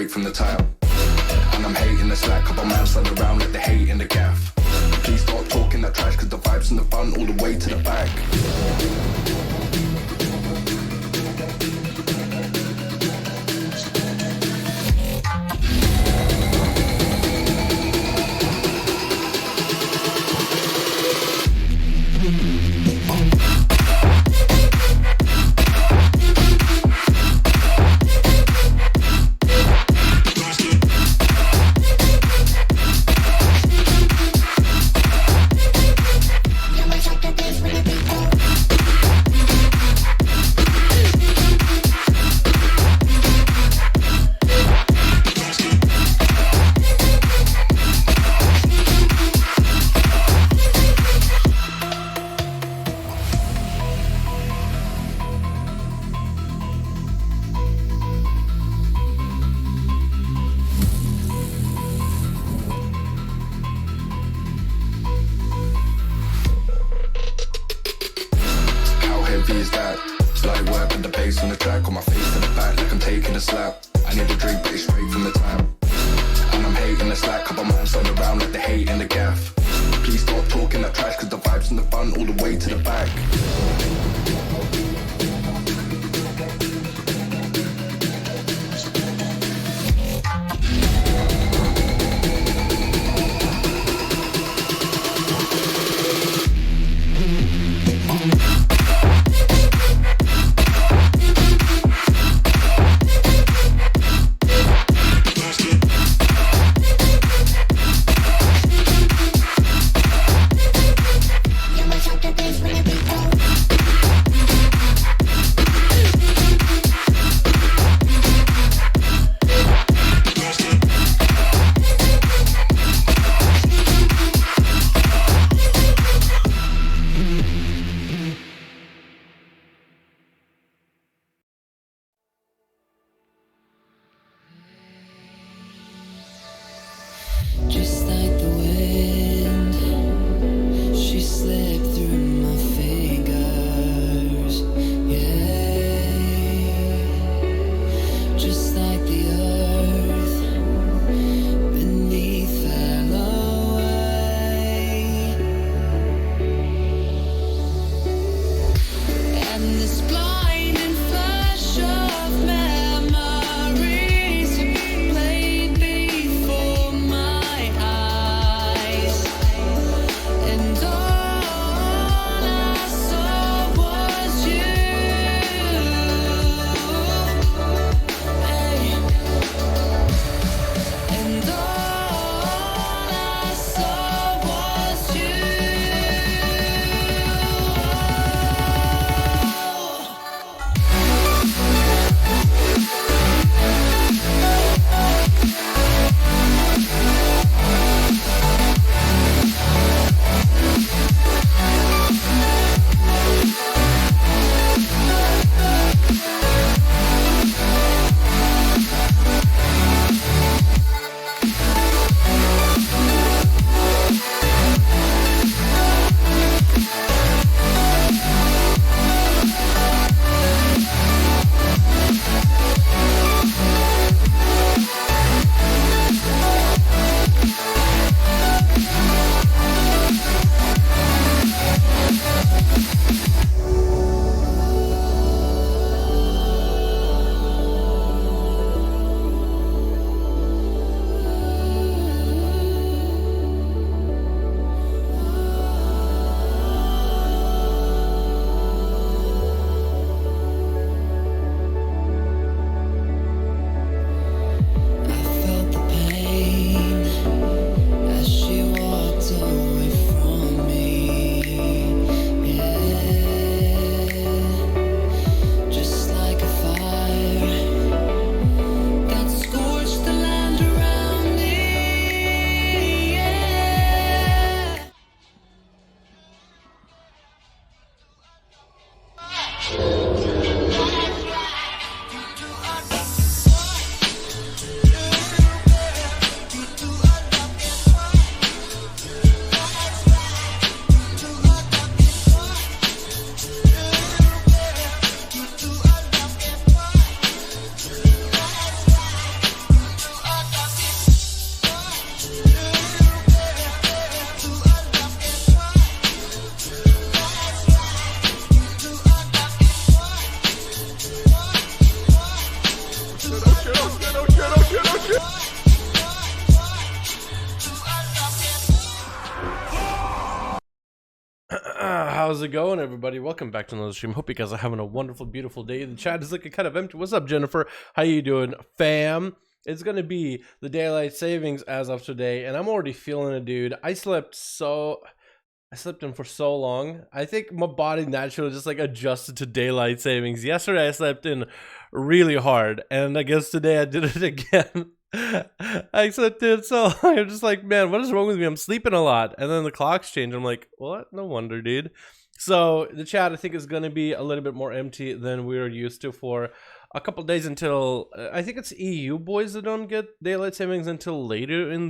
From the tile, and I'm hating the slack. Couple man stand around like they hate in the gaff. Please stop talking that trash, cause the vibes and the fun all the way to the back. Bring it back. How's it going, everybody? Welcome back to another stream. Hope you guys are having a wonderful, beautiful day. The chat is looking kind of empty. What's up, Jennifer? How you doing, fam? It's gonna be the daylight savings as of today, and I'm already feeling it, dude. I slept in for so long. I think my body naturally just like adjusted to daylight savings. Yesterday I slept in really hard, and I guess today I did it again. I slept in so long. I'm just like, man, what is wrong with me? I'm sleeping a lot. And then the clocks change. I'm like, what? No wonder, dude. So the chat, I think, is going to be a little bit more empty than we're used to for a couple days until I think it's EU boys that don't get daylight savings until later in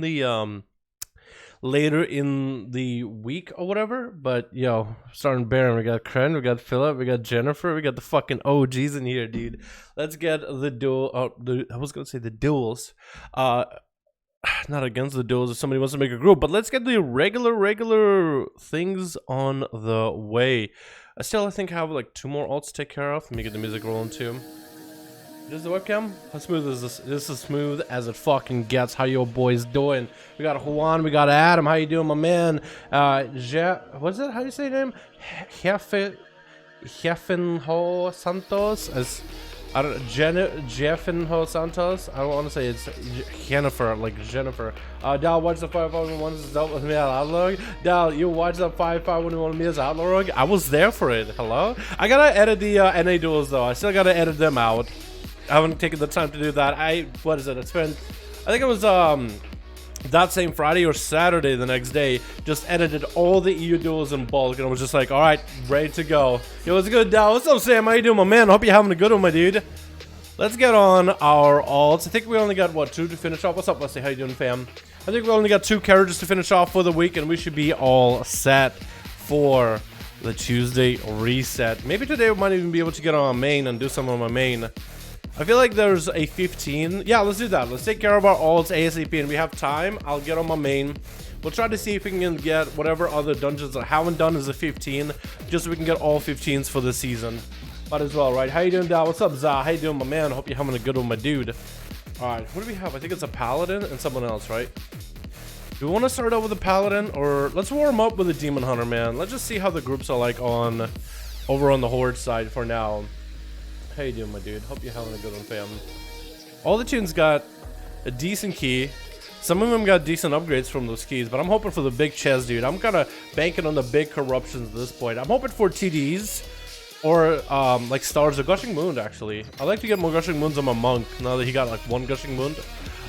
the week or whatever. But yo, starting Baron, we got Kren, we got Philip, we got Jennifer, we got the fucking OGs in here, dude. Let's get the duel. I was gonna say the duels. Not against the duels if somebody wants to make a group, but let's get the regular things on the way. I think I have like 2 more alts to take care of. Let me get the music rolling too. This is the webcam? How smooth is this? This is smooth as it fucking gets. How your boys doing? We got Juan, we got Adam. How you doing, my man? What's it? How do you say your name? Jeffenho Santos? Jeffenho Santos? I don't want to say it's Jennifer, like Jennifer. Dal, watch the 5511 with me at Outlog. Dal, you watch the 5511 with me as Outlog? I was there for it. Hello? I gotta edit the NA duels though. I still gotta edit them out. I haven't taken the time to do that. I think it was that same Friday or Saturday the next day, just edited all the EU duels in bulk, and I was just like, all right, ready to go. Yo, what's good, Dal? What's up, Sam? How you doing, my man? Hope you're having a good one, my dude. Let's get on our alts. I think we only got, what, 2 to finish off? What's up, Leslie? How you doing, fam? I think we only got 2 carriages to finish off for the week, and we should be all set for the Tuesday reset. Maybe today we might even be able to get on my main and do some on my main. I feel like there's a 15. Yeah, let's do that. Let's take care of our alts ASAP, and we have time. I'll get on my main. We'll try to see if we can get whatever other dungeons I haven't done as a 15, just so we can get all 15s for the season. Might as well, right? How you doing, Dal? What's up, Za? How you doing, my man? Hope you're having a good one, my dude. All right, what do we have? I think it's a paladin and someone else, right? Do we want to start out with a paladin, or let's warm up with a demon hunter, man? Let's just see how the groups are like over on the horde side for now. How you doing, my dude? Hope you're having a good one, fam. All the tunes got a decent key. Some of them got decent upgrades from those keys, but I'm hoping for the big chest, dude. I'm kind of banking on the big corruptions at this point. I'm hoping for TDs or like stars or gushing moon, actually. I like to get more gushing moons on my monk now that he got like 1 gushing moon.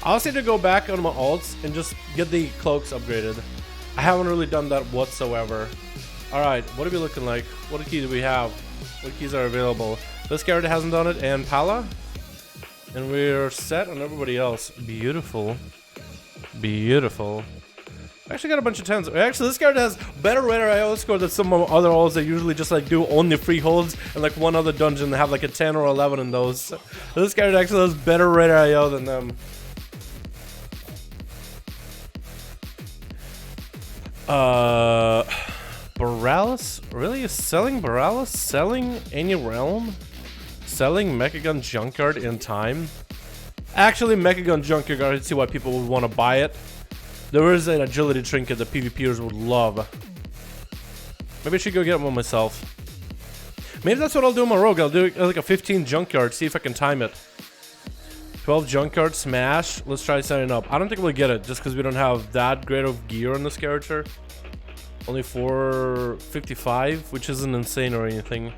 I also need to go back on my alts and just get the cloaks upgraded. I haven't really done that whatsoever. All right, what are we looking like? What key do we have? What keys are available? This character hasn't done it, and Pala. And we're set on everybody else. Beautiful. Beautiful. I actually got a bunch of 10s. Actually, this character has better radar IO score than some of other alts that usually just like do only freeholds and like one other dungeon that have like a 10 or 11 in those. This character actually has better radar IO than them. Borealis? Really? Is selling Borealis? Selling any realm? Selling Mechagun Junkyard in time? Actually, Mechagun Junkyard, I see why people would want to buy it. There is an agility trinket that PvPers would love. Maybe I should go get one myself. Maybe that's what I'll do in my rogue. I'll do like a 15 Junkyard, see if I can time it. 12 Junkyard Smash. Let's try setting up. I don't think we'll get it just because we don't have that great of gear on this character. Only 455, which isn't insane or anything.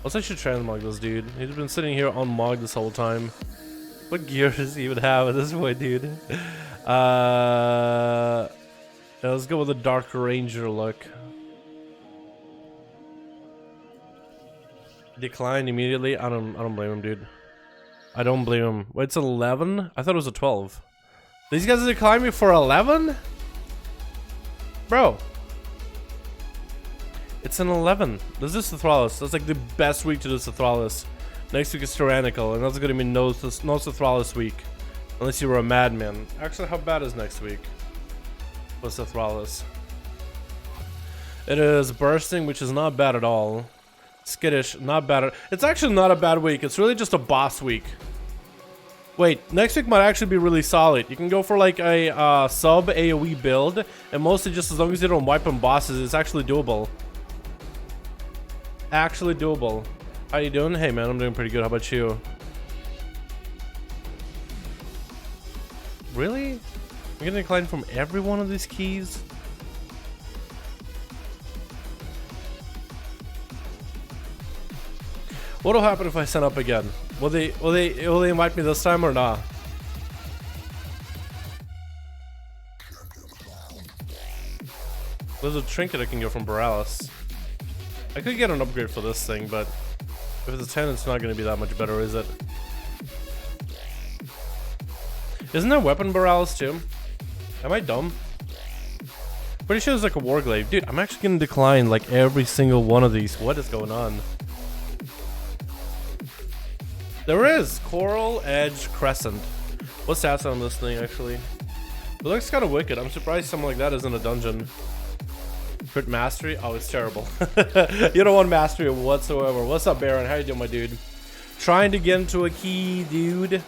Also, I should transmog this dude. He's been sitting here on Mog this whole time. What gear does he even have at this point, dude? Yeah, let's go with the Dark Ranger look. Decline immediately. I don't blame him, dude. I don't blame him. Wait, it's 11? I thought it was a 12. These guys declined me for 11? Bro. It's an 11. This is Thrallus. That's like the best week to do Thrallus. Next week is Tyrannical, and that's gonna be no Thrallus week. Unless you were a madman. Actually, how bad is next week? What's Thrallus? It is Bursting, which is not bad at all. Skittish, not bad. It's actually not a bad week. It's really just a boss week. Wait, next week might actually be really solid. You can go for like a sub AoE build, and mostly just as long as you don't wipe on bosses, it's actually doable. actually doable. How you doing? Hey man, I'm doing pretty good. How about you? Really? I'm getting declined from every one of these keys? What'll happen if I sign up again? Will they invite me this time or not? There's a trinket I can get from Borealis. I could get an upgrade for this thing, but if it's a 10, it's not going to be that much better, is it? Isn't there weapon Borealis too? Am I dumb? Pretty sure it's like a Warglaive. Dude, I'm actually going to decline like every single one of these. What is going on? There is Coral Edge Crescent. What's stats on this thing actually? It looks kind of wicked. I'm surprised something like that isn't a dungeon. Crit mastery? Oh, it's terrible. You don't want mastery whatsoever. What's up, Baron? How you doing, my dude? Trying to get into a key, dude.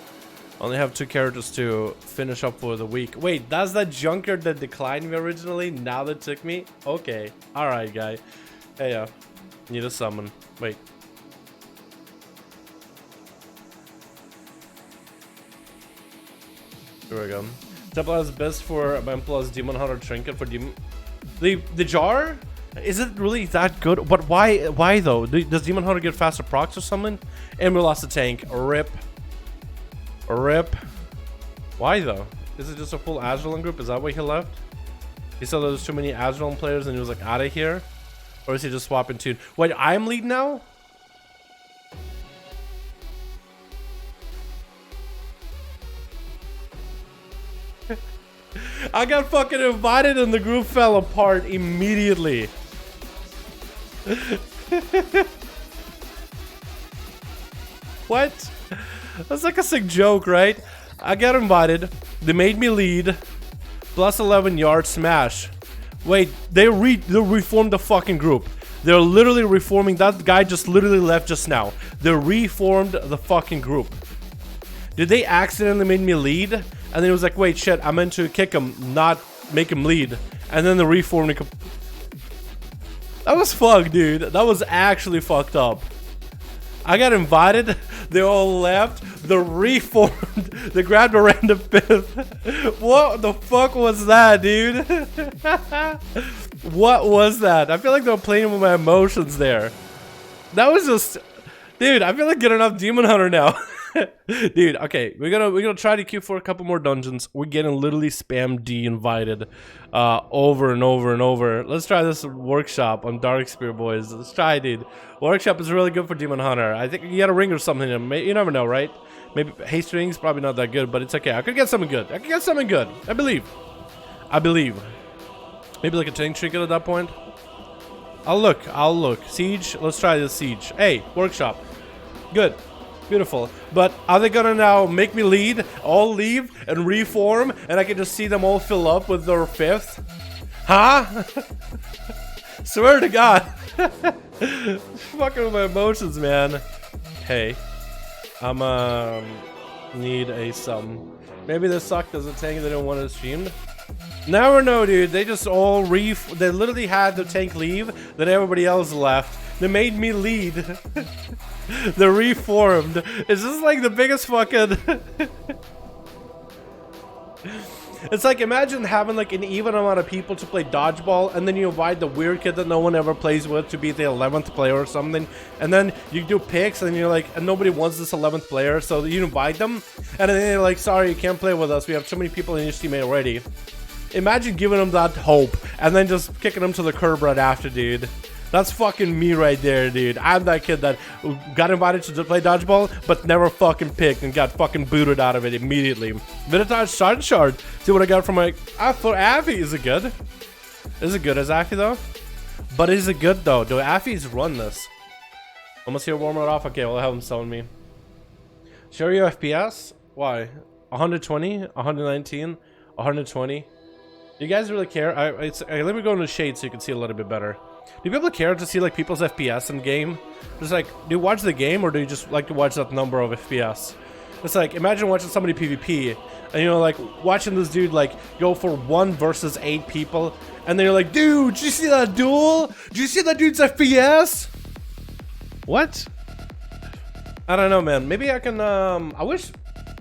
Only have 2 characters to finish up for the week. Wait, that's that junkyard that declined me originally? Now that took me? Okay. Alright, guy. Hey, need a summon. Wait. Here we go. Temple is best for M plus Demon Hunter Trinket for Demon. The jar? Is it really that good? But why though? Does Demon Hunter get faster procs or something? And we lost the tank. RIP. RIP. Why though? Is it just a full Azeroth group? Is that why he left? He saw there's too many Azeroth players and he was like out of here? Or is he just swapping tune? Wait, I'm lead now? I got fucking invited and the group fell apart immediately. What? That's like a sick joke, right? I got invited. They made me lead. Plus 11 yard smash. Wait, they reformed the fucking group. They're literally reforming. That guy just literally left just now. They reformed the fucking group. Did they accidentally make me lead? And then it was like, wait, shit, I meant to kick him, not make him lead. And then the reformed. That was fucked, dude. That was actually fucked up. I got invited. They all left. The reformed. They grabbed a random 5th. What the fuck was that, dude? What was that? I feel like they were playing with my emotions there. That was just... Dude, I feel like getting enough Demon Hunter now. Dude, okay, we're gonna try to queue for a couple more dungeons. We're getting literally spam de-invited over and over and over. Let's try this workshop on Dark Spear, boys. Let's try, dude. Workshop is really good for Demon Hunter. I think you got a ring or something. You never know, right? Maybe haste rings, probably not that good, but it's okay. I could get something good. I could get something good. I believe. Maybe like a tank trinket at that point. I'll look. Siege. Let's try this siege. Hey, workshop. Good. Beautiful. But are they gonna now make me lead, all leave, and reform, and I can just see them all fill up with their 5th? Huh? Swear to God. Fucking with my emotions, man. Hey. I'm, need a sum. Maybe this sucked as a tank they didn't want to stream. Never know, dude. They just all they literally had the tank leave, then everybody else left. They made me lead. They're reformed. It's just like the biggest fucking... It's like, imagine having like an even amount of people to play dodgeball, and then you invite the weird kid that no one ever plays with to be the 11th player or something, and then you do picks and you're like, and nobody wants this 11th player, so you invite them, and then they're like, sorry, you can't play with us, we have too many people in your team already. Imagine giving them that hope and then just kicking them to the curb right after, dude. That's fucking me right there, dude. I'm that kid that got invited to play dodgeball, but never fucking picked and got fucking booted out of it immediately. Minotaur shard. See what I got from my... for Afi, is it good? Is it good as Afi, though? But is it good, though? Do Afis run this? Almost here, warm it off. Okay, well, I'll have him summon me. Share your FPS? Why? 120? 119? 120? You guys really care? Let me go into shade so you can see a little bit better. Do people care to see like people's FPS in game? Just like, do you watch the game or do you just like to watch that number of FPS? It's like, imagine watching somebody PvP and, you know, like watching this dude like go for 1 versus 8 people, and then you're like, dude, did you see that duel? Did you see that dude's FPS? What? I don't know, man. Maybe I can, I wish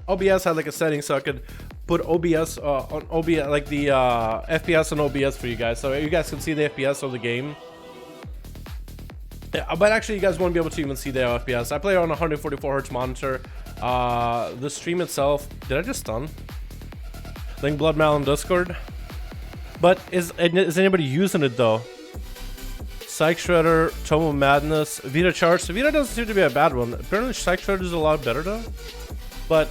OBS had like a setting so I could put OBS on OBS, like the FPS on OBS for you guys, so you guys can see the FPS of the game. Yeah, but actually you guys won't be able to even see the FPS. I play on a 144 Hz monitor. The stream itself, did I just stun? Link Blood Mal in Discord. But is anybody using it though? Psych Shredder, Tome of Madness, Vita Charge. Vita doesn't seem to be a bad one. Apparently Psych Shredder is a lot better though. But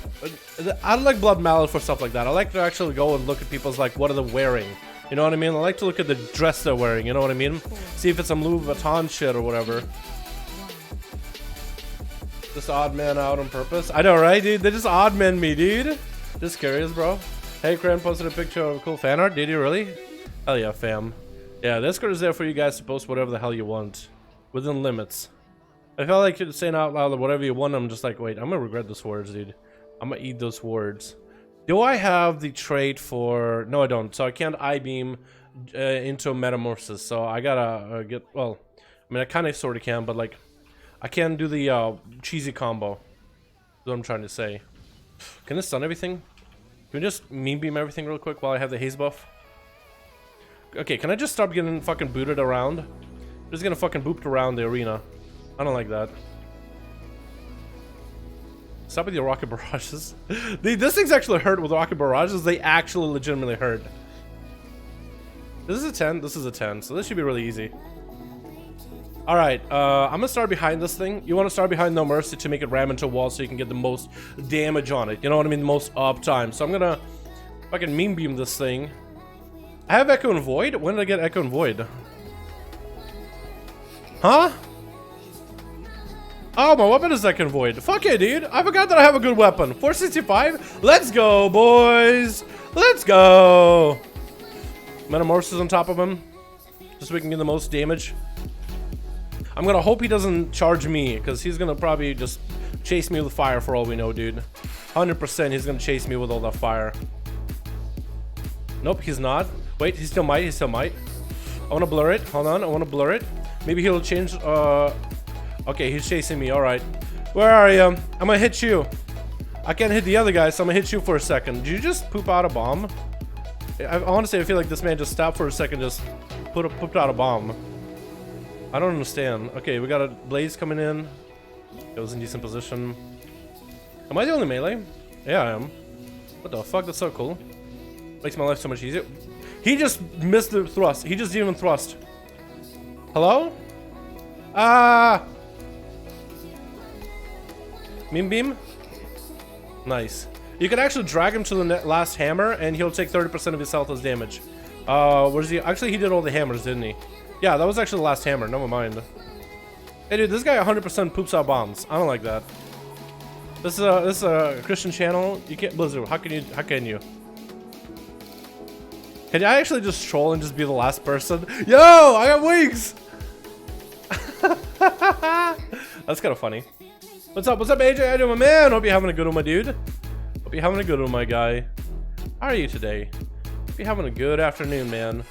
I like Blood Mallet for stuff like that. I like to actually go and look at people's, like, what are they wearing? You know what I mean? I like to look at the dress they're wearing, you know what I mean? See if it's some Louis Vuitton shit or whatever. Just odd man out on purpose. I know, right, dude? They just odd man me, dude. Just curious, bro. Hey, Cran posted a picture of cool fan art. Did you really? Hell yeah, fam. Yeah, Discord is there for you guys to post whatever the hell you want. Within limits. I felt like you're saying out loud whatever you want. I'm just like, wait, I'm gonna regret those words, dude. I'm gonna eat those words. Do I have the trait for... No, I don't. So I can't I-beam into Metamorphosis. So I gotta get... Well, I mean, I kind of sort of can, but like... I can't do the cheesy combo. That's what I'm trying to say. Can this stun everything? Can we just meme beam everything real quick while I have the haze buff? Okay, can I just stop getting fucking booted around? I'm just gonna fucking booped around the arena. I don't like that. Stop with your rocket barrages. This thing's actually hurt with rocket barrages. They actually legitimately hurt. This is a 10. This is a 10. So this should be really easy. Alright, I'm gonna start behind this thing. You want to start behind No Mercy to make it ram into a wall so you can get the most damage on it. You know what I mean? The most uptime. So I'm gonna fucking meme beam this thing. I have Echo and Void? When did I get Echo and Void? Huh? Oh, my weapon is Echo and Void. Fuck yeah, dude. I forgot that I have a good weapon. 465? Let's go, boys. Let's go. Metamorphosis on top of him. Just so we can get the most damage. I'm gonna hope he doesn't charge me, because he's gonna probably just chase me with fire for all we know, dude. 100% he's gonna chase me with all that fire. Nope, he's not. Wait, he still might, he still might. I wanna blur it. Hold on, I wanna blur it. Maybe he'll change, okay, he's chasing me, alright. Where are you? I'm gonna hit you. I can't hit the other guy, so I'm gonna hit you for a second. Did you just poop out a bomb? Honestly, I feel like this man just stopped for a second, just pooped out a bomb. I don't understand. Okay, we got a blaze coming in. It was in decent position. Am I the only melee? Yeah, I am. What the fuck? That's so cool. Makes my life so much easier. He just missed the thrust. He just didn't even thrust. Hello? Ah! Meme beam? Nice. You can actually drag him to the last hammer and he'll take 30% of his health as damage. Where's he? Actually, he did all the hammers, didn't he? Yeah, that was actually the last hammer. Never mind. Hey, dude, this guy 100% poops out bombs. I don't like that. This is a Christian channel. You can't, Blizzard. How can you? How can you? Can I actually just troll and just be the last person? Yo, I got wings. That's kind of funny. What's up? What's up, AJ? How you doing, my man? Hope you're having a good one, my dude. Hope you're having a good one, my guy. How are you today? Hope you're having a good afternoon, man.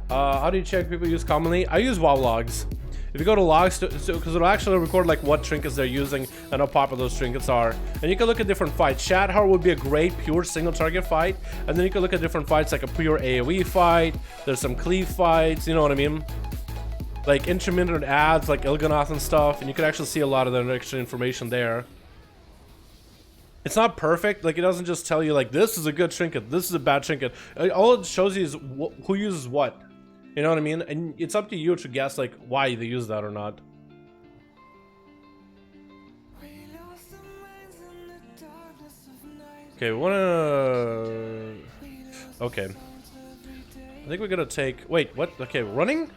How do you check people use commonly? I use WoW logs. If you go to logs, because it'll actually record like what trinkets they're using and how popular those trinkets are. And you can look at different fights. Shadhar would be a great pure single target fight. And then you can look at different fights like a pure AoE fight. There's some cleave fights, you know what I mean? Like intermittent ads like Il'gynoth and stuff. And you can actually see a lot of the extra information there. It's not perfect. Like, it doesn't just tell you like, this is a good trinket, this is a bad trinket. All it shows you is who uses what. You know what I mean? And it's up to you to guess like why they use that or not. Okay, we wanna... Okay. I think we're gonna take... Wait, what? Okay, running? You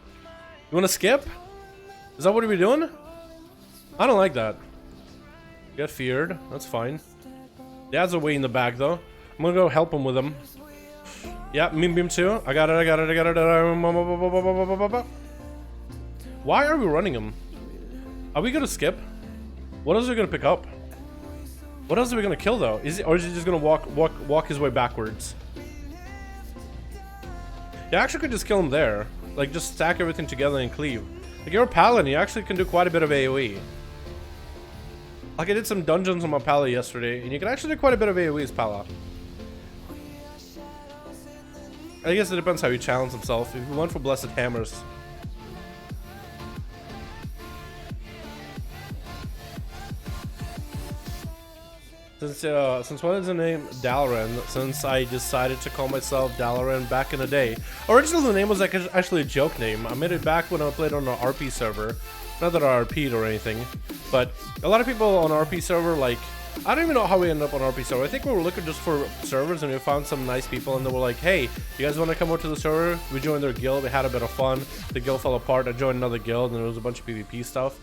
wanna skip? Is that what we're doing? I don't like that. Get feared. That's fine. Dad's away in the back though. I'm gonna go help him with him. Yeah, meme beam too. I got it, I got it, I got it. Why are we running him? Are we gonna skip? What else are we gonna pick up? What else are we gonna kill though? Or is he just gonna walk his way backwards? Yeah, I actually could just kill him there. Like, just stack everything together and cleave. Like, you're a paladin, you actually can do quite a bit of AoE. Like, I did some dungeons on my Pala yesterday, and you can actually do quite a bit of AoE as Pala. I guess it depends how you challenge himself. If you went for Blessed Hammers. Since when is the name Dalaran? Since I decided to call myself Dalaran back in the day. Originally the name was like actually a joke name. I made it back when I played on an RP server. Not that I RP'd or anything, but a lot of people on RP server, like, I don't even know how we ended up on RP server. I think we were looking just for servers and we found some nice people and they were like, hey, you guys want to come over to the server? We joined their guild, we had a bit of fun. The guild fell apart, I joined another guild and there was a bunch of PvP stuff.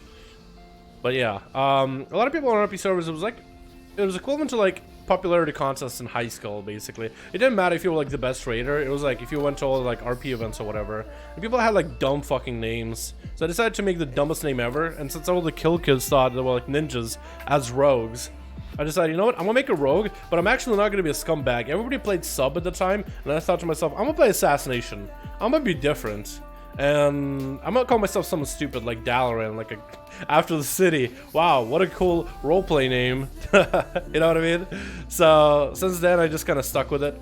But yeah, a lot of people on RP servers, it was equivalent to like popularity contests in high school, basically. It didn't matter if you were like the best raider. It was like if you went to all like RP events or whatever. And people had like dumb fucking names. So I decided to make the dumbest name ever. And since all the kill kids thought they were like ninjas as rogues, I decided, you know what, I'm gonna make a rogue, but I'm actually not gonna be a scumbag. Everybody played sub at the time, and I thought to myself, I'm gonna play assassination. I'm gonna be different. And I'm gonna call myself something stupid like Dalaran, like after the city. Wow, what a cool roleplay name. You know what I mean? So since then I just kind of stuck with it.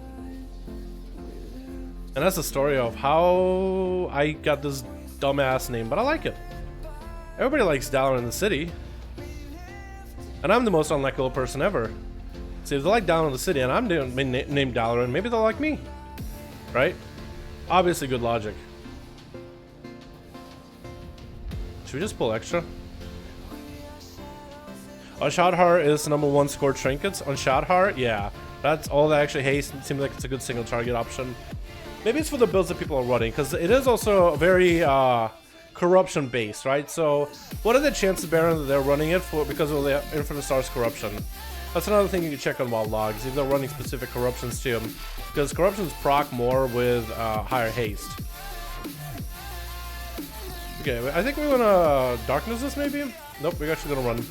And that's the story of how I got this dumbass name, but I like it. Everybody likes Dalaran in the city. And I'm the most unlikable person ever. See, if they like Dalaran in the city and I'm named Dalaran, maybe they'll like me. Right? Obviously good logic. Should we just pull extra? On Shadhar is the #1 score trinkets. On Shadhar, yeah. That's all that actually haste. It seems like it's a good single target option. Maybe it's for the builds that people are running, because it is also very corruption based, right? So what are the chances, Baron, that they're running it for because of the Infinite Stars corruption? That's another thing you can check on WoW logs, if they're running specific corruptions to them. Because corruptions proc more with higher haste. Okay, I think we want to darkness this maybe? Nope, we're actually gonna run.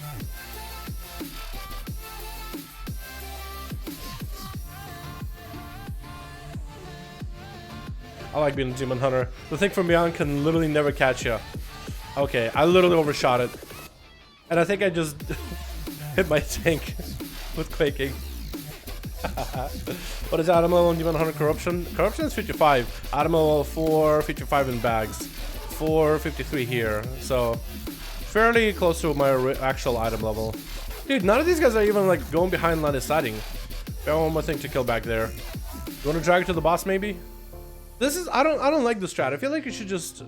I like being a demon hunter. The thing from beyond can literally never catch you. Okay, I literally overshot it. And I think I just hit my tank with quaking. What is Adam level on demon hunter corruption? Corruption is 55. Adam level 4, 55 in bags. 453 here, so fairly close to my actual item level. Dude, none of these guys are even like going behind line of sighting. Got one more thing to kill back there. You want to drag it to the boss maybe? This is I don't like the strat. I feel like you should just,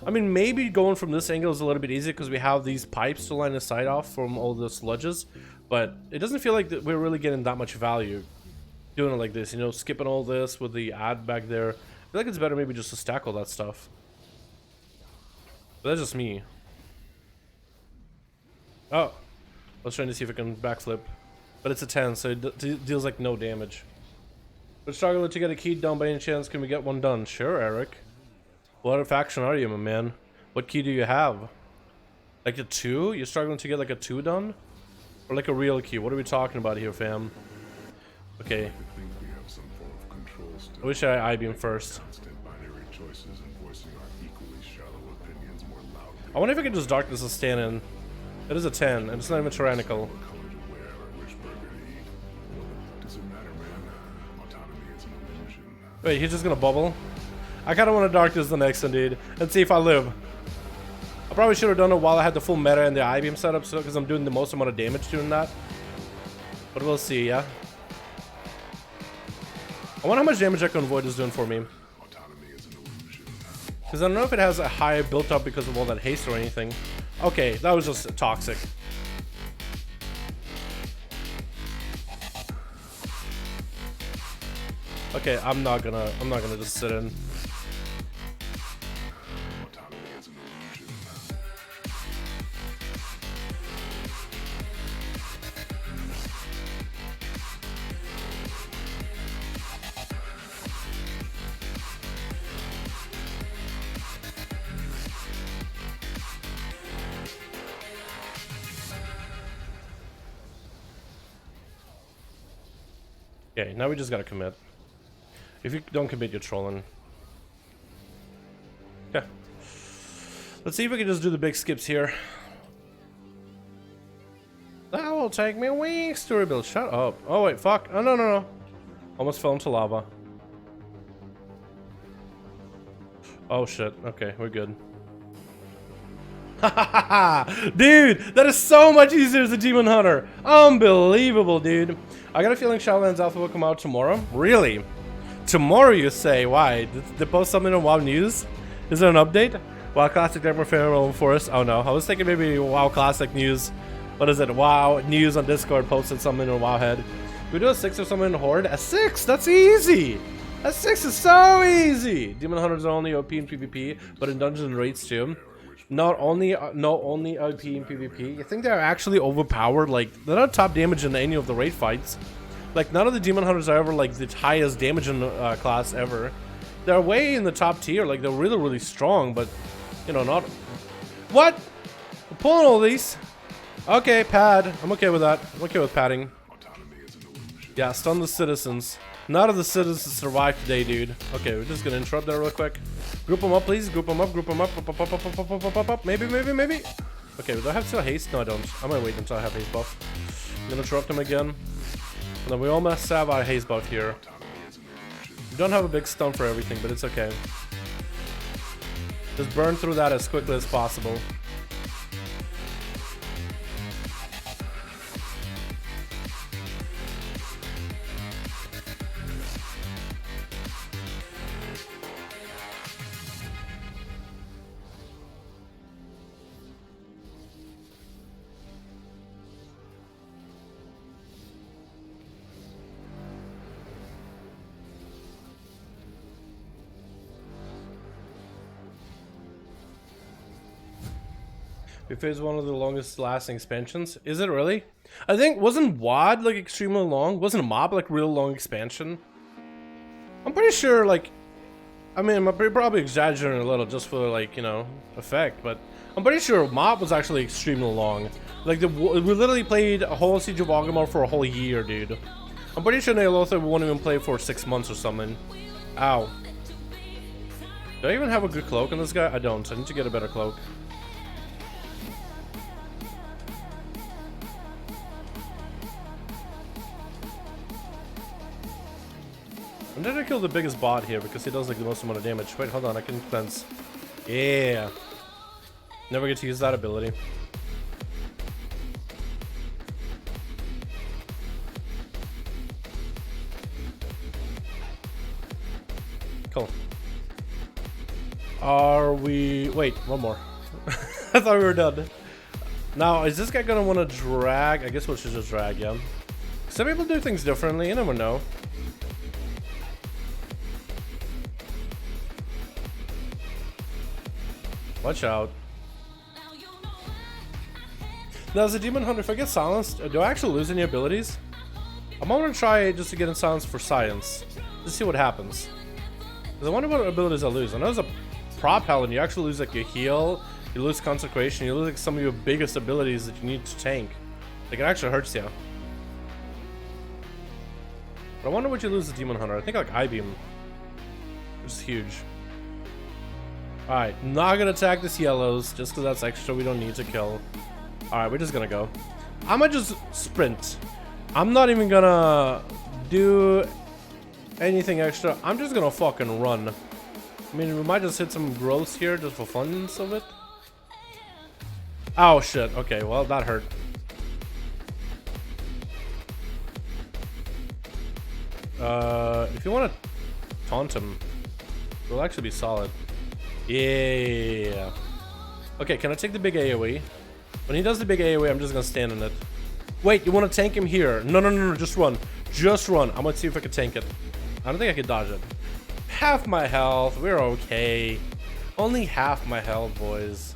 I mean, maybe going from this angle is a little bit easier because we have these pipes to line the sight off from all the sludges, but it doesn't feel like that we're really getting that much value doing it like this, you know, skipping all this with the ad back there. I feel like it's better maybe just to stack all that stuff. But that's just me. Oh, I was trying to see if I can backflip, but it's a 10, so it deals like no damage. We're struggling to get a key done by any chance. Can we get one done? Sure, Eric. What faction are you, my man? What key do you have? Like a 2? You're struggling to get like a 2 done? Or like a real key? What are we talking about here, fam? Okay. I wish I I-beam first. I wonder if I can just darkness a stand in. It is a 10, and it's not even tyrannical. Wait, he's just gonna bubble? I kinda wanna darkness the next one, dude, and see if I live. I probably should have done it while I had the full meta and the I-beam setup, so because I'm doing the most amount of damage doing that. But we'll see, yeah? I wonder how much damage Echo and Void is doing for me. Because I don't know if it has a high built up because of all that haste or anything. Okay, that was just toxic. Okay, I'm not gonna just sit in. Okay, now we just gotta commit. If you don't commit, you're trolling. Okay. Let's see if we can just do the big skips here. That will take me weeks to rebuild. Shut up. Oh wait, fuck. Oh no. Almost fell into lava. Oh shit. Okay, we're good. Dude, that is so much easier as a Demon Hunter. Unbelievable, dude. I got a feeling SHADOWLANDS Alpha will come out tomorrow. Really? Tomorrow, you say? Why? Did they post something on WoW News? Is there an update? WoW Classic Demo Pharaoh Forest? Oh no, I was thinking maybe WoW Classic News. What is it? WoW News on Discord posted something on WoWhead. We do a 6 or something in Horde? A 6? That's easy! A 6 is so easy! Demon Hunters are only OP in PvP, but in dungeons and raids too. Not only OP in PvP. You think they're actually overpowered? Like, they're not top damage in any of the raid fights. Like, none of the Demon Hunters are ever like the highest damage in class ever. They're way in the top tier. Like, they're really, really strong, but you know, not. What? We're pulling all these. Okay, pad. I'm okay with that. I'm okay with padding. Yeah, stun the citizens. None of the citizens survived today, dude. Okay, we're just gonna interrupt that real quick. Group them up, please. Group them up. Group them up. Up. Maybe. Okay, do I have still haste? No, I don't. I might wait until I have haste buff. I'm gonna interrupt him again. And then we almost have our haste buff here. We don't have a big stun for everything, but it's okay. Just burn through that as quickly as possible. If it's one of the longest lasting expansions. Is it really? I think, wasn't WoD like extremely long? Wasn't a mob like real long expansion? I'm pretty sure, like, I mean, I'm probably exaggerating a little just for, like, you know, effect, but I'm pretty sure mob was actually extremely long. Like, we literally played a whole Siege of Orgrimmar for a whole year, dude. I'm pretty sure Neolotha won't even play for 6 months or something. Ow. Do I even have a good cloak on this guy? I don't. I need to get a better cloak. I'm trying to kill the biggest bot here because he does like the most amount of damage. Wait, hold on, I can cleanse. Yeah. Never get to use that ability. Cool. Are we... Wait, one more. I thought we were done. Now, is this guy gonna want to drag? I guess we should just drag, yeah. Some people do things differently, you never know. Watch out. Now, as a Demon Hunter, if I get silenced, do I actually lose any abilities? I'm gonna try just to get in silence for science. Let's see what happens. Because I wonder what abilities I lose. I know as a prop paladin, you actually lose like your heal, you lose consecration, you lose like some of your biggest abilities that you need to tank. Like, it actually hurts you. But I wonder what you lose as a Demon Hunter. I think like I-Beam, which is huge. Alright, not gonna attack this yellows, just because that's extra we don't need to kill. Alright, we're just gonna go. I'm gonna just sprint. I'm not even gonna do anything extra. I'm just gonna fucking run. I mean, we might just hit some growths here just for fun of it. Oh shit, okay, well that hurt. If you want to taunt him, it'll actually be solid. Yeah. Okay, can I take the big AoE? When he does the big AoE, I'm just gonna stand in it. Wait, you want to tank him here? No, just run. Just run. I'm gonna see if I can tank it. I don't think I can dodge it. Half my health. We're okay. Only half my health, boys.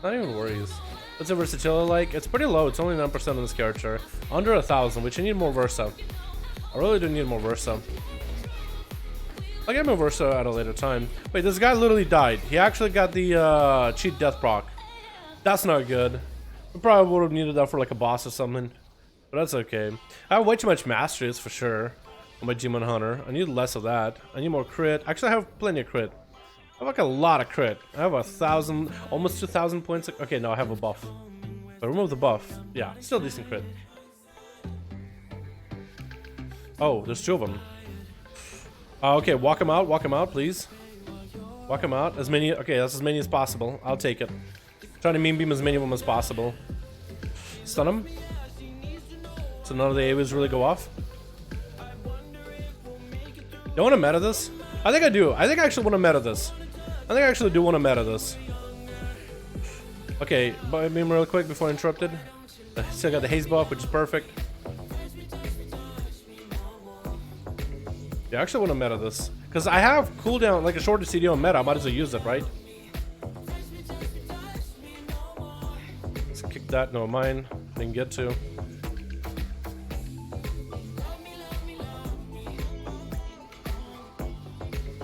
Not even worries. What's the versatility like? It's pretty low. It's only 9% on this character. Under 1,000, which I need more Versa. I really do need more Versa. I'll get more Versa at a later time. Wait, this guy literally died. He actually got the cheat death proc. That's not good. We probably would have needed that for like a boss or something. But that's okay. I have way too much masteries for sure on my Demon Hunter. I need less of that. I need more crit. Actually, I have plenty of crit. I have like a lot of crit. I have 1,000, almost 2,000 points. Okay, no, I have a buff. But remove the buff. Yeah, still decent crit. Oh, there's 2 of them. Okay, walk him out, please. Walk him out. As many, okay, that's as many as possible. I'll take it. Trying to mean beam as many of them as possible. Stun him. So none of the AoEs really go off. Do I want to meta this? I think I do. I think I actually want to meta this. I think I actually do want to meta this. Okay, but beam real quick before I interrupted. I still got the haze buff, which is perfect. Yeah, I actually want to meta this. Because I have cooldown, like a shorter CDO meta, I might as well use it, right? Let's kick that, no mine. Didn't get to.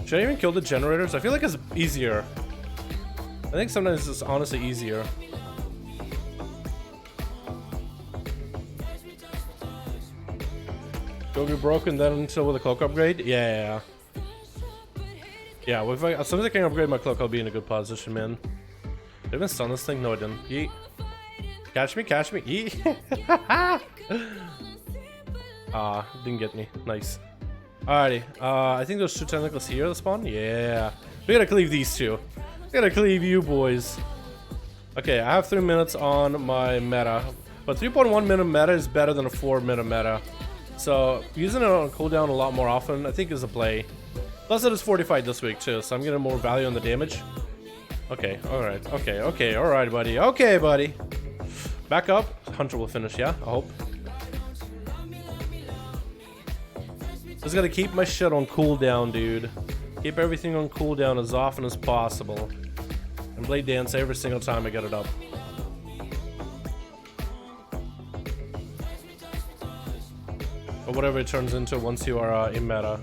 Should I even kill the generators? I feel like it's easier. I think sometimes it's honestly easier. Go be broken then until with a cloak upgrade? Yeah. Yeah, if as soon as I can upgrade my cloak, I'll be in a good position, man. Did I even stun this thing? No, I didn't. Yeet. Catch me, catch me. Yeet. Didn't get me. Nice. Alrighty. I think there's 2 tentacles here that spawn. Yeah. We gotta cleave these 2. We gotta cleave you boys. Okay, I have 3 minutes on my meta. But 3.1 minute meta is better than a 4 minute meta. So using it on cooldown a lot more often, I think is a play. Plus it is fortified this week too, so I'm getting more value on the damage. Okay, alright, okay, alright buddy, okay buddy. Back up, Hunter will finish, yeah, I hope. Just gotta keep my shit on cooldown, dude. Keep everything on cooldown as often as possible. And blade dance every single time I get it up. Or whatever it turns into once you are in meta.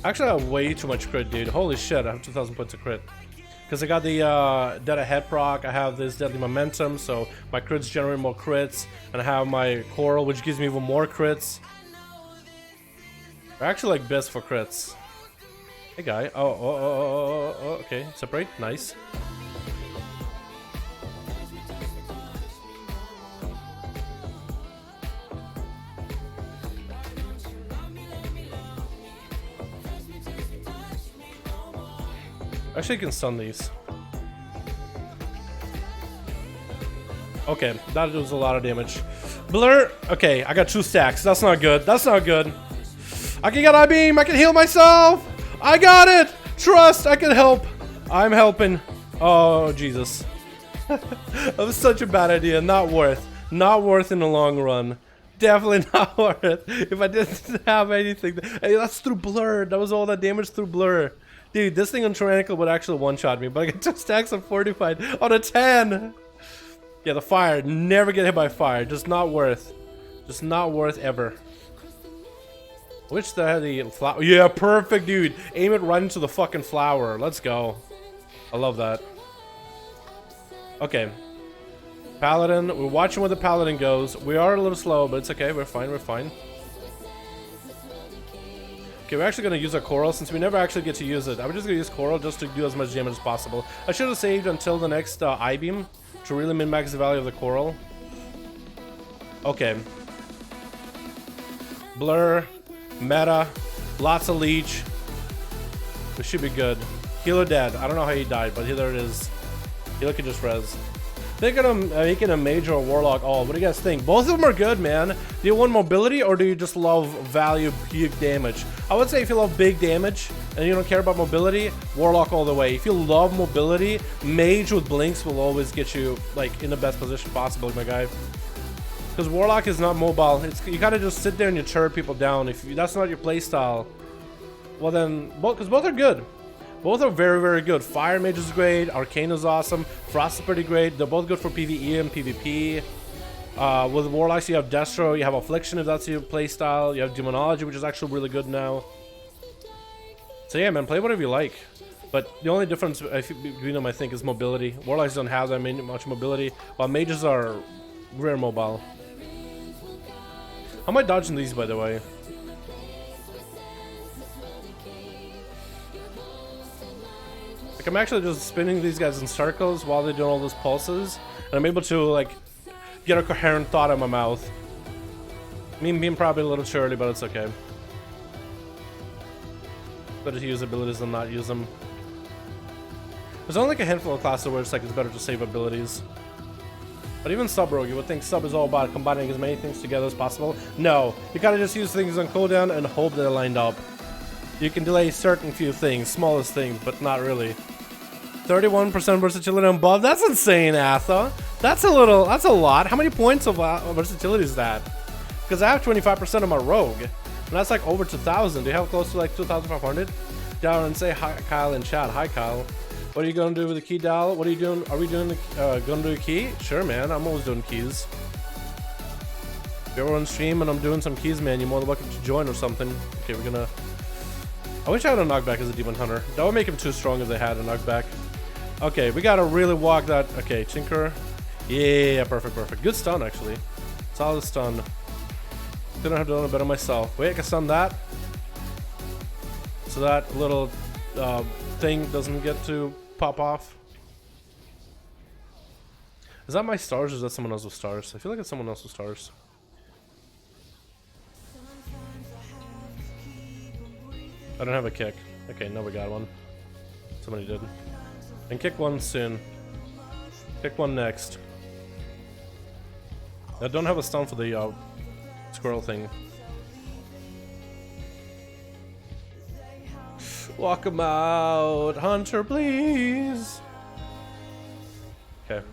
Actually, I have way too much crit, dude. Holy shit, I have 2,000 points of crit. Because I got the Dead Head proc, I have this Deadly Momentum, so my crits generate more crits. And I have my Coral, which gives me even more crits. They're actually like best for crits. Hey guy. Oh, okay. Separate. Nice. Actually, you can stun these. Okay, that does a lot of damage. Blur. Okay, I got 2 stacks. That's not good. That's not good. I can get I-beam. I can heal myself. I got it. Trust. I can help. I'm helping. Oh, Jesus. That was such a bad idea. Not worth. Not worth in the long run. Definitely not worth. If I didn't have anything. Hey, that's through blur. That was all that damage through blur. Dude, this thing on Tyrannical would actually one-shot me, but I get 2 stacks of fortified on a 10. Yeah, the fire. Never get hit by fire. Just not worth. Just not worth ever. Which the flower? Yeah, perfect, dude. Aim it right into the fucking flower. Let's go. I love that. Okay. Paladin. We're watching where the Paladin goes. We are a little slow, but it's okay. We're fine. We're fine. Okay, we're actually going to use our Coral since we never actually get to use it. I'm just going to use Coral just to do as much damage as possible. I should have saved until the next I-beam to really min-max the value of the Coral. Okay. Blur. Meta. Lots of leech. We should be good. Healer dead. I don't know how he died, but here there it is. Healer can just res. Thinking of making a major or warlock. Oh, what do you guys think? Both of them are good, man. Do you want mobility or do you just love value, big damage? I would say if you love big damage and you don't care about mobility, warlock all the way. If you love mobility, mage with blinks will always get you like in the best position possible, my guy. Because warlock is not mobile. You kind of just sit there and you churn people down. If that's not your playstyle, well then, because both are good. Both are very, very good. Fire Mage is great. Arcane is awesome. Frost is pretty great. They're both good for PvE and PvP. With Warlocks, you have Destro. You have Affliction if that's your playstyle. You have Demonology, which is actually really good now. So yeah, man, play whatever you like. But the only difference between them, I think, is mobility. Warlocks don't have that much mobility, while Mages are rare mobile. How am I dodging these, by the way? Like, I'm actually just spinning these guys in circles while they're doing all those pulses, and I'm able to, like, get a coherent thought in my mouth. Me being probably a little too early, but it's okay. Better to use abilities than not use them. There's only like a handful of classes where it's like it's better to save abilities. But even sub rogue, you would think sub is all about combining as many things together as possible. No, you gotta just use things on cooldown and hope they're lined up. You can delay certain few things, smallest things, but not really. 31% versatility on buff. That's insane, Atha. That's a lot. How many points of versatility is that? Because I have 25% of my rogue, and that's like over 2,000. Do you have close to like 2,500? Down and say hi, Kyle in chat. Hi, Kyle. What are you gonna do with the key, Dal? What are you doing? Are we doing gonna do a key? Sure, man. I'm always doing keys. If you're on stream and I'm doing some keys, man, you're more than welcome to join or something. Okay, we're gonna. I wish I had a knockback as a demon hunter. That would make him too strong if they had a knockback. Okay, we gotta really walk that. Okay, Tinker. Yeah, perfect, perfect. Good stun, actually. Solid stun. Couldn't have done it better myself. Wait, I can stun that. So that little thing doesn't get to pop off. Is that my stars or is that someone else's stars? I feel like it's someone else's stars. I don't have a kick. Okay, now we got one. Somebody did. And kick one soon. Kick one next. I don't have a stun for the squirrel thing. Walk him out, Hunter, please. Okay.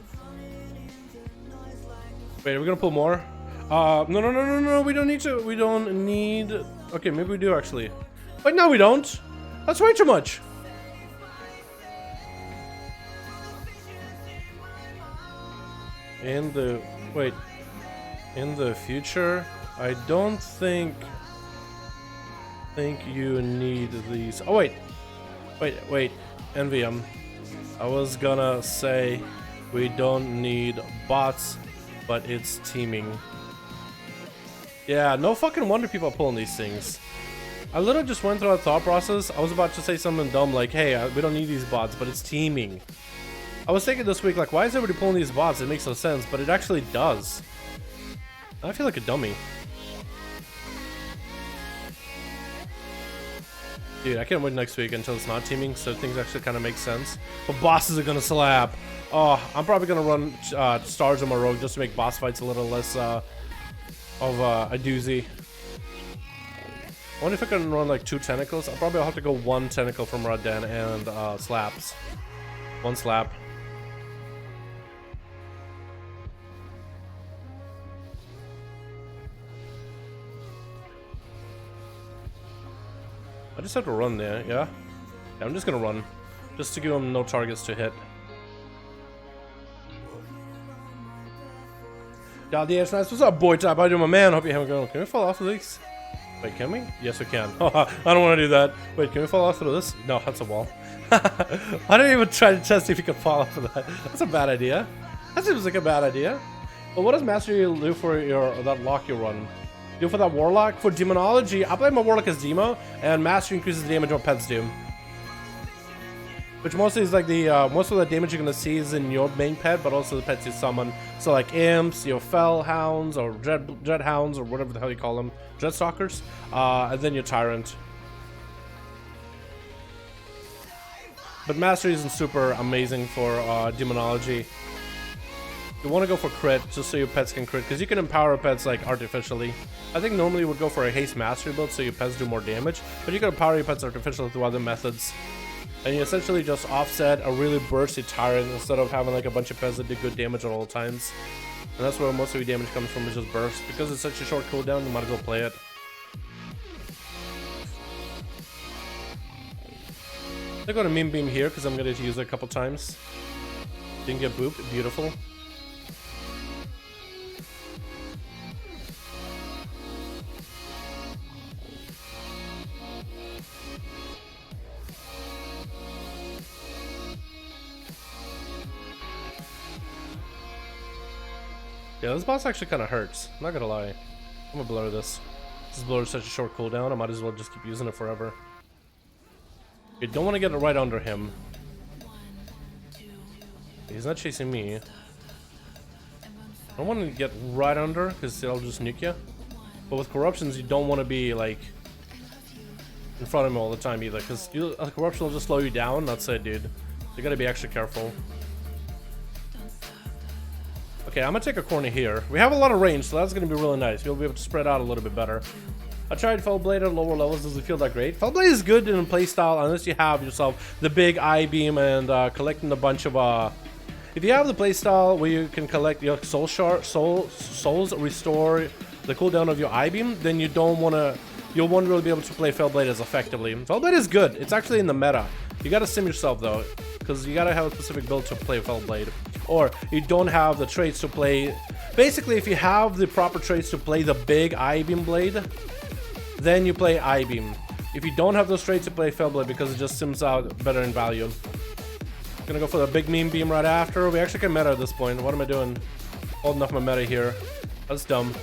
Wait, are we gonna pull more? No, we don't need to. We don't need. Okay, maybe we do actually. Wait, no, we don't. That's way too much. In the future, I don't think you need these. Oh wait, NVM. I was gonna say we don't need bots, but it's teaming. Yeah, no fucking wonder people are pulling these things. I literally just went through a thought process. I was about to say something dumb like, hey, we don't need these bots, but it's teaming. I was thinking this week, like, why is everybody pulling these bots? It makes no sense, but it actually does. I feel like a dummy. Dude, I can't wait next week until it's not teaming, so things actually kind of make sense. But bosses are gonna slap. Oh, I'm probably gonna run stars on my rogue just to make boss fights a little less of a doozy. I wonder if I can run like 2 tentacles. I'll probably have to go 1 tentacle from Radan and slaps. 1 slap. I just have to run there, yeah? Yeah, I'm just gonna run. Just to give him no targets to hit. Yeah, the nice. What's up, boy type? How you doing, my man? Hope you're having a good one. Can we fall off of these? Wait, can we? Yes, we can. I don't want to do that. Wait, can we fall off through this? No, that's a wall. I didn't even try to test if you could fall off of that. That's a bad idea. That seems like a bad idea. But what does Mastery do for that lock you run? Do for that Warlock? For Demonology, I play my Warlock as Demo, and Mastery increases the damage what pets do. Which mostly is like the, most of the damage you're gonna see is in your main pet, but also the pets you summon. So like Imps, your Fell Hounds, or Dread Hounds, or whatever the hell you call them. Dread Stalkers, and then your Tyrant. But Mastery isn't super amazing for Demonology. You want to go for crit, just so your pets can crit, because you can empower pets like artificially. I think normally you would go for a haste mastery build so your pets do more damage, but you can empower your pets artificially through other methods. And you essentially just offset a really bursty Tyrant instead of having like a bunch of pets that do good damage at all times. And that's where most of your damage comes from, is just burst. Because it's such a short cooldown, you might as well play it. I got a meme beam here because I'm going to use it a couple times. Didn't get booped, beautiful. Yeah, this boss actually kind of hurts. I'm not gonna lie. I'm gonna blur this. This blur is such a short cooldown, I might as well just keep using it forever. You don't want to get it right under him. He's not chasing me. I don't want to get right under because it'll just nuke you. But with corruptions, you don't want to be like in front of him all the time either, because corruption will just slow you down. That's it, dude. You gotta be extra careful. Okay, I'm gonna take a corner here. We have a lot of range, so that's gonna be really nice. We'll be able to spread out a little bit better. I tried Fellblade at lower levels. Doesn't feel that great. Fellblade is good in playstyle unless you have yourself the big I-beam and collecting a bunch of if you have the playstyle where you can collect your souls, restore the cooldown of your I-beam, then you won't really be able to play Fellblade as effectively. Fellblade is good. It's actually in the meta. You gotta sim yourself though, because you gotta have a specific build to play Fellblade, or you don't have the traits to play. Basically, if you have the proper traits to play the big I-beam blade, then you play I-beam. If you don't have those traits, to play Fellblade because it just sims out better in value. Gonna go for the big meme beam right after. We actually can meta at this point. What am I doing? Holding off my meta here. That's dumb.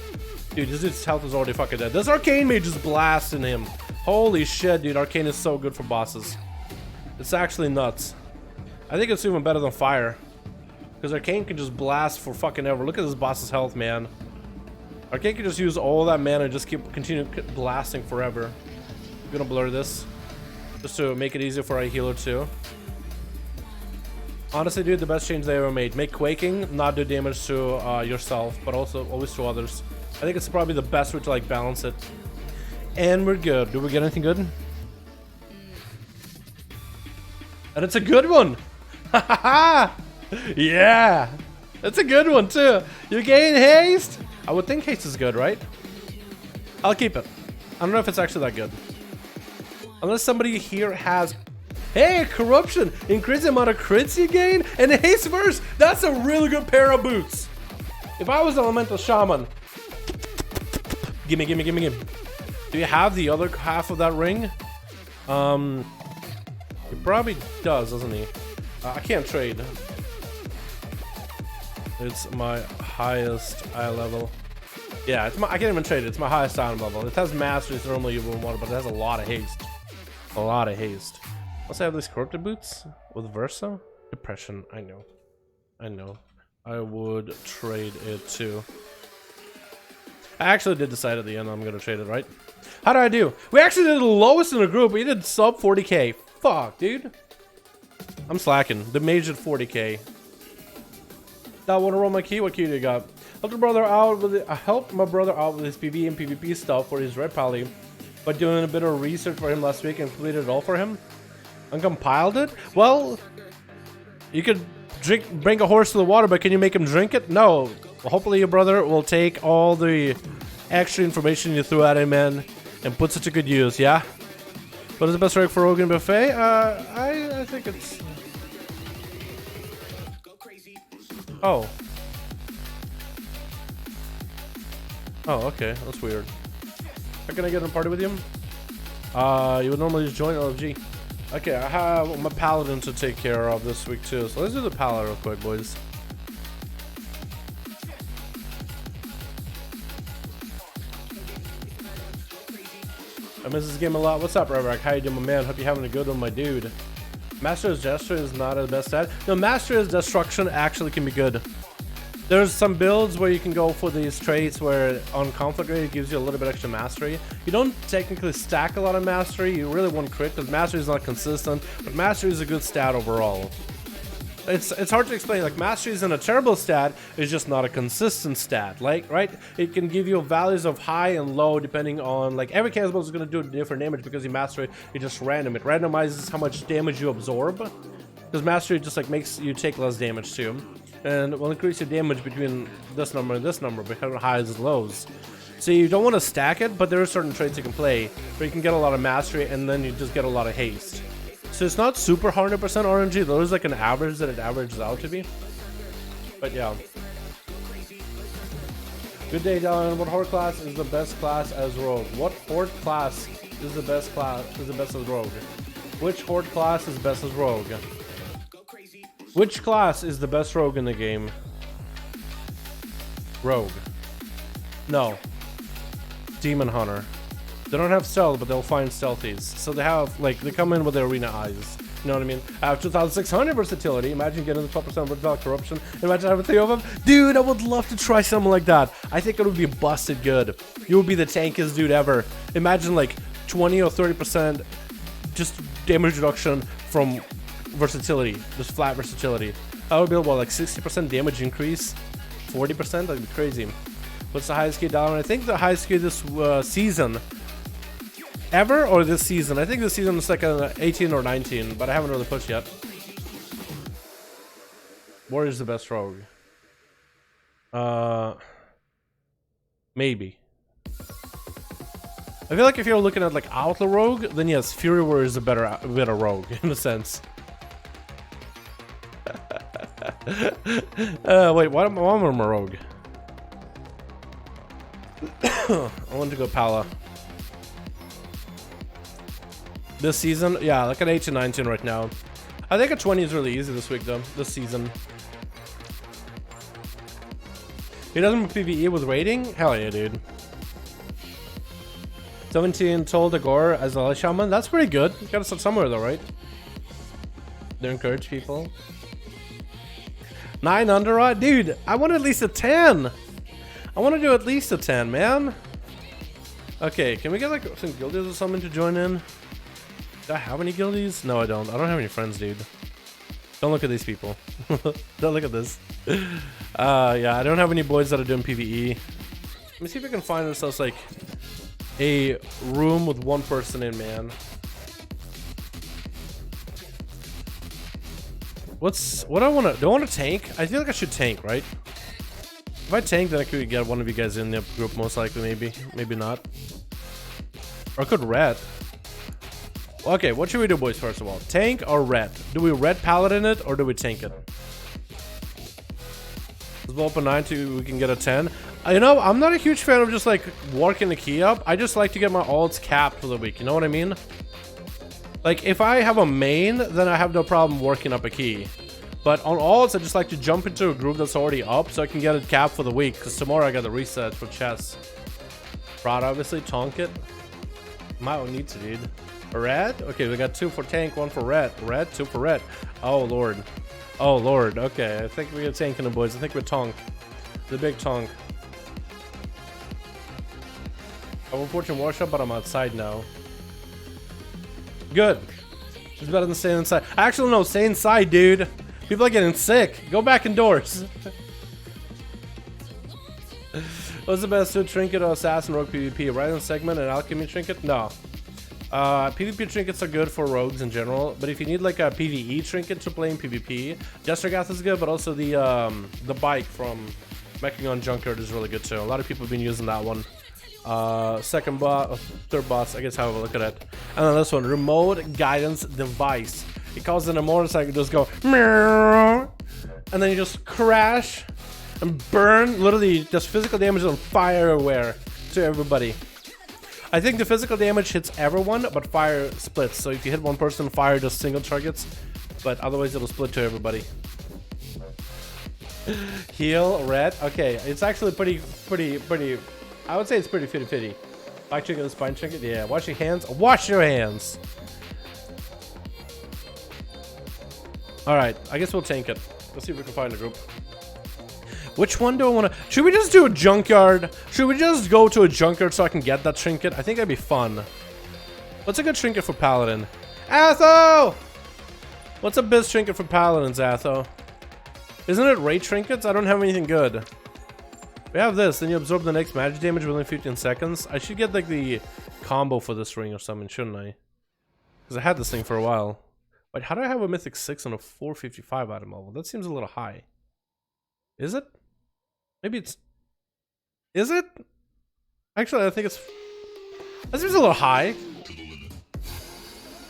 Dude, this dude's health is already fucking dead. This Arcane Mage is blasting him. Holy shit, dude. Arcane is so good for bosses. It's actually nuts. I think it's even better than Fire, because Arcane can just blast for fucking ever. Look at this boss's health, man. Arcane can just use all that mana and just continue blasting forever. I'm gonna blur this just to make it easier for a healer too. Honestly, dude, the best change they ever made. Make Quaking not do damage to yourself, but also always to others. I think it's probably the best way to like balance it. And we're good. Do we get anything good? And it's a good one. Yeah, it's a good one too. You gain haste. I would think haste is good, right? I'll keep it. I don't know if it's actually that good, unless somebody here has. Hey, corruption! Increase the amount of crits you gain, and haste verse! That's a really good pair of boots! If I was an elemental shaman... Gimme. Do you have the other half of that ring? He probably does, doesn't he? I can't trade. It's my highest eye level. Yeah, I can't even trade it. It's my highest item level. It has mastery, so normally you wouldn't want it, but it has a lot of haste. A lot of haste. Also, I have these corrupted boots with Versa. Depression, I know. I would trade it too. I actually did decide at the end I'm gonna trade it, right? How did I do? We actually did the lowest in the group. We did sub 40k. Fuck, dude. I'm slacking. The mage at 40k. That wanna roll my key? What key do you got? Helped my brother out with his PvE and PvP stuff for his red pally, but doing a bit of research for him last week and completed it all for him. Uncompiled it? Well, you could bring a horse to the water, but can you make him drink it? No. Well, hopefully your brother will take all the extra information you threw at him and puts it to good use, yeah? What is the best rig for Rogan Buffet? I think it's... Oh. Oh, okay. That's weird. How can I get in a party with you? You would normally just join LFG. Okay, I have my paladin to take care of this week too, so let's do the paladin real quick, boys. I miss this game a lot. What's up, Revrak? How you doing, my man? Hope you're having a good one, my dude. Master's Gesture is not the best stat. No, Master's Destruction actually can be good. There's some builds where you can go for these traits where on conflict rate it gives you a little bit extra mastery. You don't technically stack a lot of mastery, you really want crit because mastery is not consistent, but mastery is a good stat overall. It's hard to explain, like mastery isn't a terrible stat, it's just not a consistent stat, like, right? It can give you values of high and low depending on, like, every cannonball is going to do different damage because you master it, you just random. It randomizes how much damage you absorb, because mastery just like makes you take less damage too. And will increase your damage between this number and this number, between highs and lows. So you don't want to stack it, but there are certain traits you can play where you can get a lot of mastery and then you just get a lot of haste. So it's not super 100% RNG, there's like an average that it averages out to be. But yeah. Good day, Dalaran. What horde class is the best class as rogue? What horde class is the best as rogue? Which horde class is best as rogue? Which class is the best rogue in the game? Rogue. No. Demon Hunter. They don't have stealth, but they'll find stealthies. So they have, like, they come in with their arena eyes. You know what I mean? I have 2600 versatility. Imagine getting the 12% without corruption. Imagine having 3 of them. Dude, I would love to try something like that. I think it would be busted good. You would be the tankiest dude ever. Imagine like 20 or 30% just damage reduction from versatility. Just flat versatility. I would be able, like 60% damage increase. 40%? That'd be crazy. What's the highest key down? I think the highest key this season. Ever or this season? I think this season is like 18 or 19, but I haven't really pushed yet. Warrior's the best rogue. Maybe. I feel like if you're looking at like Outlaw Rogue, then yes, Fury Warrior is a better rogue in a sense. Wait, what am I rogue? I want to go Pala. This season, yeah, like an 18, 19 right now. I think a 20 is really easy this week though, this season. He doesn't PvE with rating? Hell yeah, dude. 17 told Agor as a shaman. That's pretty good. You gotta start somewhere though, right? They encourage people. 9 under, dude. I want at least a 10. I want to do at least a 10, man. Okay, can we get like some guildies or something to join in? Do I have any guildies? No, I don't. I don't have any friends, dude. Don't look at these people. Don't look at this. Yeah, I don't have any boys that are doing PvE. Let me see if we can find ourselves like a room with 1 person in, man. What I want to do? I want to tank. I feel like I should tank, right? If I tank, then I could get one of you guys in the group, most likely. Maybe not. Or I could red. Okay, what should we do, boys? First of all, tank or red? Do we red paladin it or do we tank it? Let's open 9 to we can get a 10. You know, I'm not a huge fan of just like working the key up. I just like to get my alts capped for the week. You know what I mean? Like if I have a main, then I have no problem working up a key. But on alts, I just like to jump into a group that's already up so I can get it capped for the week. Because tomorrow I got the reset for chess. Rod, obviously, tonk it. Might need to, dude. Red? Okay, we got 2 for tank, 1 for red. Red, 2 for red. Oh, Lord. Oh, Lord. Okay, I think we're tanking the boys. I think we're tonk. The big tonk. I will fortune workshop, but I'm outside now. Good. It's better than staying inside. Actually, no, stay inside, dude. People are getting sick. Go back indoors. What's the best suit trinket or assassin rogue PvP? Rising segment and alchemy trinket? No. PvP trinkets are good for rogues in general, but if you need like a PvE trinket to play in PvP, Jestergath is good, but also the bike from Mechagon Junkyard is really good too. A lot of people have been using that one. Second bot, third bots, I guess have a look at it. And then this one, remote guidance device. It causes a motorcycle just go meow, and then you just crash and burn. Literally, just physical damage on fire everywhere to everybody. I think the physical damage hits everyone, but fire splits. So if you hit one person, fire just single targets, but otherwise it'll split to everybody. Heal red. Okay, it's actually pretty. I would say it's pretty fitty. Back trinket and spine trinket. Yeah, wash your hands. Wash your hands. All right, I guess we'll tank it. Let's see if we can find a group. Which one do I want to... Should we just do a junkyard? Should we just go to a junkyard so I can get that trinket? I think that'd be fun. What's a good trinket for Paladin? Atho! What's a biz trinket for Paladins, Atho? Isn't it raid trinkets? I don't have anything good. We have this, then you absorb the next magic damage within 15 seconds. I should get like the combo for this ring or something, shouldn't I? Because I had this thing for a while. Wait, how do I have a mythic 6 on a 455 item level? That seems a little high. Is it? Maybe it's... Is it? Actually, I think it's... That seems a little high.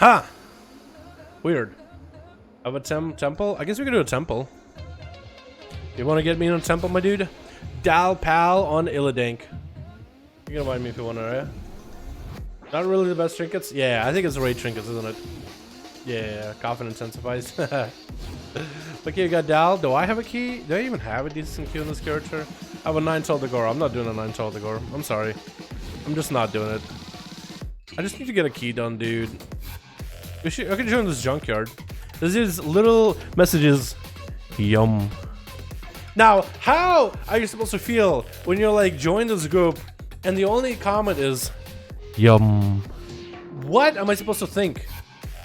Huh. Weird. Have a temple? I guess we could do a temple. You want to get me in a temple, my dude? Dal Pal on Illidank. You can remind me if you want to, right? Not really the best trinkets? Yeah, I think it's raid trinkets, isn't it? Yeah, coffin intensifies. Okay, you got Dal. Do I have a key? Do I even have a decent key on this character? I have a 9 Taldagor. I'm not doing a 9 Taldagor. I'm sorry. I'm just not doing it. I just need to get a key done, dude. I can join this junkyard. There's these little messages. Yum. Now, how are you supposed to feel when you're like join this group and the only comment is yum? What am I supposed to think?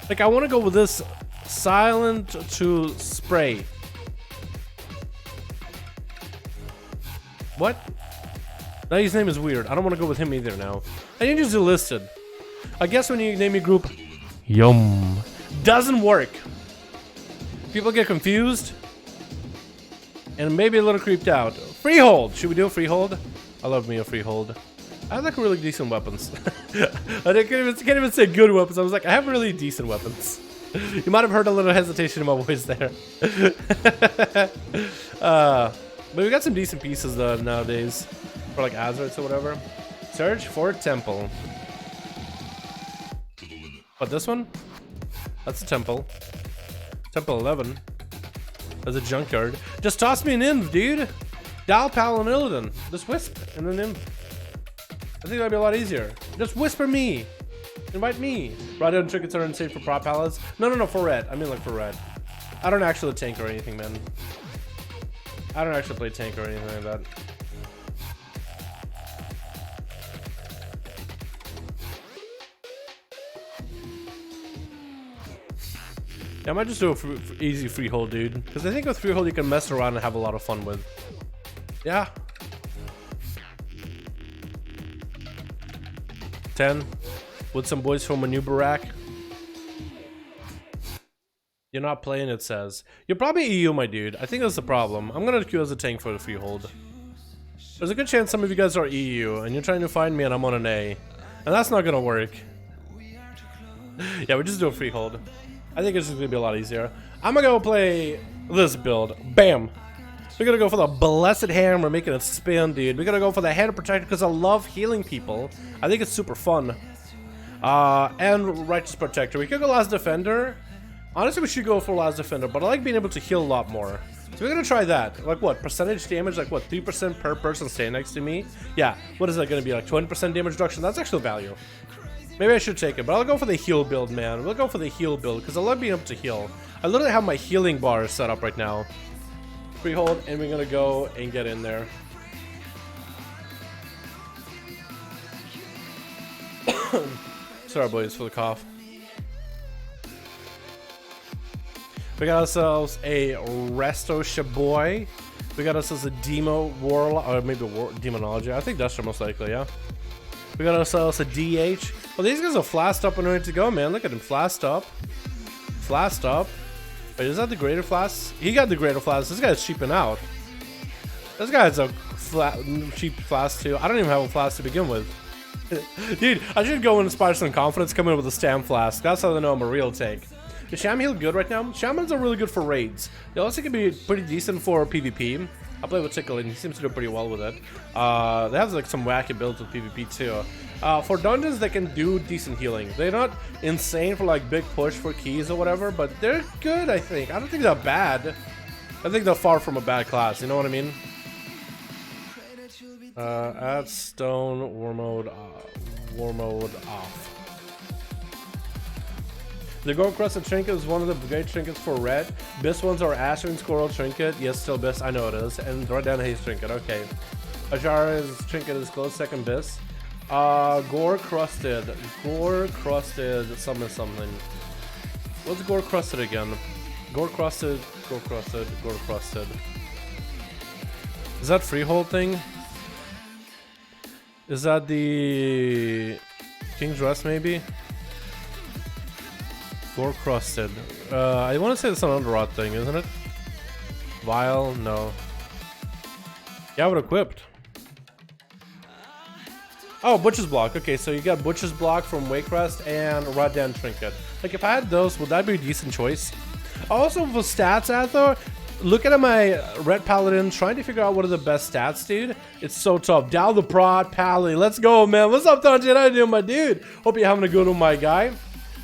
Like, I want to go with this silent to spray. What? Now his name is weird. I don't want to go with him either now. I need to do listed. I guess when you name your group yum doesn't work. People get confused and maybe a little creeped out. Freehold. Should we do a freehold? I love me a freehold. I have like really decent weapons. I can't even say good weapons. I was like, I have really decent weapons. You might have heard a little hesitation in my voice there. But we got some decent pieces though nowadays. For like Azeroth or whatever. Search for temple. But this one? That's a temple. Temple 11. There's a junkyard. Just toss me an inv, dude. Dal, Pal, and Illidan. Just wisp and then inv. I think that'd be a lot easier. Just whisper me. Invite me. Ride-down trinkets are unsafe for prop pallets. No, for red. I mean like for red. I don't actually tank or anything, man. I don't actually play tank or anything like that. Yeah, I might just do a easy freehold, dude. Because I think with freehold you can mess around and have a lot of fun with. Yeah. 10. With some boys from a new barack. You're not playing, it says. You're probably EU, my dude. I think that's the problem. I'm gonna queue as a tank for the freehold. There's a good chance some of you guys are EU and you're trying to find me and I'm on an A. And that's not gonna work. Yeah, we just do a freehold. I think it's just gonna be a lot easier. I'm gonna go play this build. Bam! We're gonna go for the blessed hammer, making it spin, dude. We're gonna go for the hand protector because I love healing people. I think it's super fun. And righteous protector. We could go last defender. Honestly, we should go for last defender, but I like being able to heal a lot more. So we're gonna try that. Like what? Percentage damage? Like what? 3% per person staying next to me? Yeah. What is that gonna be? Like 20% damage reduction? That's actual value. Maybe I should take it, but I'll go for the heal build, man. We'll go for the heal build because I love being able to heal. I literally have my healing bar set up right now. Freehold, and we're gonna go and get in there. Sorry, boys, for the cough. We got ourselves a Resto Shaboy. We got ourselves a Demo Warlock, or maybe Demonology. I think that's most likely, yeah. We got ourselves a DH. Well, these guys are flashed up and ready to go, man. Look at him, flashed up. Flashed up. Wait, is that the greater flask? He got the greater flask. This guy's cheaping out. This guy's a cheap flask too. I don't even have a flask to begin with. Dude, I should go and inspire some confidence coming in with a Stam flask. That's how they know I'm a real tank. Is Sham heal good right now? Shamans are really good for raids. They also can be pretty decent for PvP. I play with Tickle and he seems to do pretty well with it. They have like some wacky builds with PvP too. For dungeons, they can do decent healing. They're not insane for like big push for keys or whatever, but they're good, I think. I don't think they're bad. I think they're far from a bad class, you know what I mean? Add stone, war mode off. The gold crusted trinket is one of the great trinkets for red. Best ones are Asher and Squirrel trinket. Yes, still best. I know it is. And right down Haze trinket. Okay. Ajara's trinket is close second best. Gore crusted something. What's gore crusted again? Gore crusted. Is that freehold thing? Is that the King's Rest maybe? Gore crusted. I want to say it's an Underrot thing, isn't it? Vial? No. Yeah, I would equipped. Oh, Butcher's Block. Okay, so you got Butcher's Block from Wakecrest and Raddan Trinket. Like, if I had those, would that be a decent choice? Also, for stats out there, looking at my Red Paladin, trying to figure out what are the best stats, dude. It's so tough. Down the prod, Pally. Let's go, man. What's up, Dungeon? How you doing, my dude? Hope you're having a good one, my guy.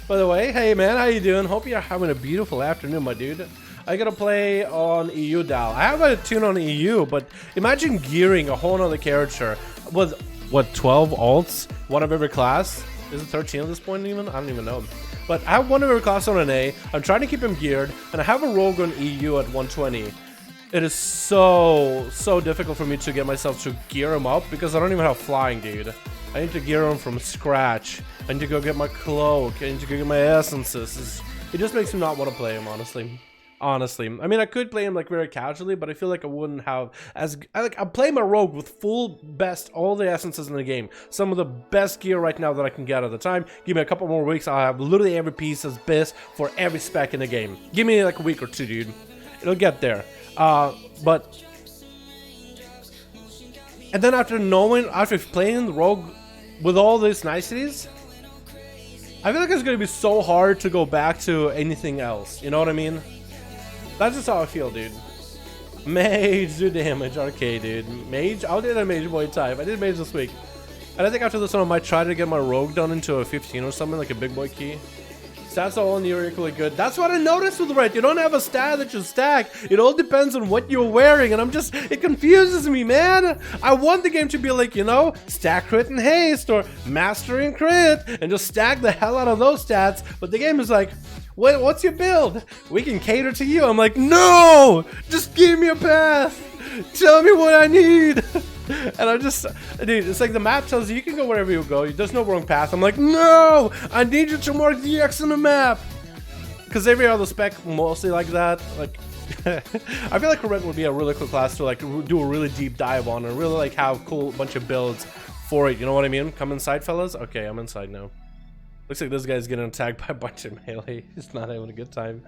By the way, hey, man. How you doing? Hope you're having a beautiful afternoon, my dude. I gotta play on EU Dal. I have a tune on EU, but imagine gearing a whole nother character with, what, 12 alts? One of every class? Is it 13 at this point even? I don't even know. But I have one of class on NA. I'm trying to keep him geared, and I have a rogue on EU at 120. It is so difficult for me to get myself to gear him up because I don't even have flying, dude. I need to gear him from scratch. I need to go get my cloak. I need to go get my essences. It just makes me not want to play him, honestly. Honestly, I mean, I could play him like very casually, but I feel like I wouldn't have as I'm playing my rogue with full best all the essences in the game, some of the best gear right now that I can get at the time. Give me a couple more weeks, I'll have literally every piece as best for every spec in the game. Give me like a week or two, dude. It'll get there. But and then after playing the rogue with all these niceties, I feel like it's gonna be so hard to go back to anything else. You know what I mean? That's just how I feel, dude. Mage, do damage. Okay, dude. Mage? I'll do that mage boy type. I did mage this week. And I think after this one, I might try to get my rogue done into a 15 or something, like a big boy key. Stats are all near equally good. That's what I noticed with Red. You don't have a stat that you stack. It all depends on what you're wearing. And it confuses me, man. I want the game to be like, you know, stack crit and haste or mastering crit and just stack the hell out of those stats. But the game is like, what's your build? We can cater to you. I'm like, no, just give me a path. Tell me what I need. And I'm just, dude, it's like the map tells you can go wherever you go. There's no wrong path. I'm like, no, I need you to mark the X on the map. Because every other spec mostly like that. Like, I feel like Correct would be a really cool class to like do a really deep dive on and really like have a cool bunch of builds for it. You know what I mean? Come inside, fellas. Okay, I'm inside now. Looks like this guy's getting attacked by a bunch of melee. He's not having a good time.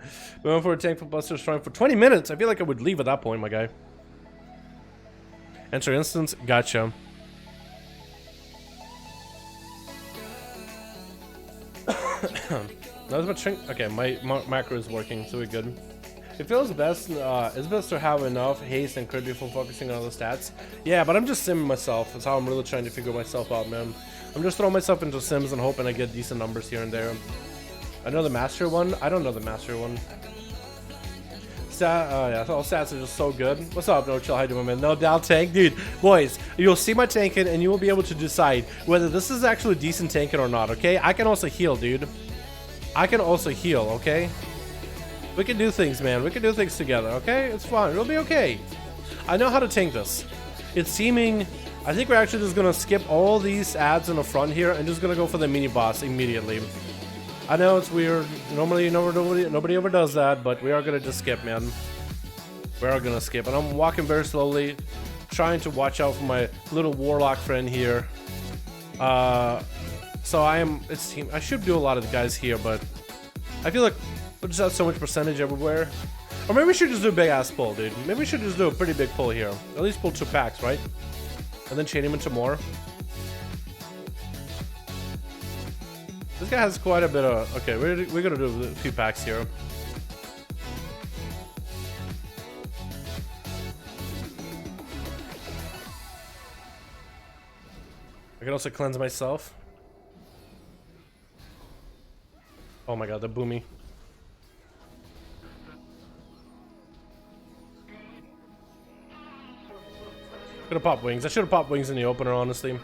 We went for a tank for Buster Strong for 20 minutes. I feel like I would leave at that point, my guy. Enter instance. Gotcha. That was my shrink. Okay, my macro is working, so we're good. It feels best. It's best to have enough haste and crit before focusing on other stats. Yeah, but I'm just simming myself. That's how I'm really trying to figure myself out, man. I'm just throwing myself into sims and hoping I get decent numbers here and there. I know the master one. I don't know the master one. Yeah, all stats are just so good. What's up, No Chill? How you doing, man? No doubt tank, dude. Boys, you'll see my tanking and you will be able to decide whether this is actually decent tanking or not. Okay, I can also heal, dude. I can also heal. Okay, we can do things, man. We can do things together. Okay, it's fine. It'll be okay. I know how to tank this. It's seeming. I think we're actually just gonna skip all these ads in the front here and just gonna go for the mini boss immediately. I know it's weird. Normally, nobody ever does that, but we are gonna just skip, man. We are gonna skip, and I'm walking very slowly, trying to watch out for my little warlock friend here. So I am. I should do a lot of the guys here, but I feel like we'll just have so much percentage everywhere. Or maybe we should just do a big ass pull, dude. Maybe we should just do a pretty big pull here. At least pull 2 packs, right? And then chain him into more. This guy has quite a bit of... Okay, we're gonna do a few packs here. I can also cleanse myself. Oh my god, the boomy. Could have popped wings. I should have popped wings in the opener, honestly.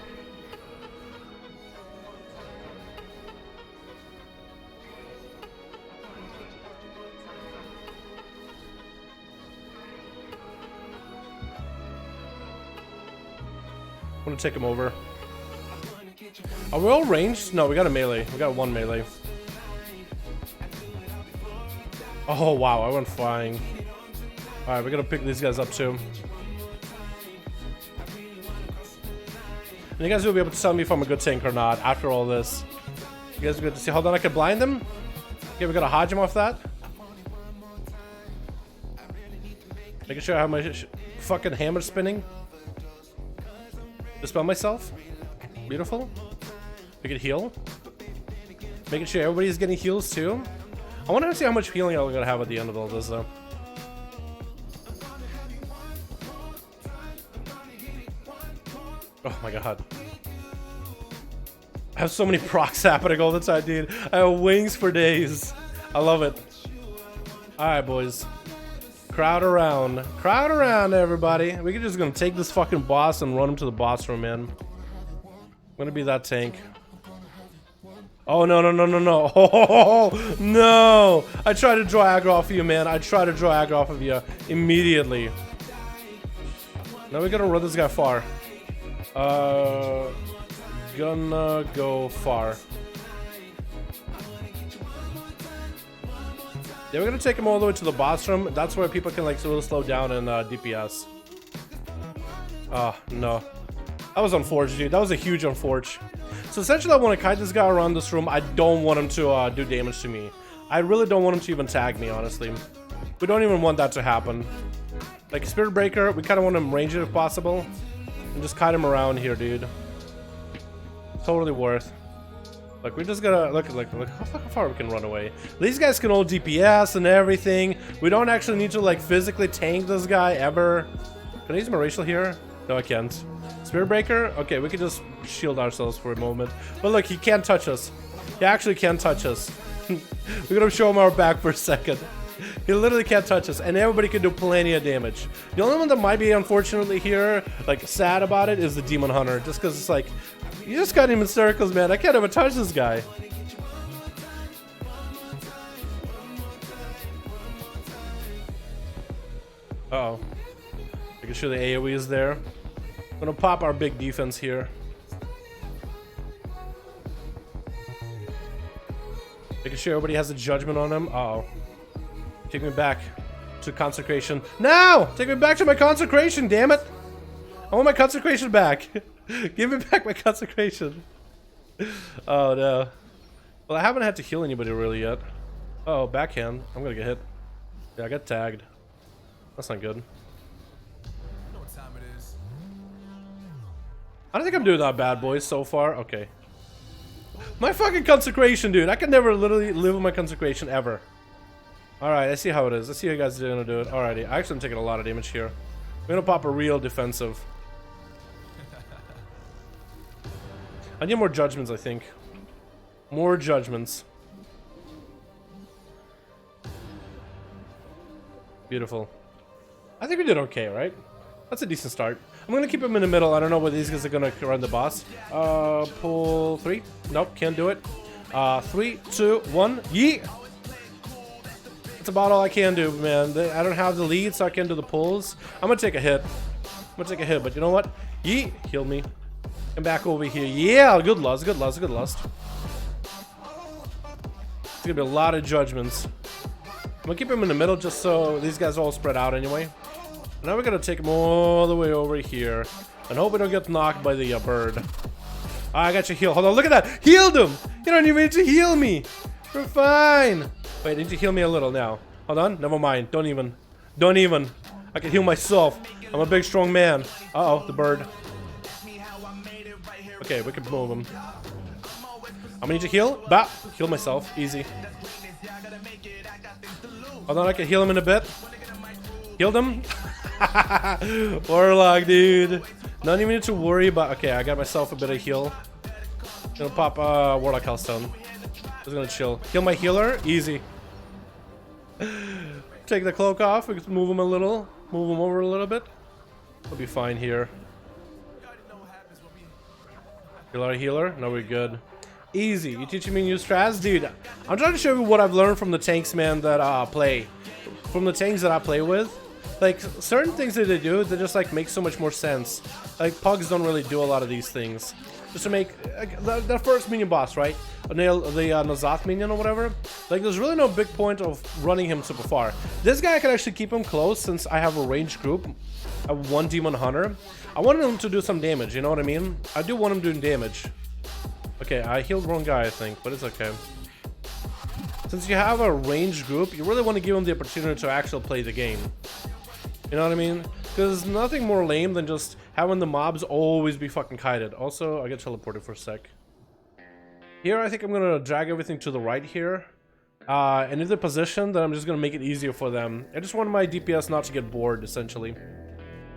I'm gonna take him over. Are we all ranged? No, we got a melee. We got 1 melee. Oh wow, I went flying. Alright, we're gonna pick these guys up too. And you guys will be able to tell me if I'm a good tank or not after all this. You guys are good to see. Hold on, I can blind them. Okay, we gotta hodge him off that. Making sure I have my fucking hammer spinning. Dispel myself. Beautiful. We can heal. Making sure everybody's getting heals too. I want to see how much healing I'm gonna have at the end of all this though. Oh my god. I have so many procs happening all the time, dude. I have wings for days. I love it. Alright, boys. Crowd around. Crowd around, everybody. We're just gonna take this fucking boss and run him to the boss room, man. I'm gonna be that tank. Oh, no, no, no, no, no. Oh, no. I tried to draw aggro off of you, man. I tried to draw aggro off of you immediately. Now we're gonna run this guy far. Gonna go far. Yeah, we're gonna take him all the way to the boss room. That's where people can like really slow down in DPS. Oh, no. That was unfortunate, dude. That was a huge unfortunate. So essentially I want to kite this guy around this room. I don't want him to do damage to me. I really don't want him to even tag me, honestly. We don't even want that to happen. Like Spirit Breaker, we kind of want him range it if possible. And just kite him around here, dude. Totally worth. Look, we're just gonna look how far we can run away. These guys can hold DPS and everything. We don't actually need to like physically tank this guy ever. Can I use my racial here? No, I can't. Spirit Breaker? Okay, we can just shield ourselves for a moment. But look, he can't touch us. He actually can't touch us. We're gonna show him our back for a second. He literally can't touch us, and everybody can do plenty of damage. The only one that might be, unfortunately, here, like, sad about it is the Demon Hunter. Just because it's like, you just got him in circles, man. I can't even touch this guy. Uh-oh. Making sure the AoE is there. I'm gonna pop our big defense here. Making sure everybody has a judgment on him. Uh-oh. Take me back to consecration. No! Take me back to my consecration, damn it! I want my consecration back. Give me back my consecration. Oh no. Well, I haven't had to heal anybody really yet. Uh oh, backhand. I'm gonna get hit. Yeah, I got tagged. That's not good. I don't think I'm doing that bad, boys, so far. Okay. My fucking consecration, dude. I can never literally live with my consecration ever. Alright, I see how it is. Let's see how you guys are gonna do it. Alrighty. I actually am taking a lot of damage here. I'm gonna pop a real defensive. I need more judgments, I think. More judgments. Beautiful. I think we did okay, right? That's a decent start. I'm gonna keep him in the middle. I don't know whether these guys are gonna run the boss. Pull 3. Nope, can't do it. 3, 2, 1. Yeet! That's about all I can do, man. I don't have the lead, so I can't do the pulls. I'm gonna take a hit. But you know what? Yeet! Heal me. Come back over here. Yeah! Good lust, good lust, good lust. It's gonna be a lot of judgments. I'm gonna keep him in the middle just so these guys all spread out anyway. Now we're gonna take him all the way over here and hope we don't get knocked by the bird. I got your heal. Hold on, look at that. Healed him. You don't even need to heal me. We're fine. Wait, need to heal me a little now. Hold on. Never mind. Don't even. I can heal myself. I'm a big, strong man. Uh-oh, the bird. Okay, we can move him. I'm gonna need to heal. Bah. Heal myself. Easy. Hold on, I can heal him in a bit. Healed him. Warlock, dude. Not even need to worry about. Okay, I got myself a bit of heal. Gonna pop Warlock Hellstone. Just gonna chill. Heal my healer. Easy. Take the cloak off. We can move him a little. Move him over a little bit. We'll be fine here. Healer. No, we're good. Easy. You teaching me new strats? Dude, I'm trying to show you what I've learned from the tanks, man, that play. From the tanks that I play with. Like, certain things that they do, they just, like, make so much more sense. Like, pugs don't really do a lot of these things. Just to make... the first minion boss, right? The Nazoth minion or whatever. Like, there's really no big point of running him super far. This guy, I can actually keep him close since I have a ranged group. I have one Demon Hunter. I wanted him to do some damage, you know what I mean? I do want him doing damage. Okay, I healed wrong guy, I think, but it's okay. Since you have a ranged group, you really want to give him the opportunity to actually play the game. You know what I mean? Because there's nothing more lame than just having the mobs always be fucking kited. Also, I get teleported for a sec. Here, I think I'm going to drag everything to the right here. And if they're positioned, then I'm just going to make it easier for them. I just want my DPS not to get bored, essentially.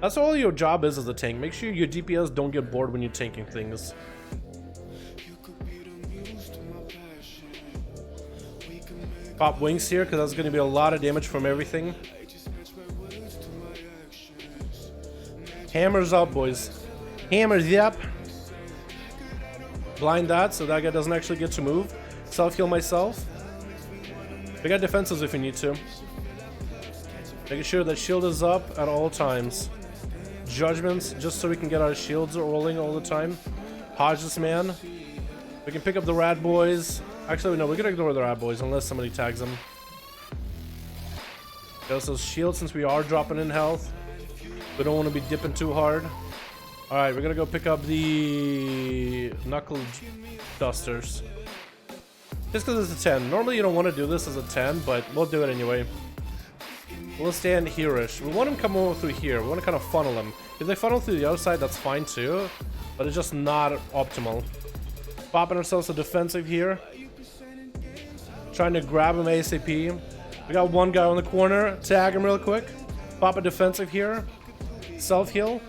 That's all your job is as a tank. Make sure your DPS don't get bored when you're tanking things. Pop wings here, because that's going to be a lot of damage from everything. Hammers up, boys. Hammers up. Blind that, so that guy doesn't actually get to move. Self-heal myself. We got defenses if we need to. Making sure that shield is up at all times. Judgments, just so we can get our shields rolling all the time. Hodge this man. We can pick up the rad boys. Actually, no, we're gonna ignore the rad boys unless somebody tags them. Get us those shields since we are dropping in health. We don't want to be dipping too hard. Alright, we're gonna go pick up the knuckle dusters. Just because it's a 10. Normally you don't want to do this as a 10, but we'll do it anyway. We'll stand here-ish. We want them to come over through here. We want to kind of funnel them. If they funnel through the other side, that's fine too. But it's just not optimal. Popping ourselves a defensive here. Trying to grab him ASAP. We got one guy on the corner. Tag him real quick. Pop a defensive here. Self-heal.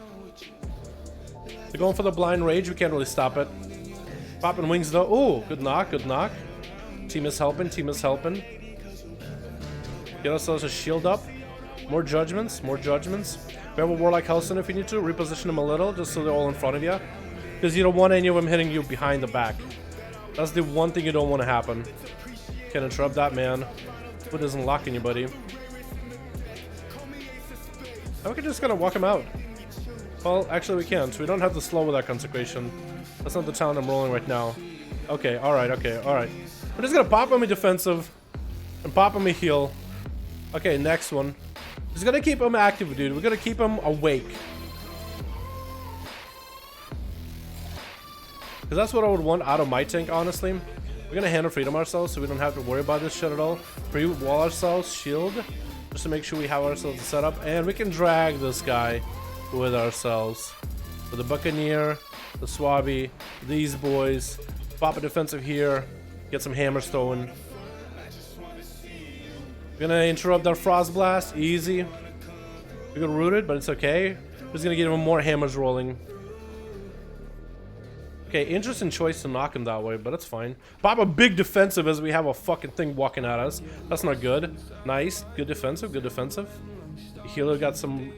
They're going for the blind rage. We can't really stop it. Popping wings though. Ooh, good knock, good knock. Team is helping, team is helping. Get ourselves a shield up. More judgments, more judgments. We have a Warlock Hellstone if you need to. Reposition them a little, just so they're all in front of you. Because you don't want any of them hitting you behind the back. That's the one thing you don't want to happen. Can't interrupt that, man. Foot isn't locking you, buddy. And we can just kind of walk him out. Well, actually we can't. We don't have to slow with that consecration. That's not the talent I'm rolling right now. Okay, alright, okay, alright. We're just gonna pop him a defensive and pop him a heal. Okay, next one. Just gonna keep him active, dude. We're gonna keep him awake. Because that's what I would want out of my tank, honestly. We're gonna handle freedom ourselves so we don't have to worry about this shit at all. Pre-wall ourselves, shield, just to make sure we have ourselves set up. And we can drag this guy with ourselves. With the Buccaneer, the Swabby, these boys. Pop a defensive here. Get some Hammerstone. We're gonna interrupt our Frost Blast. Easy. We got rooted, but it's okay. We're just gonna get him more hammers rolling. Okay, interesting choice to knock him that way, but it's fine. Pop a big defensive as we have a fucking thing walking at us. That's not good. Nice. Good defensive, good defensive. Healer got some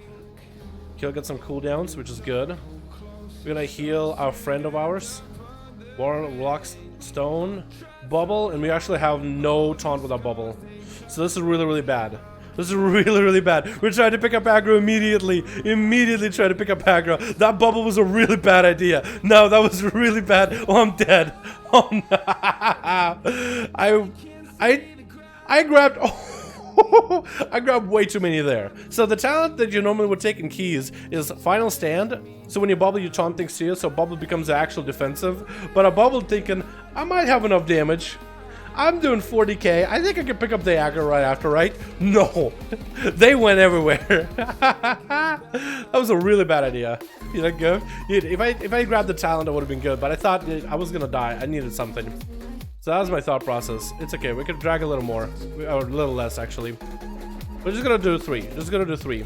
cooldowns, which is good. We're gonna heal our friend of ours. Warlock Stone. Bubble, and we actually have no taunt with our bubble. So this is really, really bad. This is really, really bad. We're trying to pick up aggro immediately. Immediately trying to pick up aggro. That bubble was a really bad idea. No, that was really bad. Oh, I'm dead. Oh, no. I grabbed... Oh, I grabbed way too many there. So the talent that you normally would take in keys is Final Stand. So when you bubble, you taunt things to you, so bubble becomes actual defensive. But I bubbled thinking, I might have enough damage. I'm doing 40k. I think I can pick up the aggro right after, right? No. They went everywhere. That was a really bad idea. You know, good? If I grabbed the talent, it would have been good. But I thought I was going to die. I needed something. So that was my thought process. It's okay. We could drag a little more. Or a little less, actually. We're just going to do 3. Just going to do 3. You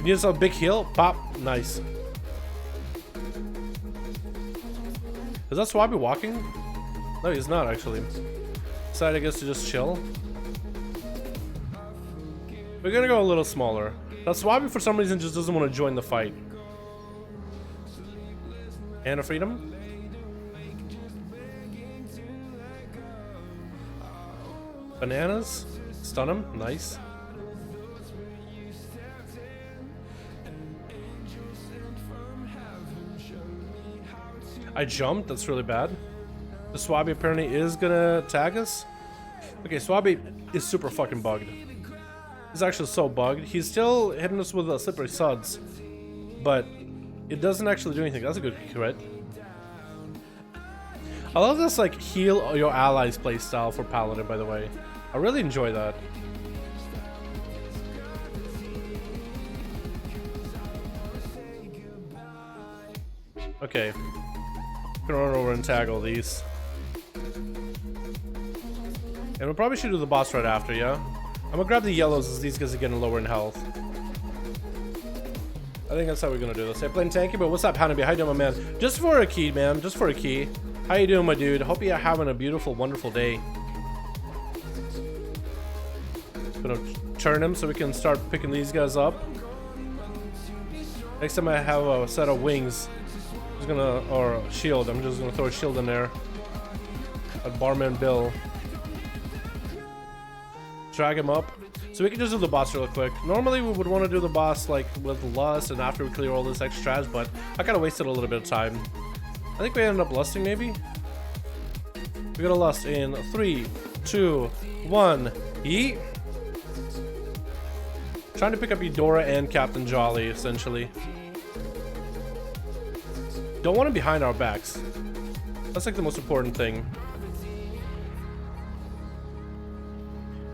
need some big heal. Pop. Nice. Is that Swabby walking? No, he's not, actually. Decided, I guess, to just chill. We're gonna go a little smaller. Now, Swabby, for some reason, just doesn't want to join the fight. And a freedom. Bananas. Stun him. Nice. I jumped. That's really bad. The Swabby apparently is gonna tag us. Okay, Swabby is super fucking bugged. He's actually so bugged. He's still hitting us with slippery suds, but it doesn't actually do anything. That's a good crit. I love this like heal your allies playstyle for Paladin, by the way. I really enjoy that. Okay. I'm gonna run over and tag all these. And we probably should do the boss right after, yeah? I'm gonna grab the yellows as these guys are getting lower in health. I think that's how we're gonna do this. I'm playing tanky, but what's up, Hanabi? How you doing, my man? Just for a key, man. Just for a key. How you doing, my dude? Hope you're having a beautiful, wonderful day. Gonna turn him so we can start picking these guys up. Next time I have a set of wings, I'm just gonna, or a shield, I'm just gonna throw a shield in there. at Barman Bill. Drag him up. So we can just do the boss real quick. Normally we would want to do the boss like with Lust and after we clear all this extra trash, but I kind of wasted a little bit of time. I think we ended up lusting maybe. We're gonna lust in 3, 2, 1, yeet. Trying to pick up Eudora and Captain Jolly, essentially. Don't want him behind our backs. That's like the most important thing.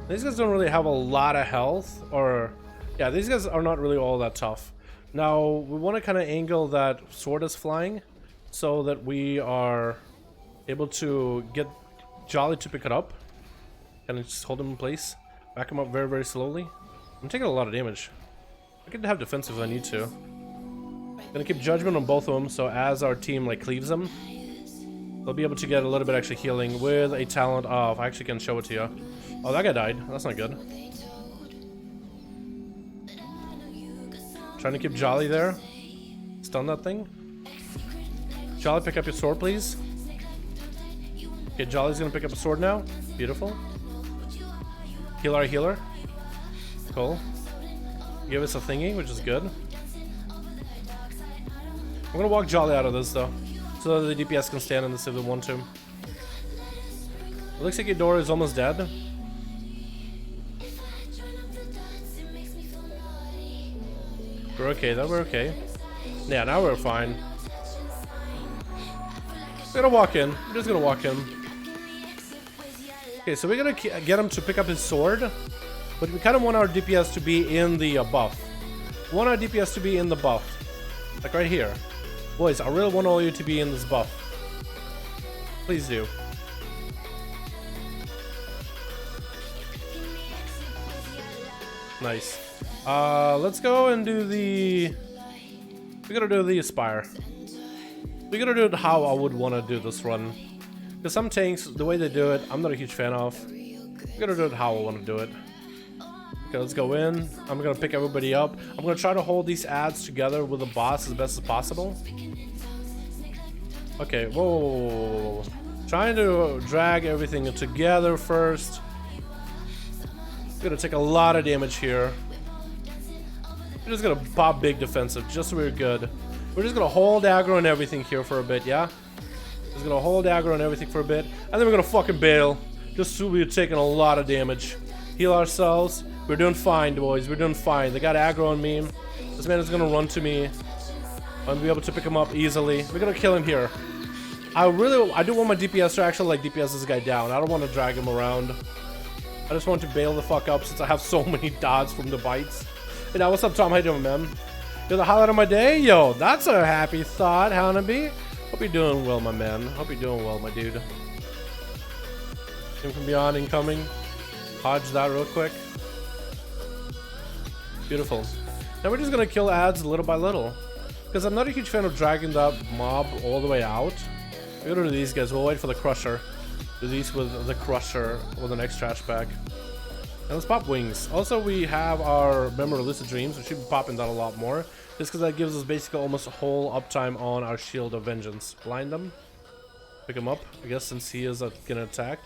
These guys don't really have a lot of health, or... Yeah, these guys are not really all that tough. Now, we want to kind of angle that sword is flying, so that we are able to get Jolly to pick it up. Kind of just hold him in place. Back him up very, very slowly. I'm taking a lot of damage. I could have defensive if I need to. Gonna keep judgment on both of them, so as our team like cleaves them, they'll be able to get a little bit extra healing with a talent of... I actually can show it to you. Oh, that guy died. That's not good. Trying to keep Jolly there. Stun that thing. Jolly, pick up your sword, please. Okay, Jolly's gonna pick up a sword now. Beautiful. Heal our healer. Cool. Give us a thingy, which is good. I'm gonna walk Jolly out of this though, so that the DPS can stand in this if they want to. It looks like Eudora is almost dead. We're okay, though, we're okay. Yeah, now we're fine. We're gonna walk in. We're just gonna walk in. Okay, so we're gonna get him to pick up his sword, but we kind of want our DPS to be in the buff. We want our DPS to be in the buff. Like right here. Boys, I really want all you to be in this buff. Please do. Nice. Let's go and do the... We gotta do the Aspire. We gotta do it how I would want to do this run. Because some tanks, the way they do it, I'm not a huge fan of. We gotta do it how I want to do it. Okay, let's go in. I'm gonna pick everybody up. I'm gonna try to hold these adds together with the boss as best as possible. Okay, whoa. Trying to drag everything together first. Gonna take a lot of damage here. We're just gonna pop big defensive, just so we're good. We're just gonna hold aggro and everything here for a bit, yeah? Just gonna hold aggro and everything for a bit, and then we're gonna fucking bail. Just so we're taking a lot of damage. Heal ourselves. We're doing fine, boys. We're doing fine. They got aggro on me. This man is gonna run to me. I'm gonna be able to pick him up easily. We're gonna kill him here. I do want my DPS to actually like DPS this guy down. I don't want to drag him around. I just want to bail the fuck up since I have so many dodges from the bites. Hey, now what's up, Tom? How you doing, man? You're the highlight of my day? Yo, that's a happy thought, Hanabi. Hope you're doing well, my man. Hope you're doing well, my dude. Team from beyond incoming. Hodge that real quick. Beautiful. Now we're just gonna kill adds little by little. Because I'm not a huge fan of dragging that mob all the way out. We're gonna do these guys. We'll wait for the Crusher. Do these with the Crusher with the next trash bag. And let's pop wings. Also, we have our Memory of Lucid Dreams. We should be popping that a lot more. Just because that gives us basically almost a whole uptime on our Shield of Vengeance. Blind them. Pick him up, I guess, since he is gonna attack.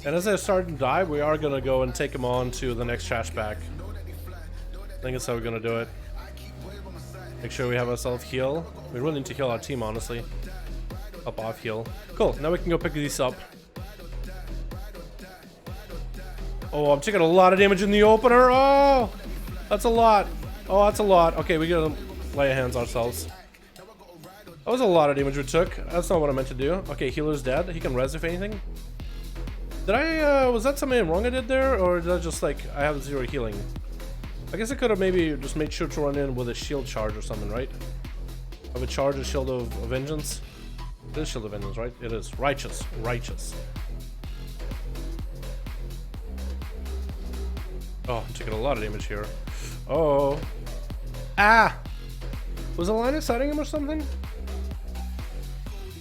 And as I start to die, we are gonna go and take him on to the next trash bag. I think that's how we're gonna do it. Make sure we have ourselves heal. We really need to heal our team, honestly. Up off heal. Cool, now we can go pick these up. Oh, I'm taking a lot of damage in the opener. Oh, that's a lot. Oh, that's a lot. Okay, we gotta lay hands ourselves. That was a lot of damage we took. That's not what I meant to do. Okay, healer's dead. He can res if anything. Did I, was that something wrong I did there? Or did I just like, I have 0 healing? I guess I could have maybe just made sure to run in with a shield charge or something, right? Have a charge, a shield of vengeance. It is shield of vengeance, right? It is. Righteous. Righteous. Oh, I'm taking a lot of damage here. Oh. Ah! Was Alina sighting him or something?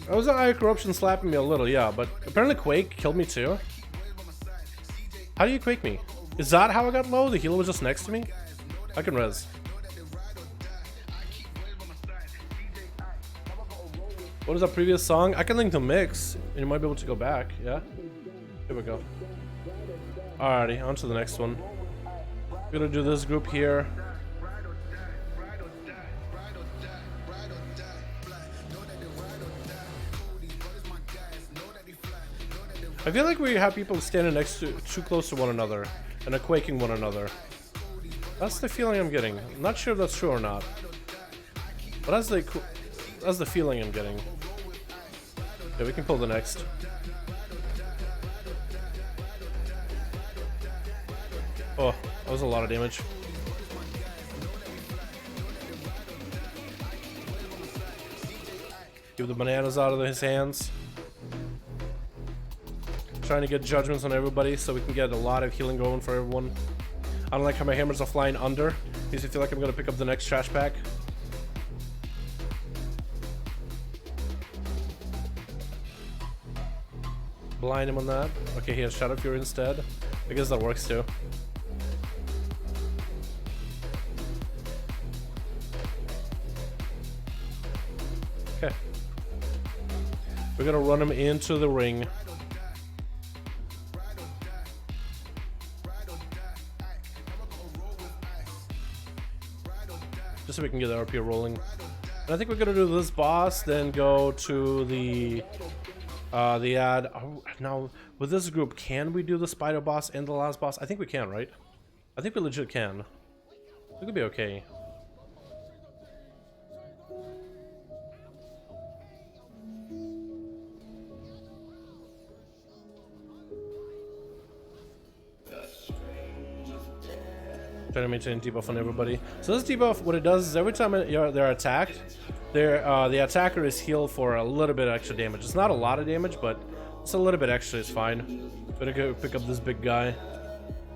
I was IO corruption slapping me a little, yeah, but apparently Quake killed me too. How do you Quake me? Is that how I got low? The healer was just next to me? I can res. What is that previous song? I can link the mix, and you might be able to go back, yeah? Here we go. Alrighty, on to the next one. We're gonna do this group here. I feel like we have people standing next to too close to one another and are quaking one another. That's the feeling I'm getting. I'm not sure if that's true or not, but that's the feeling I'm getting. Yeah, we can pull the next. Oh, that was a lot of damage. Give the bananas out of his hands. Trying to get judgments on everybody so we can get a lot of healing going for everyone. I don't like how my hammers are flying under. Makes me feel like I'm gonna pick up the next trash pack. Blind him on that. Okay, he has Shadow Fury instead. I guess that works too. Okay. We're gonna run him into the ring. Just so we can get the RP rolling. And I think we're gonna do this boss, then go to the ad. Oh, now with this group, can we do the spider boss and the last boss? I think we can, right? I think we legit can. It could be okay. Trying to maintain debuff on everybody. So this debuff, what it does is every time they're attacked, the attacker is healed for a little bit of extra damage. It's not a lot of damage, but it's a little bit extra. It's fine. Better go pick up this big guy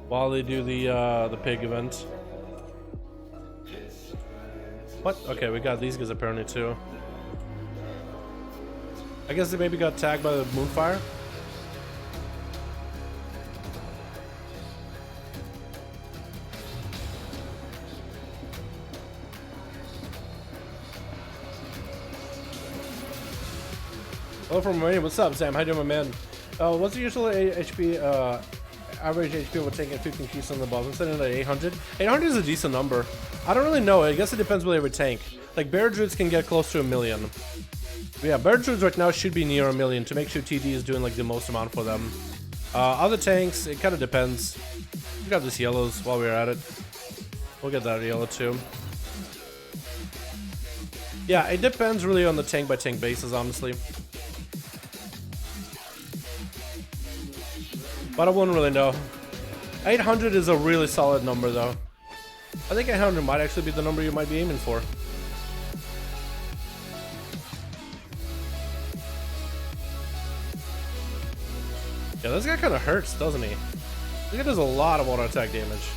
while they do the pig event. What? Okay, we got these guys apparently too. I guess they maybe got tagged by the moonfire. Hello from Romania. What's up, Sam? How you doing, my man? What's the usual HP, average HP we're taking 15 keys on the boss? I'm setting it at 800. 800 is a decent number. I don't really know. I guess it depends where they would tank. Like, Bear Druids can get close to 1 million. But yeah, Bear Druids right now should be near 1 million to make sure TD is doing, like, the most amount for them. Other tanks, it kind of depends. We got this yellows while we're at it. We'll get that yellow, too. Yeah, it depends really on the tank by tank basis, honestly. But I wouldn't really know. 800 is a really solid number, though. I think 800 might actually be the number you might be aiming for. Yeah, this guy kind of hurts, doesn't he? I think it does a lot of auto attack damage.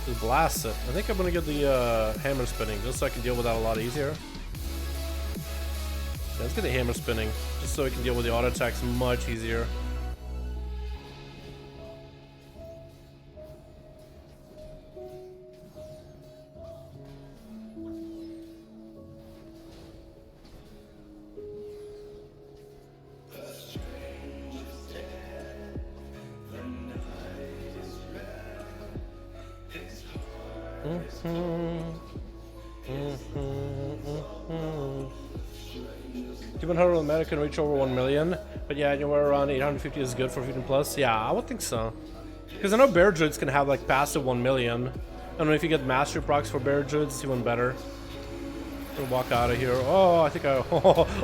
Just blasts it. I think I'm gonna get the hammer spinning just so I can deal with that a lot easier. Yeah, let's get the hammer spinning just so we can deal with the auto attacks much easier. Given how Romantic can reach over 1 million, but yeah, anywhere around 850 is good for 15 plus. Yeah, I would think so. Because I know Bear Druids can have like passive 1 million. I don't know if you get mastery procs for Bear Druids, it's even better. I'm gonna walk out of here. Oh, I think I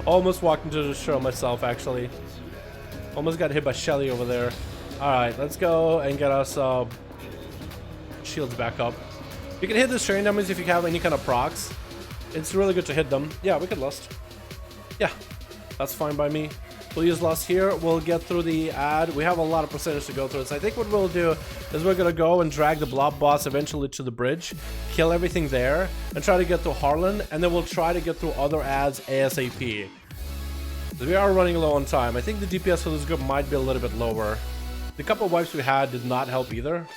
almost walked into the show myself, actually. Almost got hit by Shelly over there. Alright, let's go and get us shields back up. You can hit the strain damage if you have any kind of procs. It's really good to hit them. Yeah, we could lust. Yeah, that's fine by me. We'll use lust here. We'll get through the ad. We have a lot of percentage to go through. So I think what we'll do is we're going to go and drag the blob boss eventually to the bridge, kill everything there, and try to get through Harlan, and then we'll try to get through other ads ASAP. We are running low on time. I think the DPS for this group might be a little bit lower. The couple of wipes we had did not help either.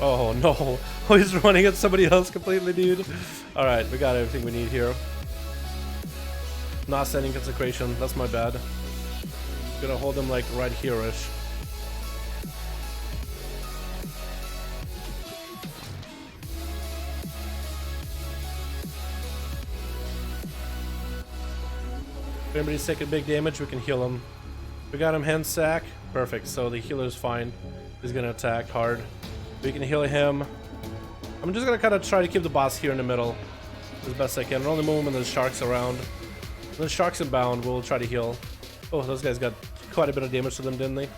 Oh no. Oh, he's running at somebody else completely, dude. Alright, we got everything we need here. Not sending consecration. That's my bad. Gonna hold him like right here-ish. If anybody's taking big damage, we can heal him. We got him hand sack. Perfect. So the healer's fine. He's gonna attack hard. We can heal him. I'm just gonna kind of try to keep the boss here in the middle as best I can. We'll only move him when there's sharks around. When there's sharks inbound, we'll try to heal. Oh, those guys got quite a bit of damage to them, didn't they?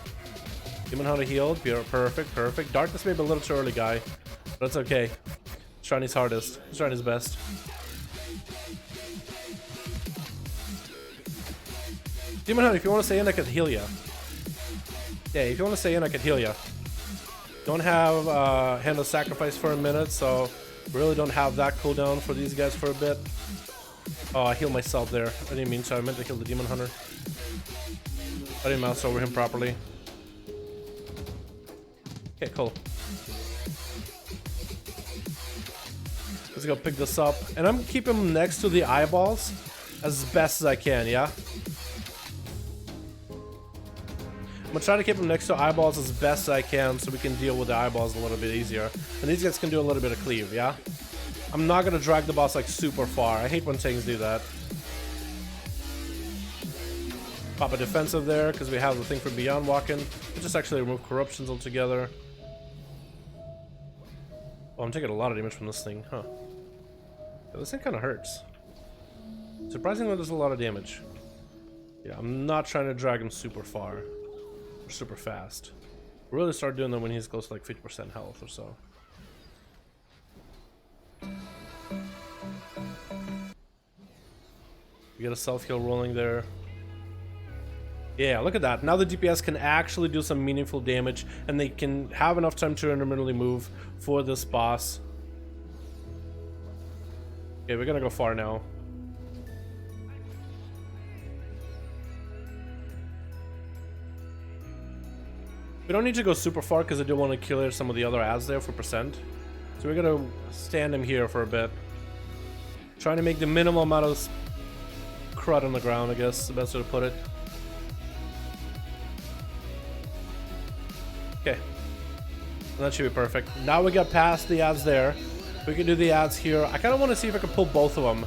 Demon Hunter healed. Perfect, perfect. Darkness may be a little too early, guy. But it's okay. He's trying his hardest. He's trying his best. Demon Hunter, if you want to stay in, I could heal you. Yeah, if you want to stay in, I could heal you. Don't have Hand of Sacrifice for a minute, so really don't have that cooldown for these guys for a bit. Oh, I healed myself there. I didn't mean to. I meant to heal the Demon Hunter. I didn't mouse over him properly. Okay, cool. Let's go pick this up. And I'm keeping him next to the eyeballs as best as I can, yeah? I'm gonna try to keep him next to eyeballs as best as I can so we can deal with the eyeballs a little bit easier. And these guys can do a little bit of cleave, yeah? I'm not gonna drag the boss like super far. I hate when things do that. Pop a defensive there because we have the thing for Beyond Walking. We'll just actually remove corruptions altogether. Oh, I'm taking a lot of damage from this thing, huh? Yeah, this thing kind of hurts. Surprisingly, there's a lot of damage. Yeah, I'm not trying to drag him super far. Or super fast. We'll really start doing that when he's close to like 50% health or so. We got a self-heal rolling there. Yeah, look at that. Now the DPS can actually do some meaningful damage, and they can have enough time to intermittently move for this boss. Okay, we're gonna go far now. We don't need to go super far because I do want to kill some of the other adds there for percent. So we're gonna stand him here for a bit. Trying to make the minimal amount of crud on the ground, I guess, the best way to put it. Okay. And that should be perfect. Now we got past the adds there. We can do the adds here. I kind of want to see if I can pull both of them.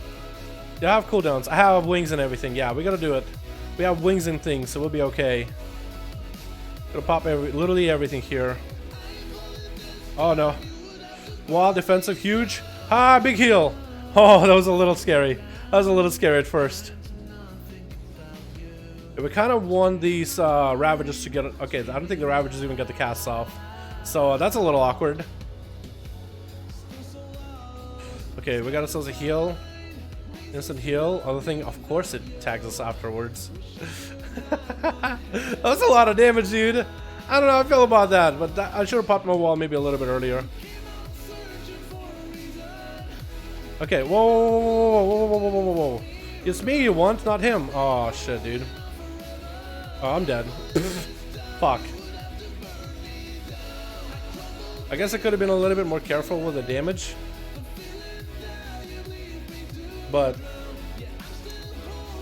They have cooldowns. I have wings and everything. Yeah, we gotta do it. We have wings and things, so we'll be okay. Gonna pop literally everything here. Oh no. Wall defensive, huge. Ah, big heal. Oh, that was a little scary. That was a little scary at first. We kind of want these Ravagers to get it. Okay, I don't think the Ravagers even got the casts off. So that's a little awkward. Okay, we got ourselves a heal. Instant heal. Other thing, of course it tags us afterwards. That's a lot of damage, dude. I don't know how I feel about that, but I should have popped my wall maybe a little bit earlier. Okay, whoa. It's me you want, not him. Oh, shit, dude. Oh, I'm dead. Fuck. I guess I could have been a little bit more careful with the damage. But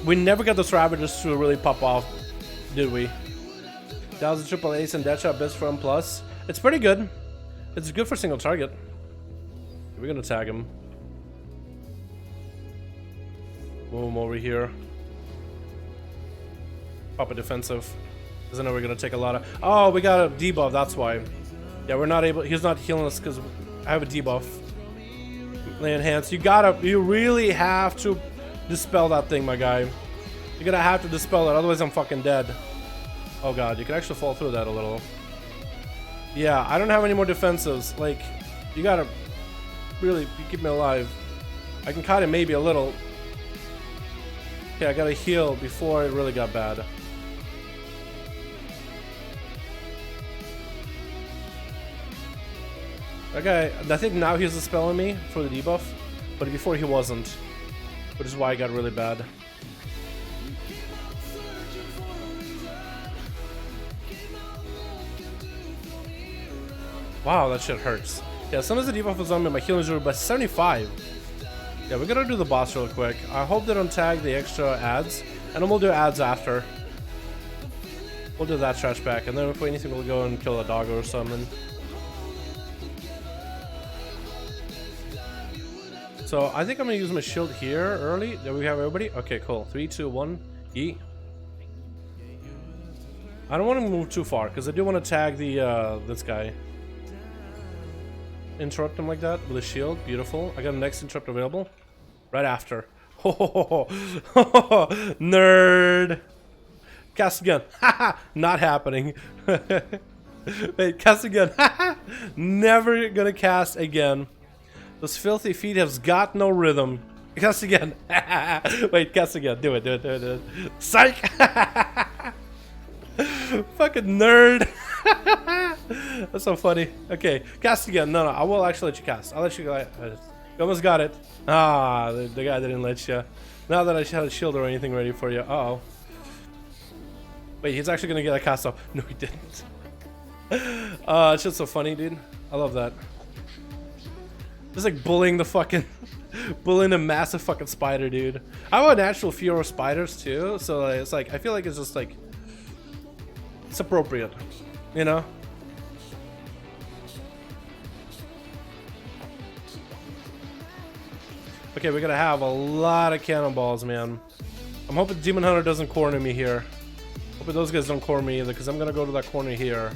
we never got those Ravagers to really pop off, did we? That was a triple ace and Deadshot best for M+. It's pretty good. It's good for single target. We're gonna tag him. Move him over here. Pop a defensive. Because I know we're gonna take a lot of. Oh, we got a debuff, that's why. Yeah, we're not able. He's not healing us because I have a debuff. Enhance. You really have to dispel that thing, my guy. You're gonna have to dispel it, otherwise I'm fucking dead. Oh god, you can actually fall through that a little. Yeah, I don't have any more defensives. Like, you gotta really keep me alive. I can cut it maybe a little. Okay, I gotta heal before it really got bad. Okay, I think now he's dispelling me for the debuff, but before he wasn't, which is why it got really bad. Wow, that shit hurts. Yeah, as soon as the debuff was on me, my healing is over by 75. Yeah, we're gonna do the boss real quick. I hope they don't tag the extra ads, and then we'll do ads after. We'll do that stretch back, and then if anything, we'll go and kill a doggo or something. So I think I'm gonna use my shield here early. There we have everybody. Okay, cool. 3, 2, 1, yeet. I don't want to move too far because I do want to tag the this guy. Interrupt him like that with a shield. Beautiful. I got a next interrupt available right after. Oh, nerd. Cast again. Haha, not happening. Wait, cast again. Never gonna cast again. Those filthy feet have got no rhythm. Cast again. Wait, cast again. Do it, do it, do it, do it. Psych! Fucking nerd. That's so funny. Okay, cast again. No, I will actually let you cast. I'll let you go. You almost got it. Ah, the guy didn't let you. Not that I had a shield or anything ready for you. Uh-oh. Wait, he's actually gonna get a cast off. No, he didn't. It's just so funny, dude. I love that. Just like bullying the fucking, bullying a massive fucking spider, dude. I have a natural fear of spiders too, so it's like I feel like it's just like it's appropriate, you know. Okay, we're gonna have a lot of cannonballs, man. I'm hoping Demon Hunter doesn't corner me here. Hoping those guys don't corner me either, because I'm gonna go to that corner here.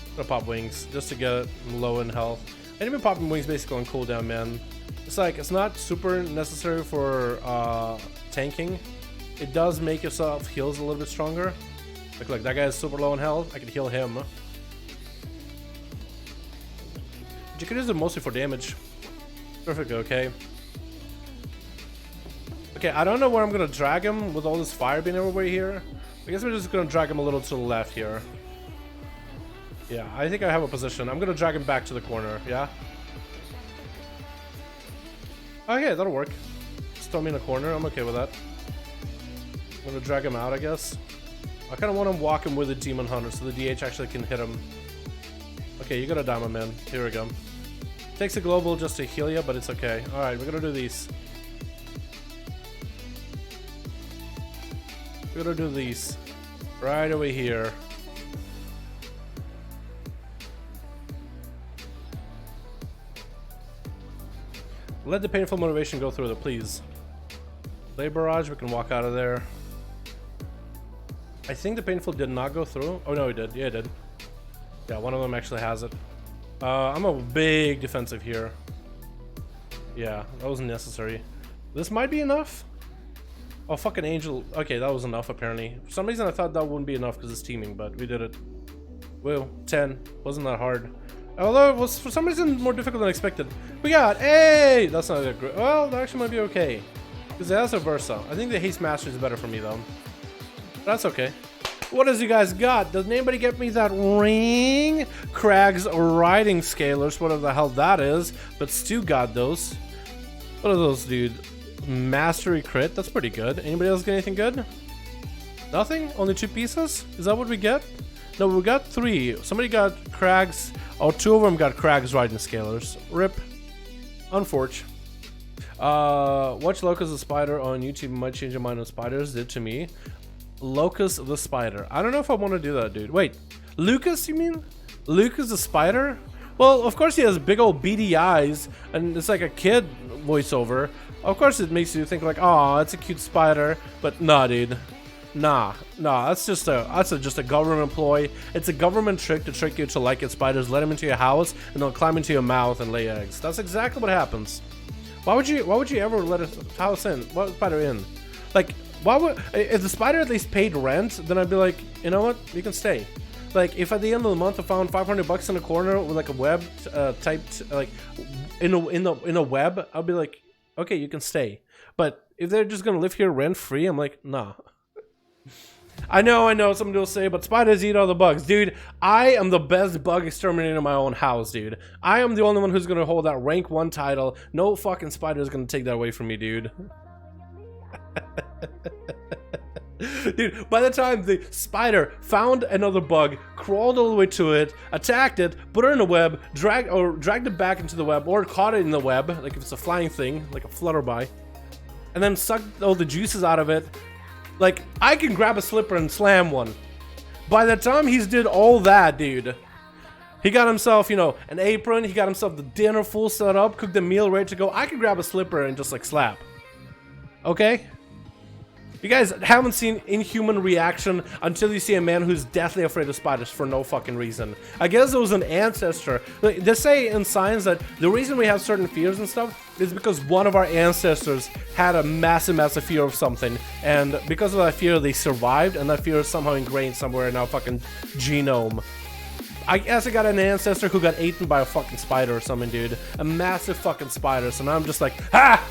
I'm gonna pop wings just to get low in health. And even popping wings basically on cooldown, man. It's like it's not super necessary for tanking. It does make yourself heals a little bit stronger. Look, that guy is super low in health. I can heal him. But you can use it mostly for damage. Perfect. Okay. Okay, I don't know where I'm gonna drag him with all this fire being everywhere here. I guess we're just gonna drag him a little to the left here. Yeah, I think I have a position. I'm gonna drag him back to the corner, yeah? Okay, that'll work. Just throw me in a corner, I'm okay with that. I'm gonna drag him out, I guess. I kinda want him walking with the Demon Hunter so the DH actually can hit him. Okay, you got a diamond, man. Here we go. Takes a global just to heal you, but it's okay. Alright, we're gonna do these. We're gonna do these. Right over here. Let the painful motivation go through it, please. Lay barrage, we can walk out of there. I think the painful did not go through. Oh no, it did. Yeah, it did. Yeah, one of them actually has it. I'm a big defensive here. Yeah, that was necessary. This might be enough. Oh, fucking angel. Okay, that was enough apparently. For some reason I thought that wouldn't be enough because it's teaming, but we did it. Whoa, 10. Wasn't that hard. Although it was for some reason more difficult than expected. We got, hey! That's not that great. Well, that actually might be okay. Because it has a Versa. I think the Haste Master is better for me though. That's okay. What does you guys got? Does anybody get me that ring? Crag's Riding Scalers, whatever the hell that is. But Stu got those. What are those, dude? Mastery crit? That's pretty good. Anybody else get anything good? Nothing? Only 2 pieces? Is that what we get? No, we got 3. Somebody got Crag's. Oh, 2 of them got Crag's Riding Scalers. RIP. Unfortunate. Watch Locust the Spider on YouTube might change your mind on spiders. Did to me. Locust the Spider. I don't know if I want to do that, dude. Wait. Lucas, you mean? Lucas the Spider? Well, of course he has big old beady eyes, and it's like a kid voiceover. Of course it makes you think like, oh, it's a cute spider. But nah, dude. Nah, that's just a government employee. It's a government trick to trick you to like it spiders, let them into your house, and they'll climb into your mouth and lay eggs. That's exactly what happens. Why would you ever let a house in? What spider in? Like, why would, if the spider at least paid rent, then I'd be like, you know what, you can stay. Like, if at the end of the month I found $500 in a corner with like a web typed like in a web, I'll be like, okay, you can stay. But if they're just gonna live here rent free, I'm like, nah. I know, somebody will say, but spiders eat all the bugs. Dude, I am the best bug exterminator in my own house, dude. I am the only one who's gonna hold that rank 1 title. No fucking spider is gonna take that away from me, dude. Dude, by the time the spider found another bug, crawled all the way to it, attacked it, put it in a web, dragged it back into the web, or caught it in the web, like if it's a flying thing, like a flutterby, and then sucked all the juices out of it, like, I can grab a slipper and slam one. By the time he's did all that, dude, he got himself, you know, an apron, he got himself the dinner full set up, cooked the meal ready to go. I can grab a slipper and just, like, slap. Okay? You guys haven't seen inhuman reaction until you see a man who's deathly afraid of spiders for no fucking reason. I guess it was an ancestor. They say in science that the reason we have certain fears and stuff is because one of our ancestors had a massive, massive fear of something. And because of that fear, they survived, and that fear is somehow ingrained somewhere in our fucking genome. I guess I got an ancestor who got eaten by a fucking spider or something, dude. A massive fucking spider. So now I'm just like, ha!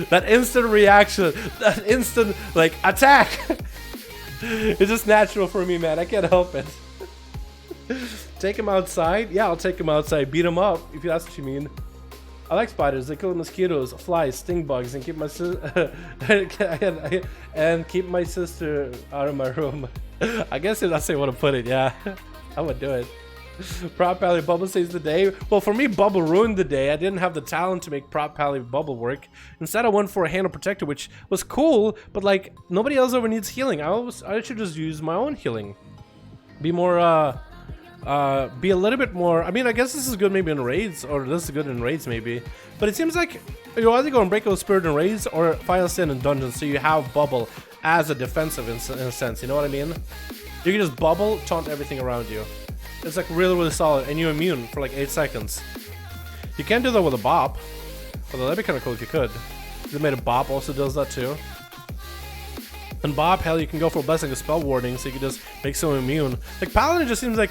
That instant reaction, that instant, like, attack. It's just natural for me, man. I can't help it. Take him outside? Yeah, I'll take him outside. Beat him up, if that's what you mean. I like spiders. They kill mosquitoes, flies, sting bugs, and keep my and keep my sister out of my room. I guess that's how I want to put it. Yeah, I would do it. Prop Pally Bubble saves the day. Well, for me, Bubble ruined the day. I didn't have the talent to make Prop Pally Bubble work. Instead, I went for a Handle Protector, which was cool, but like nobody else ever needs healing. I should just use my own healing. Be more, be a little bit more. I mean, I guess this is good maybe in raids, or this is good in raids maybe. But it seems like you're either going Unbreakable Spirit in raids or Final Stand in dungeons, so you have Bubble as a defensive in a sense. You know what I mean? You can just bubble, taunt everything around you. It's like really, really solid, and you're immune for like 8 seconds. You can't do that with a bop, although that'd be kind of cool if you could. They made a bop also does that too. And bop, hell, you can go for blessing a spell warding, so you can just make someone immune. Like Paladin just seems like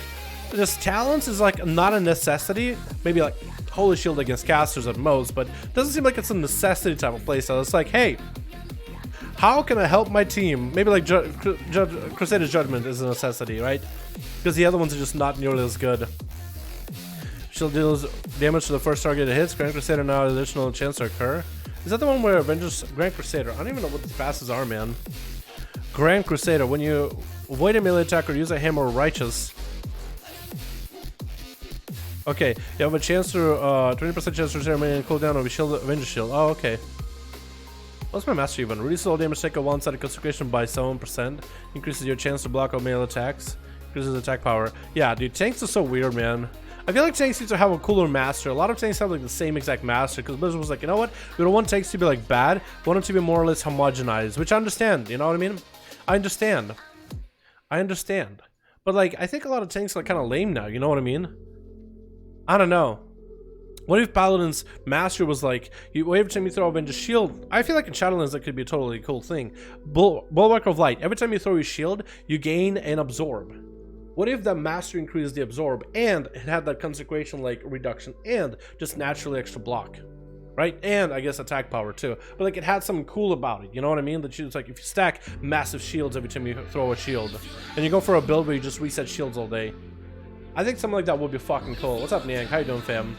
just talents is like not a necessity. Maybe like Holy Shield against casters at most, but it doesn't seem like it's a necessity type of playstyle. It's like, hey, how can I help my team? Maybe like Crusader's Judgment is a necessity, right? Because the other ones are just not nearly as good. Shield deals damage to the first target it hits. Grand Crusader now has additional chance to occur. Is that the one where Avengers Grand Crusader? I don't even know what the passes are, man. Grand Crusader, when you avoid a melee attack or use a hammer or righteous. Okay, you have a chance to 20% chance to return and cooldown of a shield, Avengers Shield. Oh, okay. What's my master even? Reduces all damage take a one-sided concentration by 7%. Increases your chance to block all melee attacks. Increases attack power. Yeah, dude, tanks are so weird, man. I feel like tanks need to have a cooler master. A lot of tanks have like the same exact master because Blizzard was like, you know what? We don't want tanks to be like bad. We want them to be more or less homogenized, which I understand. You know what I mean? I understand. But like, I think a lot of tanks are kind of lame now. You know what I mean? I don't know. What if Paladin's master was like, every time you throw Avengers Shield, I feel like in Shadowlands that could be a totally cool thing. Bulwark of Light, every time you throw your shield, you gain and absorb. What if that master increased the absorb and it had that consecration like reduction and just naturally extra block, right? And I guess attack power too. But like it had something cool about it, you know what I mean? That it's like if you stack massive shields every time you throw a shield, and you go for a build where you just reset shields all day, I think something like that would be fucking cool. What's up, Niang? How you doing, fam?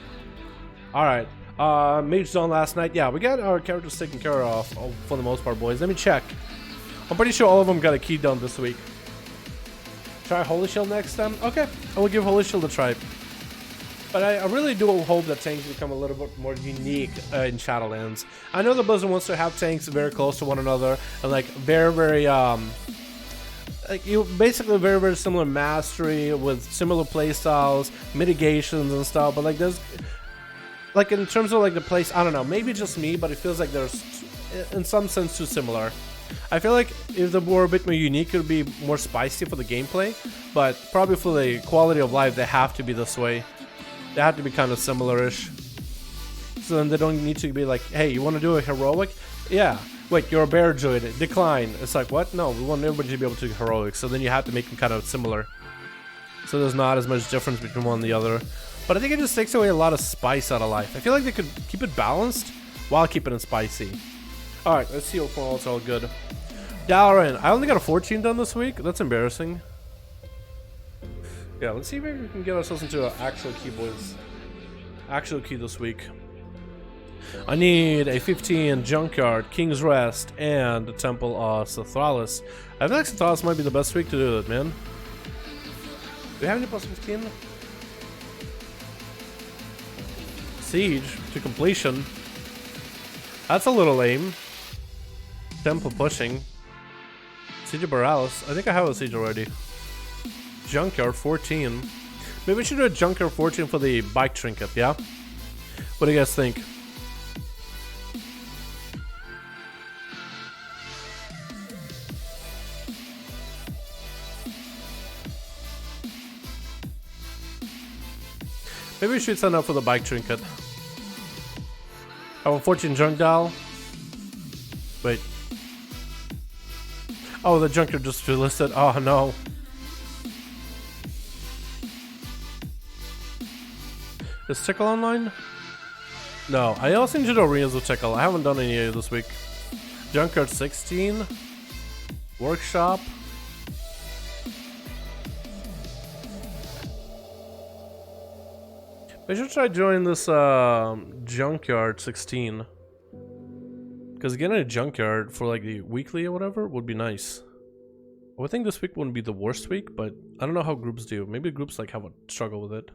Alright, Mage Zone last night. Yeah, we got our characters taken care of for the most part, boys. Let me check. I'm pretty sure all of them got a key done this week. Try Holy Shield next time? Okay, I will give Holy Shield a try. But I really do hope that tanks become a little bit more unique in Shadowlands. I know the Blizzard wants to have tanks very close to one another and like very, very, like you basically very, very similar mastery with similar playstyles, mitigations and stuff, but like there's like in terms of like the place, I don't know, maybe just me, but it feels like there's in some sense too similar. I feel like if they were a bit more unique, it would be more spicy for the gameplay, but probably for the quality of life, they have to be this way. They have to be kind of similar-ish. So then they don't need to be like, hey, you want to do a heroic? Yeah. Wait, you're a bear druid. Decline. It's like, what? No, we want everybody to be able to do heroic. So then you have to make them kind of similar. So there's not as much difference between one and the other. But I think it just takes away a lot of spice out of life. I feel like they could keep it balanced while keeping it spicy. Alright, let's see if it's all good. Dalaran. I only got a 14 done this week. That's embarrassing. Yeah, let's see if maybe we can get ourselves into an actual key, boys. Actual key this week. I need a 15 Junkyard, King's Rest, and the Temple of Sathalis. I feel like Sathalis might be the best week to do it, man. Do we have any plus 15? Siege to completion. That's a little lame. Temple pushing. Siege of Borealis. I think I have a siege already. Junkyard 14. Maybe we should do a Junkyard 14 for the bike trinket, yeah? What do you guys think? Maybe we should sign up for the bike trinket. I want 14 junk dial. Wait. Oh, the junkyard just listed. Oh no. Is Tickle online? No, I also need to do arenas with Tickle. I haven't done any this week. Junkyard 16. Workshop. I should try joining this Junkyard 16. Because getting a Junkyard for like the weekly or whatever would be nice. I would think this week wouldn't be the worst week, but I don't know how groups do. Maybe groups like have a struggle with it.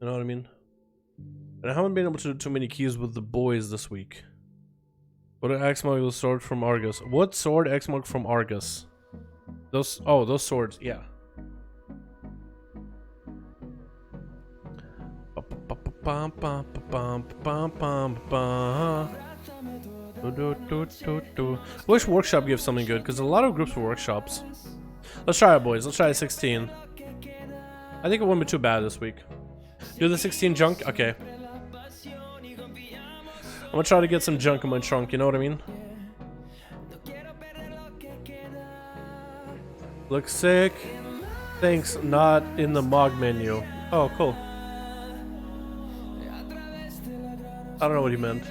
You know what I mean? And I haven't been able to do too many keys with the boys this week. What an X-Mog sword from Argus. What sword X-Mog from Argus? Those swords, yeah. Wish Workshop gives something good, because a lot of groups for workshops. Let's try it, boys. Let's try a 16. I think it won't be too bad this week. Do the 16 junk? Okay. I'm gonna try to get some junk in my trunk, you know what I mean? Looks sick. Thanks, not in the MOG menu. Oh, cool. I don't know what he meant.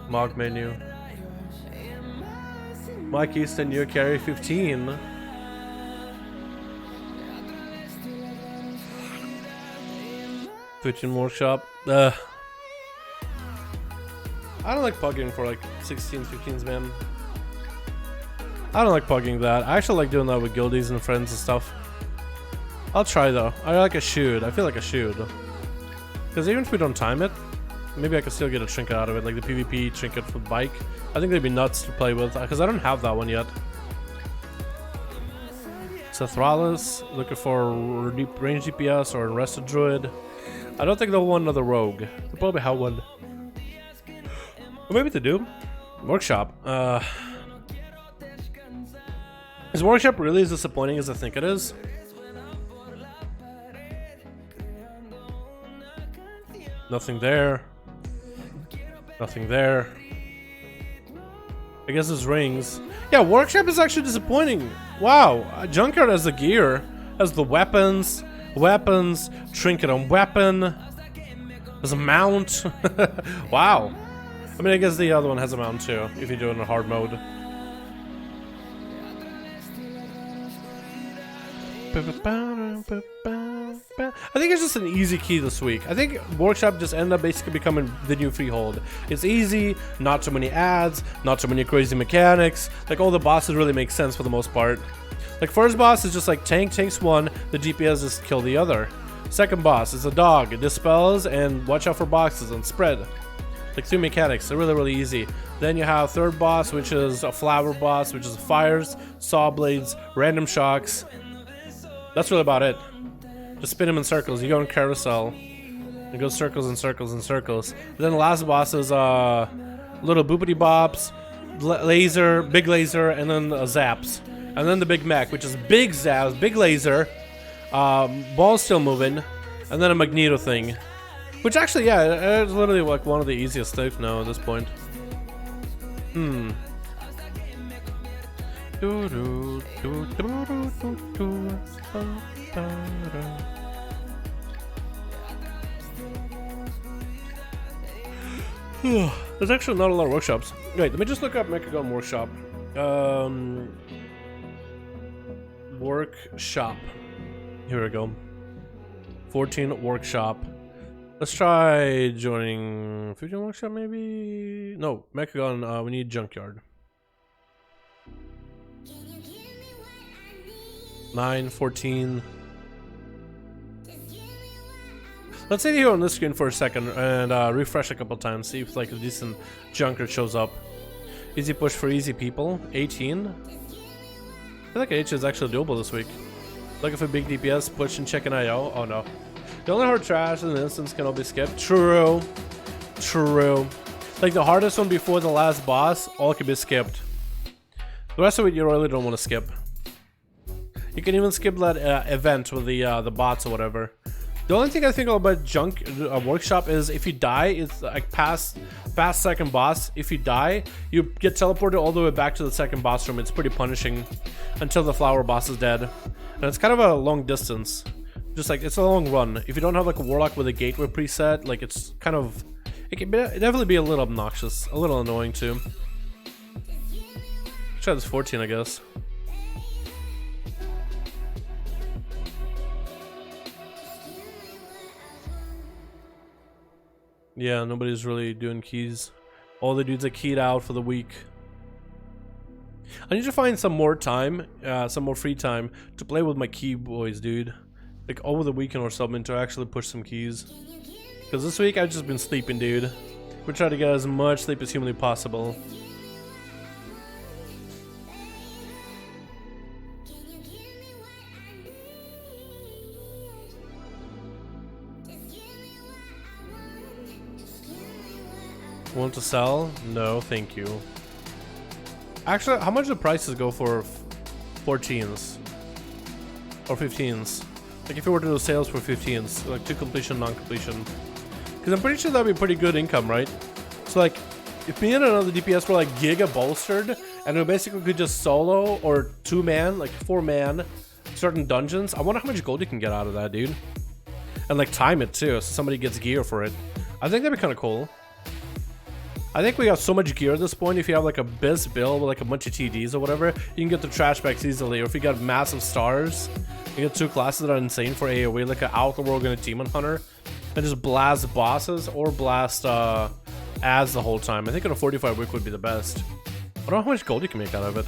MOG menu. Mike Easton, you carry 15. Workshop. I don't like pugging for like 16s, 15s, man. I don't like pugging that. I actually like doing that with guildies and friends and stuff. I'll try though. I like a shoot. I feel like a shoot. Because even if we don't time it, maybe I could still get a trinket out of it, like the PvP trinket for bike. I think they'd be nuts to play with, because I don't have that one yet. Sathalis, looking for deep range DPS or Arrested Druid. I don't think they'll want another rogue. They'll probably have one. Or maybe they do. Workshop. Is Workshop really as disappointing as I think it is? Nothing there. Nothing there. I guess it's rings. Yeah, Workshop is actually disappointing. Wow, Junkyard has the gear, has the weapons, trinket on weapon, has a mount. Wow. I mean, I guess the other one has a mount too, if you do it in a hard mode. I think it's just an easy key this week. I think Workshop just ended up basically becoming the new Freehold. It's easy, not too many ads, not too many crazy mechanics. Like, all the bosses really make sense for the most part. Like, first boss is just like tanks one, the DPS just kill the other. Second boss is a dog, it dispels and watch out for boxes and spread. Like, 3 mechanics, they're really easy. Then you have third boss, which is a flower boss, which is fires, saw blades, random shocks. That's really about it. Just spin them in circles. You go in carousel. It goes circles and circles and circles. Then the last boss is little boopity bops, laser, big laser, and then zaps. And then the big mech, which is big zaps, big laser, ball's still moving, and then a magneto thing. Which actually, yeah, it's literally like one of the easiest things now at this point. There's actually not a lot of workshops. Wait, let me just look up Mechagon Workshop. Workshop. Here we go. 14 Workshop. Let's try joining 15 workshop maybe. No, Mechagon. We need junkyard. 9, 14. Let's sit here on this screen for a second and refresh a couple times. See if like a decent junker shows up. Easy push for easy people. 18. I feel like H is actually doable this week. Looking for big DPS, push and check an IO. Oh no. The only hard trash in the instance can all be skipped. True. True. Like the hardest one before the last boss, all can be skipped. The rest of it you really don't want to skip. You can even skip that event with the bots or whatever. The only thing I think about junk workshop is if you die, it's like past second boss. If you die, you get teleported all the way back to the second boss room. It's pretty punishing until the flower boss is dead. And it's kind of a long distance. Just like, it's a long run. If you don't have like a warlock with a gateway preset, like it's kind of, it can definitely be a little obnoxious, a little annoying too. Try this 14, I guess. Yeah, nobody's really doing keys. All the dudes are keyed out for the week. I need to find some more time, some more free time to play with my key boys, dude. Like over the weekend or something to actually push some keys. Because this week I've just been sleeping, dude. We're trying to get as much sleep as humanly possible. Want to sell? No, thank you. Actually, how much do prices go for 14s? Or 15s? Like if you were to do sales for 15s, like to completion, non-completion. Because I'm pretty sure that'd be pretty good income, right? So like, if me and another DPS were like giga bolstered, and we basically could just solo or 2-man, like 4-man, certain dungeons, I wonder how much gold you can get out of that, dude. And like time it too, so somebody gets gear for it. I think that'd be kind of cool. I think we got so much gear at this point. If you have like a biz build with like a bunch of TDs or whatever, you can get the trash packs easily. Or if you got massive stars, you get 2 classes that are insane for AoE, like an Outlawrogue and a Demon Hunter, and just blast bosses or blast ads the whole time. I think in a 45 wick would be the best. I don't know how much gold you can make out of it.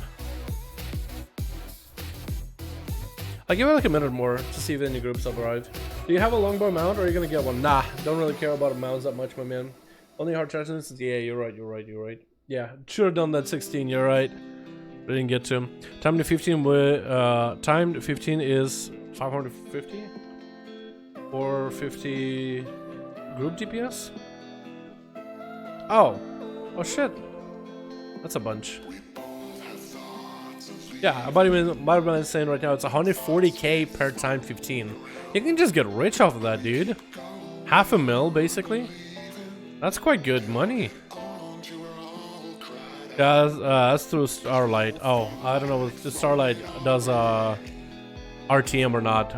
I'll give it like a minute more to see if any groups have arrived. Do you have a longbow mount or are you gonna get one? Nah, don't really care about mounts that much, my man. Only hard trash instance? Yeah, you're right. Yeah, should have done that 16, you're right. I didn't get to him. Time to 15 time to 15 is 550? Or 50 group DPS? Oh shit. That's a bunch. Yeah, about even saying right now it's 140k per time 15. You can just get rich off of that, dude. Half a mil basically. That's quite good money. Yeah, that's through Starlight. Oh, I don't know if the Starlight does RTM or not.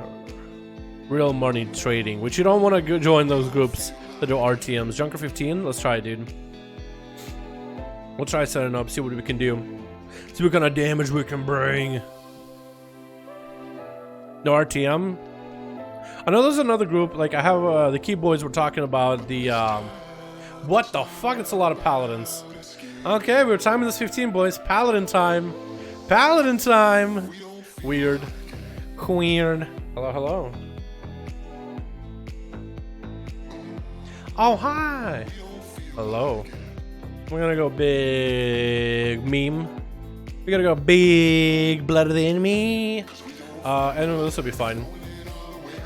Real money trading, which you don't want to join those groups that do RTMs. Junker 15, let's try it, dude. We'll try setting up, see what we can do. See what kind of damage we can bring. No RTM. I know there's another group, like I have the Key Boys were talking about the what the fuck? It's a lot of paladins. Okay, we're timing this 15, boys. Paladin time. Paladin time. Weird. Weird. Hello, hello. Oh, hi. Hello. We're gonna go big meme. We're gonna go big blood of the enemy. And this will be fine.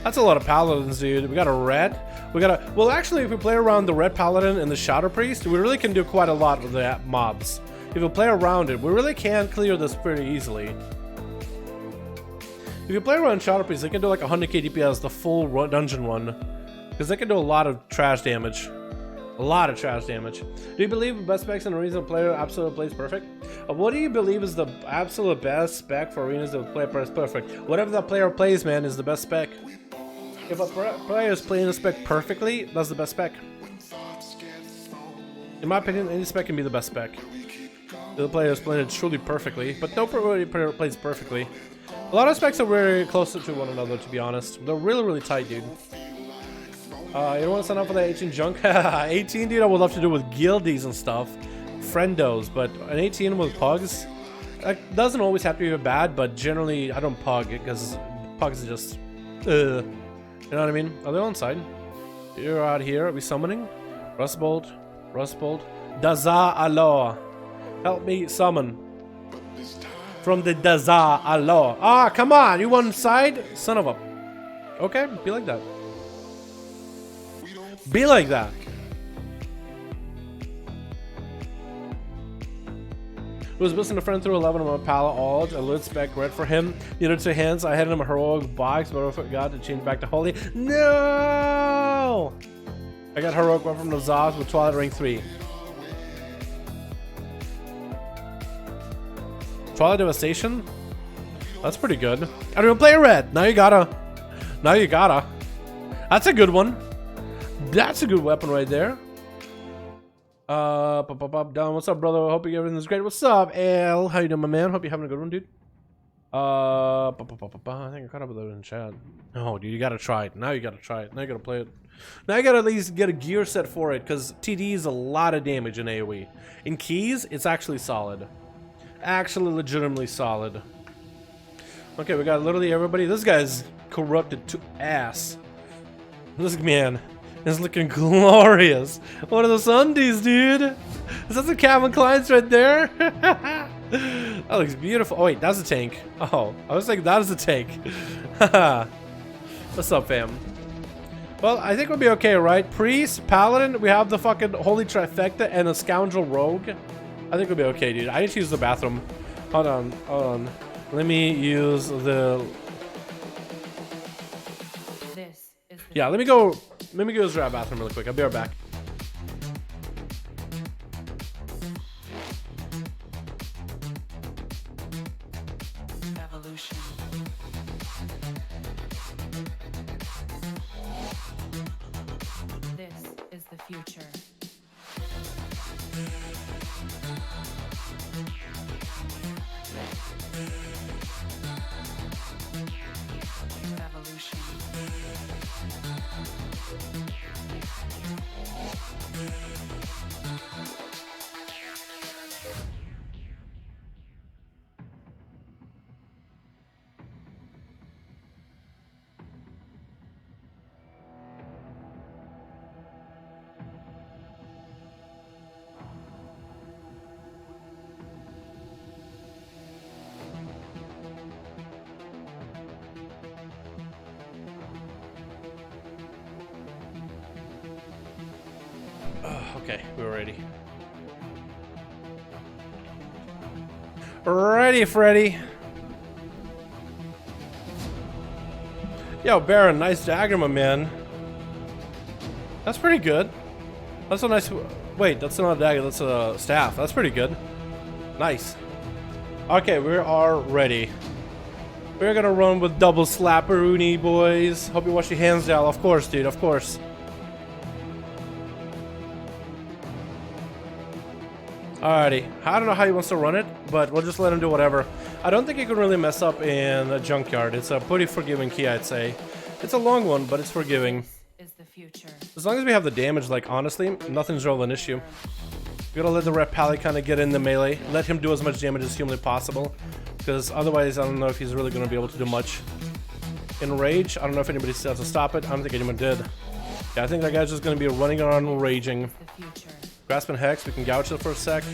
That's a lot of paladins, dude. We got a red. We got a... Well, actually, if we play around the red paladin and the shadow priest, we really can do quite a lot with the mobs. If we play around it, we really can clear this pretty easily. If you play around shadow priest, they can do like 100k DPS, the full dungeon run. Because they can do a lot of trash damage. A lot of trash damage. Do you believe the best specs in arenas a player absolutely plays perfect? What do you believe is the absolute best spec for arenas that player plays perfect? Whatever that player plays, man, is the best spec. If a player is playing a spec perfectly, that's the best spec. In my opinion, any spec can be the best spec. The player is playing it truly perfectly, but no player plays perfectly. A lot of specs are very close to one another, to be honest. They're really, really tight, dude. You don't want to sign up for that 18 junk? 18, dude, I would love to do with guildies and stuff. Friendos, but an 18 with pugs, that doesn't always have to be bad, but generally I don't pug it because pugs are just, you know what I mean? Are they all inside? You're out here. Are we summoning? Rustbolt, Rustbolt. Daza Allah. Help me summon. From the Daza Allah. Ah, come on. You want inside? Son of a. Okay, be like that. Be like that. Was missing a friend through 11 on my pallet all a lit spec red for him. Needed 2 hands. I had him a heroic box, but I forgot to change back to holy. No! I got heroic one from the Zaz with Twilight Ring 3. Twilight Devastation? That's pretty good. I don't even play red. Now you gotta. Now you gotta. That's a good one. That's a good weapon right there. Down. What's up, brother? Hope everything's great. What's up, Al? How you doing, my man? Hope you're having a good one, dude. I think I caught up with it in chat. No, dude, you gotta try it. Now you gotta try it. Now you gotta play it. Now you gotta at least get a gear set for it, because TD is a lot of damage in AoE. In keys, it's actually solid. Actually, legitimately solid. Okay, we got literally everybody. This guy's corrupted to ass. This man is looking glorious. What are those undies, dude? Is that the Calvin Klein's right there? That looks beautiful. Oh wait, that's a tank. Oh, I was like, that is a tank. What's up, fam? Well, I think we'll be okay, right? Priest, Paladin, we have the fucking Holy Trifecta, and a Scoundrel Rogue. I think we'll be okay, dude. I need to use the bathroom. Hold on, hold on. Let me use the... Yeah, let me go use the bathroom really quick. I'll be right back. Evolution. This is the future. Evolution. Okay, we're ready. Ready, Freddy. Yo, Baron, nice dagger, my man. That's pretty good. That's a nice... Wait, that's not a dagger, that's a staff. That's pretty good. Nice. Okay, we are ready. We're gonna run with double slapperoonie, boys. Hope you wash your hands down. Of course, dude, of course. Alrighty, I don't know how he wants to run it, but we'll just let him do whatever. I don't think he can really mess up in a junkyard. It's a pretty forgiving key, I'd say. It's a long one, but it's forgiving. Is the future. As long as we have the damage, like, honestly, nothing's really an issue. We gotta let the Red Pally kind of get in the melee. Let him do as much damage as humanly possible. Because otherwise, I don't know if he's really gonna be able to do much. In Rage, I don't know if anybody still has to stop it. I don't think anyone did. Yeah, I think that guy's just gonna be running around raging. The future. Grasping Hex, we can gouge it for a sec.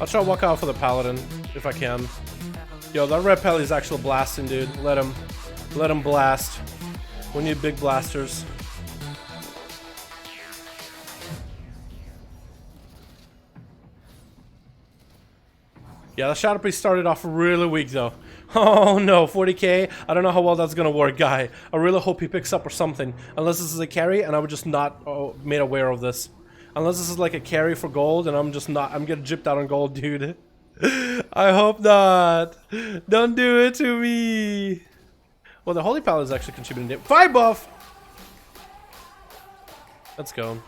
I'll try to walk out for the Paladin, if I can. Yo, that Red Pelly's actual blasting, dude. Let him blast. We need big blasters. Yeah, the Shadow Priest started off really weak, though. Oh no, 40k. I don't know how well that's gonna work, guy. I really hope he picks up or something. Unless this is a carry, and I was just not made aware of this. Unless this is like a carry for gold, and I'm just not. I'm getting gypped out on gold, dude. I hope not. Don't do it to me. Well, the Holy Paladin is actually contributing to 5 buff. Let's go.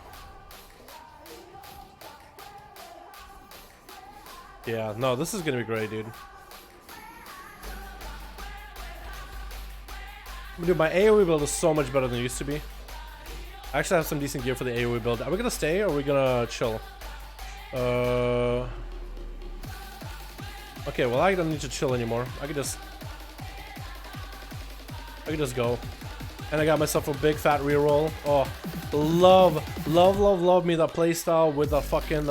Yeah, no, this is gonna be great, dude. Dude, my AoE build is so much better than it used to be. I actually have some decent gear for the AoE build. Are we gonna stay or are we gonna chill? Okay, well I don't need to chill anymore. I can just go. And I got myself a big fat reroll. Oh, love me that playstyle with the fucking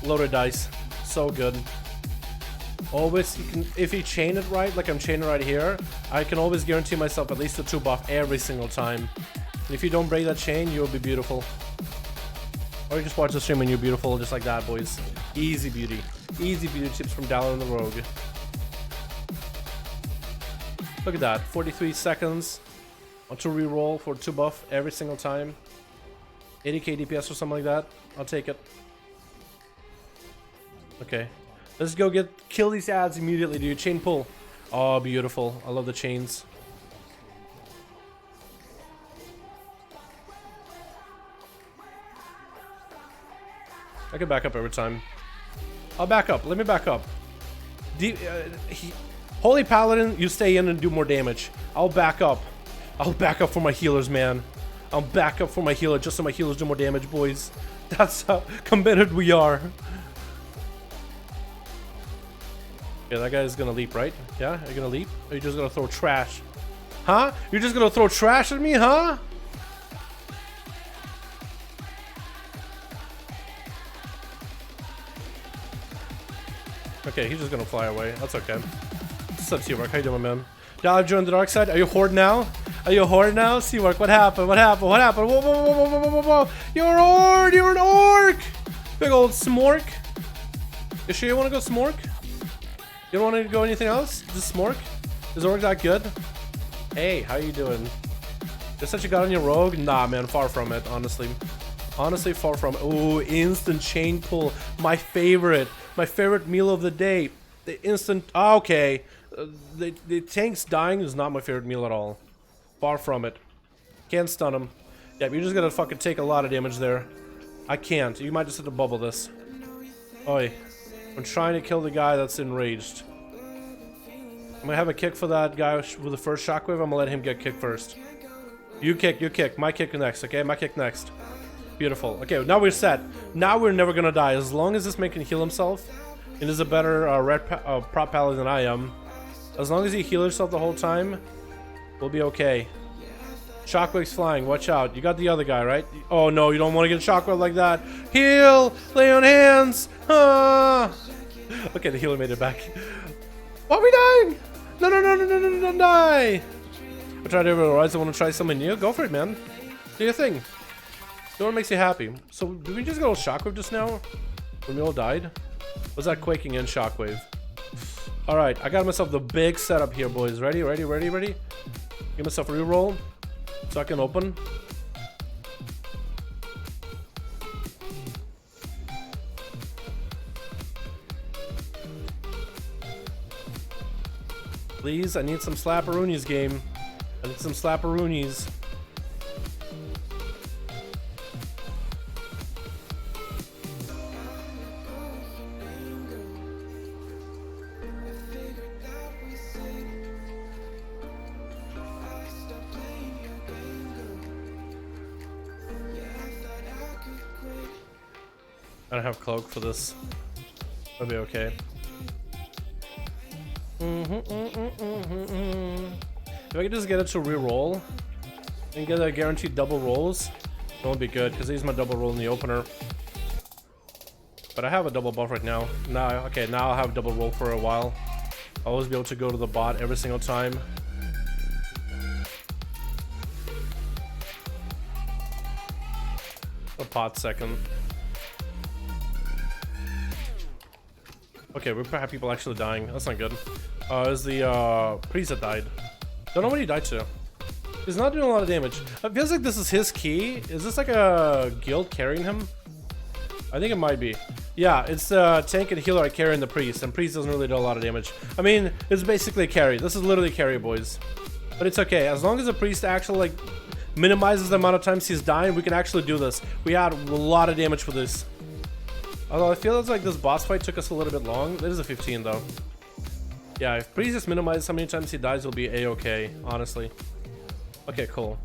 loaded dice. So good. Always, you can, if you chain it right, like I'm chaining right here, I can always guarantee myself at least a 2 buff every single time. And if you don't break that chain, you'll be beautiful. Or you just watch the stream and you're beautiful, just like that, boys. Easy beauty. Easy beauty tips from Dalaran the Rogue. Look at that, 43 seconds on to reroll for 2 buff every single time. 80k DPS or something like that. I'll take it. Okay, let's go kill these ads immediately, dude. Chain pull. Oh, beautiful. I love the chains. I can back up every time. I'll back up. Let me back up. Holy Paladin, you stay in and do more damage. I'll back up. I'll back up for my healers, man. I'll back up for my healer just so my healers do more damage, boys. That's how committed we are. Yeah, that guy's gonna leap, right? Yeah, are you gonna leap? Or are you just gonna throw trash? Huh? You're just gonna throw trash at me, huh? Okay, he's just gonna fly away. That's okay. What's up, Seawork? How you doing, man? Now I've joined the dark side. Are you a horde now? Are you a horde now? Seawork, what happened? What happened? What happened? Whoa, whoa, whoa, whoa, whoa, whoa, whoa. You're a horde! You're an orc! Big old smork. You sure you wanna go smork? You don't want to go anything else? Just smork? Is orc that good? Hey, how you doing? Just that you got on your rogue? Nah, man, far from it, honestly. Honestly, far from it. Ooh, instant chain pull. My favorite. My favorite meal of the day. The instant... Oh, okay. The tanks dying is not my favorite meal at all. Far from it. Can't stun him. Yeah, you're just gonna fucking take a lot of damage there. I can't. You might just have to bubble this. Oi. I'm trying to kill the guy that's enraged. I'm gonna have a kick for that guy with the first shockwave. I'm gonna let him get kicked first. You kick, you kick. My kick next, okay? My kick next. Beautiful. Okay, now we're set. Now we're never gonna die. As long as this man can heal himself and is a better prop paladin than I am. As long as he heals himself the whole time, we'll be okay. Shockwave's flying. Watch out. You got the other guy, right? Oh, no. You don't want to get shockwave like that. Heal! Lay on hands! Ah! Okay, the healer made it back. Why are we dying? No, no, no, no, no, no, no, don't die! I tried everywhere else. I want to try something new. Go for it, man. Do your thing. Do what makes you happy. So, did we just go shockwave just now? When we all died? Was that quaking and shockwave? Alright, I got myself the big setup here, boys. Ready, ready, ready, ready? Give myself a reroll so I can open. Please, I need some slapperoonies game. I need some slapperoonies. I don't have cloak for this. That'll be okay. If I could just get it to re-roll and get a guaranteed double rolls, that would be good because I use my double roll in the opener. But I have a double buff right now. Now, okay, now I'll have double roll for a while. I'll always be able to go to the bot every single time. A pot second. Okay, we've had people actually dying. That's not good. Is the priest that died. Don't know what he died to. He's not doing a lot of damage. It feels like this is his key. Is this like a guild carrying him? I think it might be. Yeah, it's tank and healer carrying the priest, and priest doesn't really do a lot of damage. I mean, it's basically a carry. This is literally a carry, boys. But it's okay. As long as the priest actually like minimizes the amount of times he's dying, we can actually do this. We had a lot of damage for this. Although I feel like this boss fight took us a little bit long. It is a 15 though. Yeah, if Priest is minimized how many times he dies, it'll be a-okay, honestly. Okay, cool.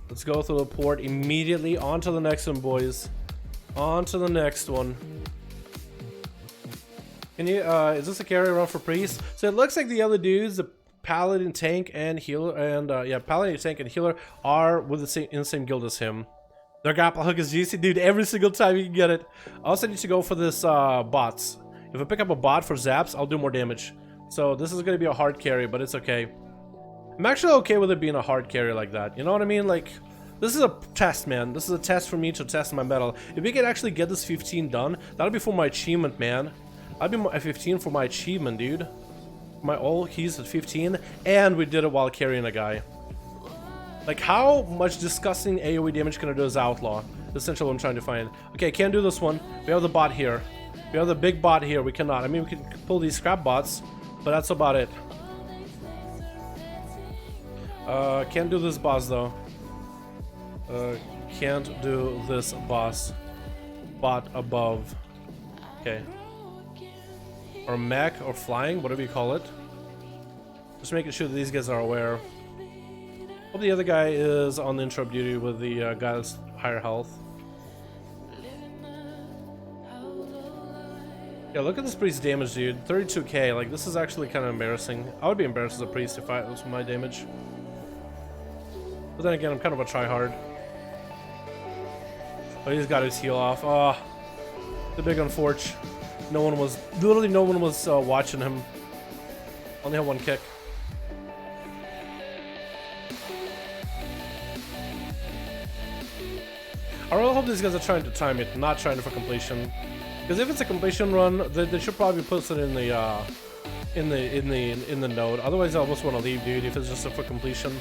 Let's go through the port immediately. On to the next one, boys. On to the next one. Can you, is this a carry run for Priest? So it looks like the other dudes, the Paladin, Tank, and Healer, and yeah, Paladin, Tank, and Healer are with the same, in the same guild as him. Their grapple hook is juicy, dude, every single time you can get it. I also need to go for this, bots. If I pick up a bot for zaps, I'll do more damage. So this is gonna be a hard carry, but it's okay. I'm actually okay with it being a hard carry like that. You know what I mean? Like, this is a test, man. This is a test for me to test my metal. If we can actually get this 15 done, that'll be for my achievement, man. I'd be at 15 for my achievement, dude. My all keys at 15, and we did it while carrying a guy. Like, how much disgusting AoE damage can I do as Outlaw? That's essentially what I'm trying to find. Okay, can't do this one. We have the bot here. We have the big bot here. We cannot. I mean, we can pull these scrap bots, but that's about it. Can't do this boss, though. Can't do this boss. Bot above. Okay. Or mech, or flying, whatever you call it. Just making sure that these guys are aware. Hope the other guy is on the interrupt duty with the guy that's higher health. Yeah, look at this priest's damage, dude. 32k. Like, this is actually kind of embarrassing. I would be embarrassed as a priest if it was my damage. But then again, I'm kind of a tryhard. Oh, he's got his heal off. Oh, the big unforge. No one was, literally no one was watching him. Only had one kick. I really hope these guys are trying to time it, not trying to for completion. Because if it's a completion run, they should probably put it in the node. Otherwise, I almost want to leave, dude. If it's just for completion.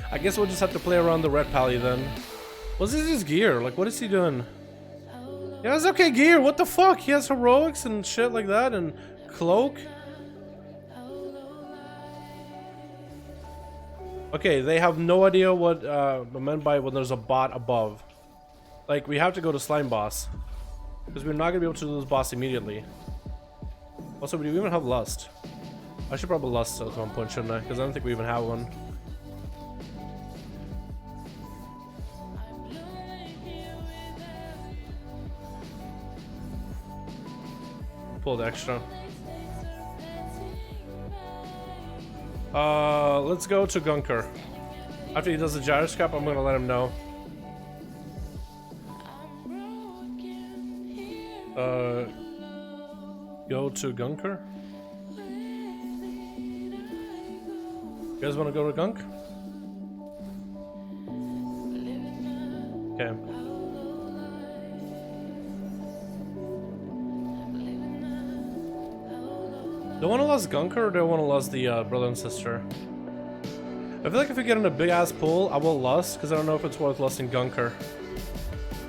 I guess we'll just have to play around the red pally then. What's his gear? Like, what is he doing? He has okay gear. What the fuck? He has heroics and shit like that, and cloak. Okay, they have no idea what I meant by when there's a bot above. Like, we have to go to slime boss because we're not gonna be able to do this boss immediately. Also, do we even have lust? I should probably lust at one point, shouldn't I? Because I don't think we even have one. Pulled extra. Let's go to Gunker. After he does the gyroscope, I'm gonna let him know. Go to Gunker. You guys wanna go to Gunk? Okay. Do I want to lose Gunker or do I want to lose the brother and sister? I feel like if we get in a big ass pool, I will lust because I don't know if it's worth lusting Gunker.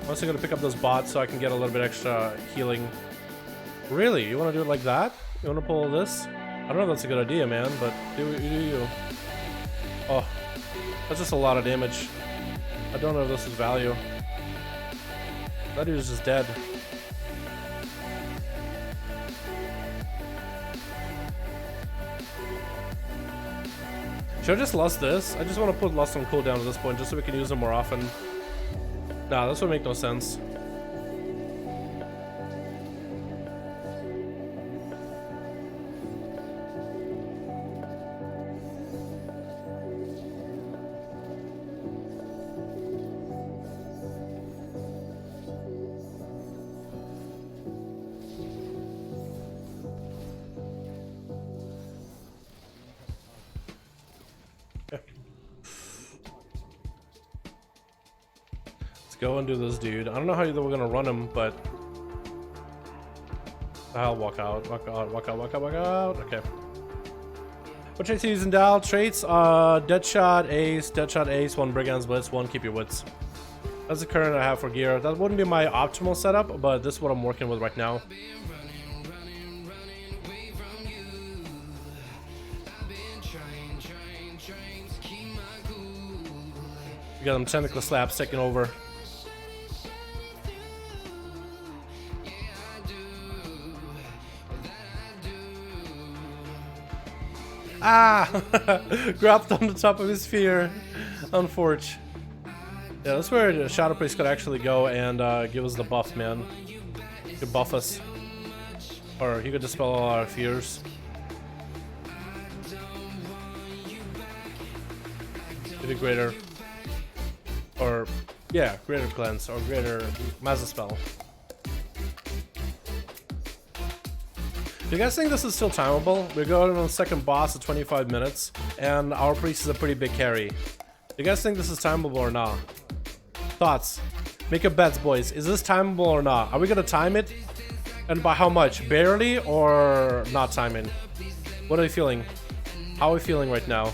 I'm also gonna pick up those bots so I can get a little bit extra healing. Really? You want to do it like that? You want to pull this? I don't know if that's a good idea, man, but do you. Oh, that's just a lot of damage. I don't know if this is value. That dude is just dead. Should I just lust this? I just want to put lust on cooldown at this point just so we can use them more often. Nah, this would make no sense. Go and do this, dude. I don't know how we're gonna run him, but I'll walk out, walk out, walk out, walk out, walk out. Okay. What traits are you using, Dal? Traits: Deadshot, Ace, 1 Brigand's Blitz, 1 Keep Your Wits. That's the current I have for gear. That wouldn't be my optimal setup, but this is what I'm working with right now. We got them tentacle slaps taking over. Ah! Grabbed on the top of his sphere. Unfortunate. Yeah, that's where the Shadow Priest could actually go and give us the buff, man. He could buff us. Or he could dispel all our fears. Maybe greater. Or, yeah, greater cleanse or greater Maza spell. Do you guys think this is still timeable? We're going on the second boss at 25 minutes, and our priest is a pretty big carry. Do you guys think this is timeable or not? Thoughts? Make a bets, boys. Is this timeable or not? Are we gonna time it? And by how much? Barely or not timing? What are you feeling? How are we feeling right now?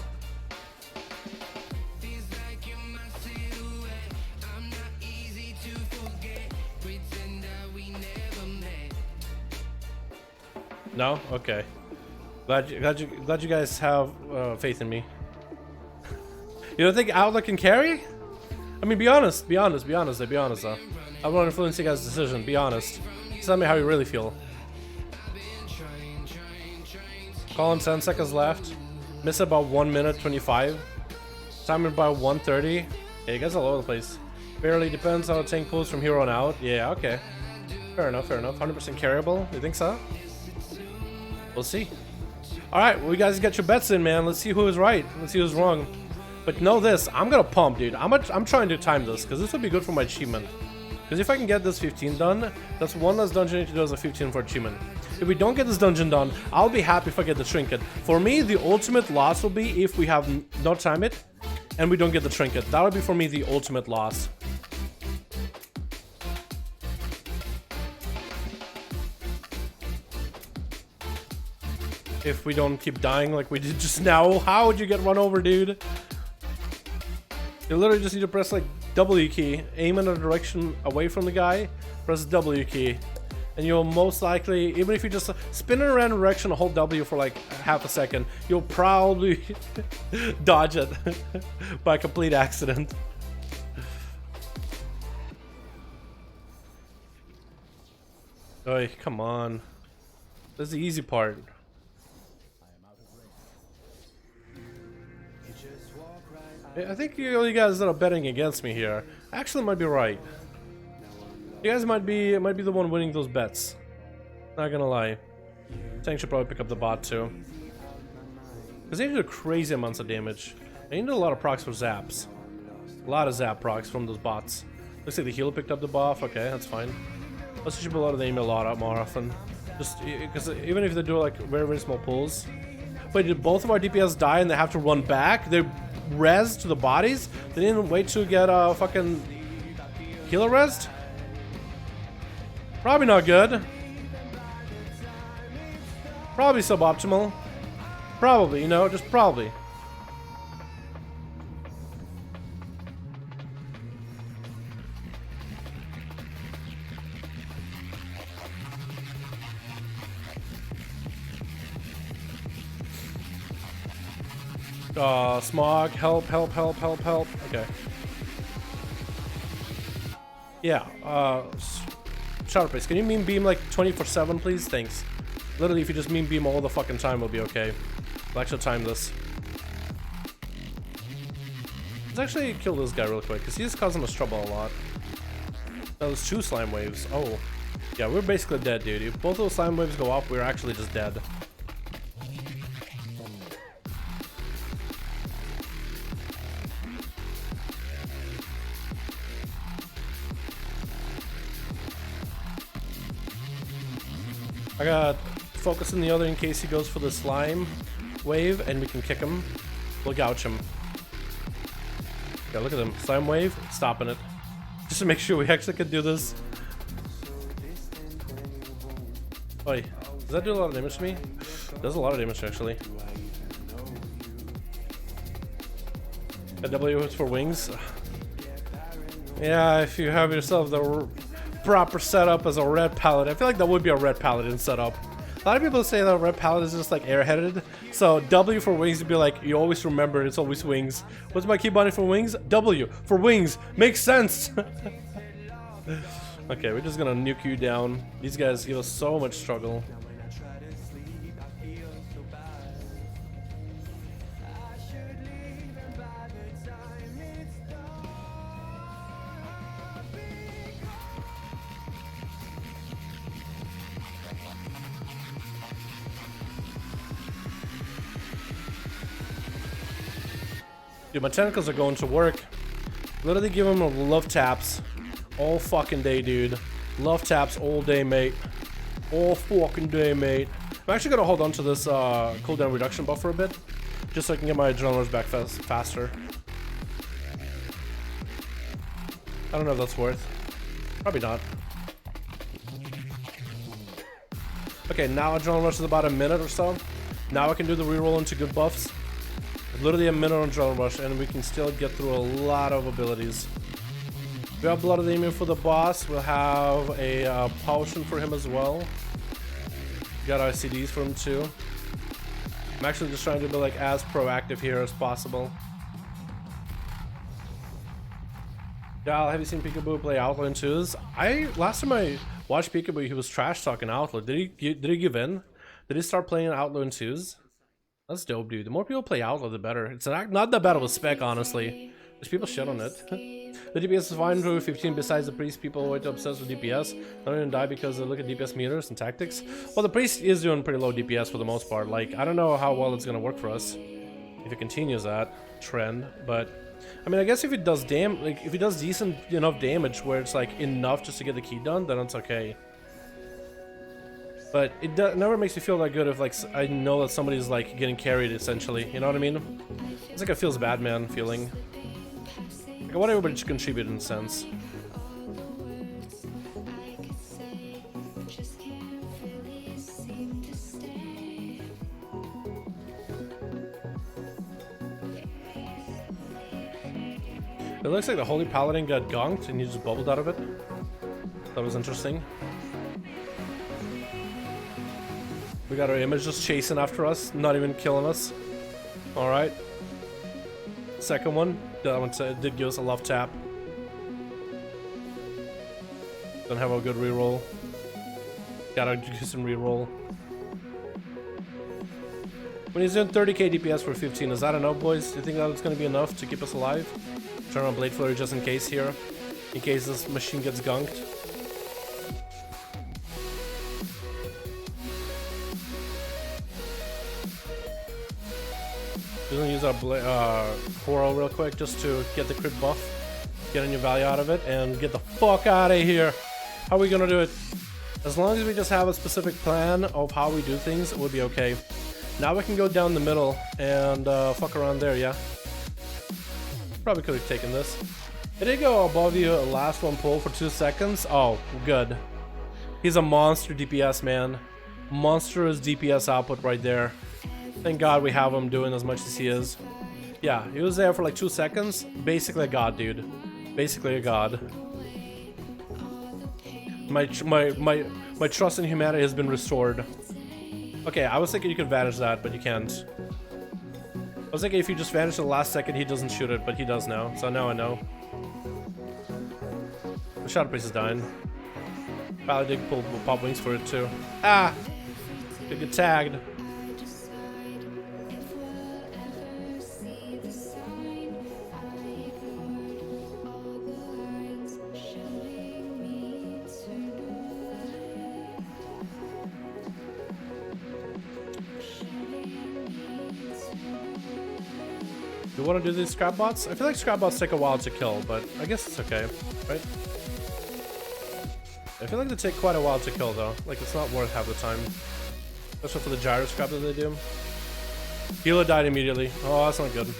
No? Okay. Glad you guys have faith in me. You don't think Outlook can carry? I mean, be honest though. I don't want to influence you guys' decision. Be honest. Tell me how you really feel. Colin, 10 seconds left. Miss about 1 minute 25. Time about 1:30. Yeah, you guys are all over the place. Barely depends how the tank pulls from here on out. Yeah, okay. Fair enough. 100% carryable. You think so? We'll see. Alright, well, you guys get your bets in, man. Let's see who is right. Let's see who's wrong. But know this, I'm gonna pump, dude. I'm trying to time this, because this would be good for my achievement. Because if I can get this 15 done, that's one less dungeon I need to do as a 15 for achievement. If we don't get this dungeon done, I'll be happy if I get the trinket. For me, the ultimate loss will be if we have not time it, and we don't get the trinket. That would be for me the ultimate loss. If we don't keep dying like we did just now. How would you get run over, dude? You literally just need to press like W key, aim in a direction away from the guy, press W key, and you'll most likely, even if you just spin in a random direction and hold W for like half a second, you'll probably dodge it by complete accident. Oy, come on. That's the easy part. I think you guys that are betting against me here actually might be right. You guys might be the one winning those bets. Not gonna lie. Tank should probably pick up the bot too. Because they do crazy amounts of damage. They need a lot of procs for zaps. A lot of zap procs from those bots. Looks like the healer picked up the buff. Okay, that's fine. Let's should be able to aim a lot out more often. Just because even if they do like very small pulls. Wait, did both of our DPS die and they have to run back? They res to the bodies? They didn't wait to get a fucking healer rest? Probably not good. Probably suboptimal. Probably, you know, just probably. Smog, help. Okay. Yeah, Shadow Priest, can you meme beam like 24/7, please? Thanks. Literally, if you just meme beam all the fucking time, we'll be okay. We'll actually time this. Let's actually kill this guy real quick, because he's causing us trouble a lot. That was 2 slime waves. Oh. Yeah, we're basically dead, dude. If both those slime waves go up, we're actually just dead. I got focus on the other in case he goes for the slime wave and we can kick him. We'll gouge him. Yeah, look at him. Slime wave, stopping it. Just to make sure we actually can do this. Oi, does that do a lot of damage to me? It does a lot of damage actually. A W hits for wings. Yeah, if you have yourself the proper setup as a red paladin. I feel like that would be a red paladin setup. A lot of people say that red paladin is just like airheaded. So W for wings would be like, you always remember it's always wings. What's my key binding for wings? W for wings. Makes sense. Okay, we're just gonna nuke you down. These guys give us so much struggle. Dude, my tentacles are going to work. Literally give him love taps all fucking day, dude. Love taps all day, mate. All fucking day, mate. I'm actually gonna hold on to this cooldown reduction buff for a bit, just so I can get my adrenaline rush back faster. I don't know if that's worth. Probably not. Okay, now adrenaline rush is about a minute or so. Now I can do the reroll into good buffs. Literally a minute on adrenaline rush, and we can still get through a lot of abilities. We have Blood of the Demon for the boss. We'll have a potion for him as well. Got our CDs for him too. I'm actually just trying to be like as proactive here as possible. Dal, have you seen Peekaboo play Outlaw in 2s? Last time I watched Peekaboo, he was trash talking Outlaw. Did he give in? Did he start playing Outlaw in 2s? That's dope, dude. The more people play Outlaw, the better. It's not that bad of a spec, honestly. There's people shit on it. The DPS is fine through 15. Besides the priest, people are way too obsessed with DPS. Don't even die because they look at DPS meters and tactics. Well, the priest is doing pretty low DPS for the most part. Like, I don't know how well it's gonna work for us if it continues that trend, but I mean, I guess if it does if it does decent enough damage where it's like enough just to get the key done, then it's okay. But it never makes me feel that good if like I know that somebody's like getting carried essentially. You know what I mean? It's like a feels bad man feeling. I want everybody to contribute in a sense. It looks like the Holy Paladin got gonked and he just bubbled out of it. That was interesting. We got our image just chasing after us, not even killing us. Alright. Second one. That one did give us a love tap. Don't have a good reroll. Gotta do some reroll. When he's doing 30k DPS for 15, is that enough, boys? Do you think that's gonna be enough to keep us alive? Turn on Blade Flurry just in case here. In case this machine gets gunked. We're gonna use our Coral real quick just to get the crit buff, get a new value out of it, and get the fuck out of here. How are we gonna do it? As long as we just have a specific plan of how we do things, it would be okay. Now we can go down the middle and fuck around there, yeah? Probably could have taken this. It did go above you last one pull for 2 seconds. Oh, good. He's a monster DPS, man. Monstrous DPS output right there. Thank God we have him doing as much as he is. Yeah, he was there for like 2 seconds. Basically a god, dude. Basically a god. My trust in humanity has been restored. Okay, I was thinking you could vanish that, but you can't. I was thinking if you just vanish in the last second, he doesn't shoot it, but he does now. So now I know. The Shadow Priest is dying. Probably did pull pop wings for it too. Ah! Could get tagged. Do you want to do these scrap bots? I feel like scrap bots take a while to kill, but I guess it's okay, right? I feel like they take quite a while to kill though. Like it's not worth half the time. Especially for the gyro scrap that they do. Healer died immediately. Oh, that's not good.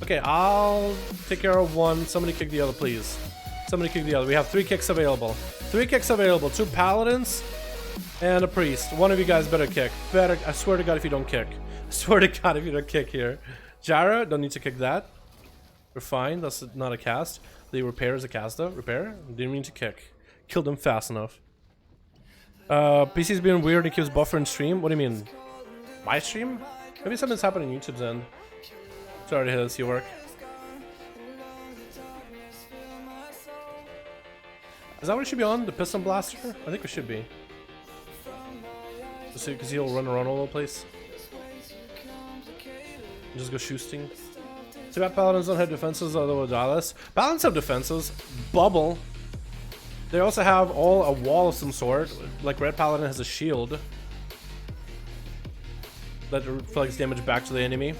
Okay, I'll take care of one. Somebody kick the other, please. Somebody kick the other. We have 3 kicks available. 3 kicks available. 2 paladins and a priest. One of you guys better kick. Better. I swear to God if you don't kick. I swear to God if you don't kick here. Jara, don't need to kick that. We're fine. That's not a cast. The repair is a cast though. Repair. Didn't mean to kick. Killed him fast enough. PC's being weird. It keeps buffering stream. What do you mean? My stream? Maybe something's happening on YouTube's end. Sorry to hear this. You work. Is that what it should be on? The piston blaster? I think it should be. Just because he'll run around all over the place. And just go shooting. Too bad paladins don't have defenses, although Dallas. Paladins have defenses. Bubble. They also have a wall of some sort. Like Red Paladin has a shield that reflects damage back to the enemy.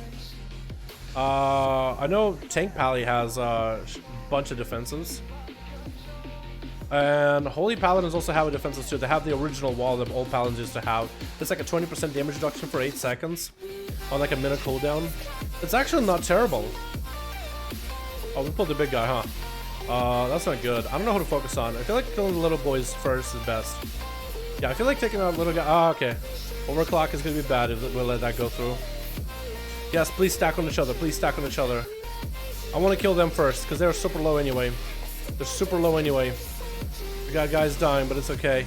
I know Tank Pally has a bunch of defenses. And Holy Paladins also have a defenses too. They have the original wall that old Paladins used to have. It's like a 20% damage reduction for 8 seconds on like a minute cooldown. It's actually not terrible. Oh, we pulled the big guy, huh? That's not good. I don't know who to focus on. I feel like killing the little boys first is best. Yeah, I feel like taking out little guy. Oh, okay. Overclock is gonna be bad if we'll let that go through. Yes, please stack on each other. Please stack on each other. I want to kill them first because they're super low anyway. They're super low anyway. We got guys dying, but it's okay.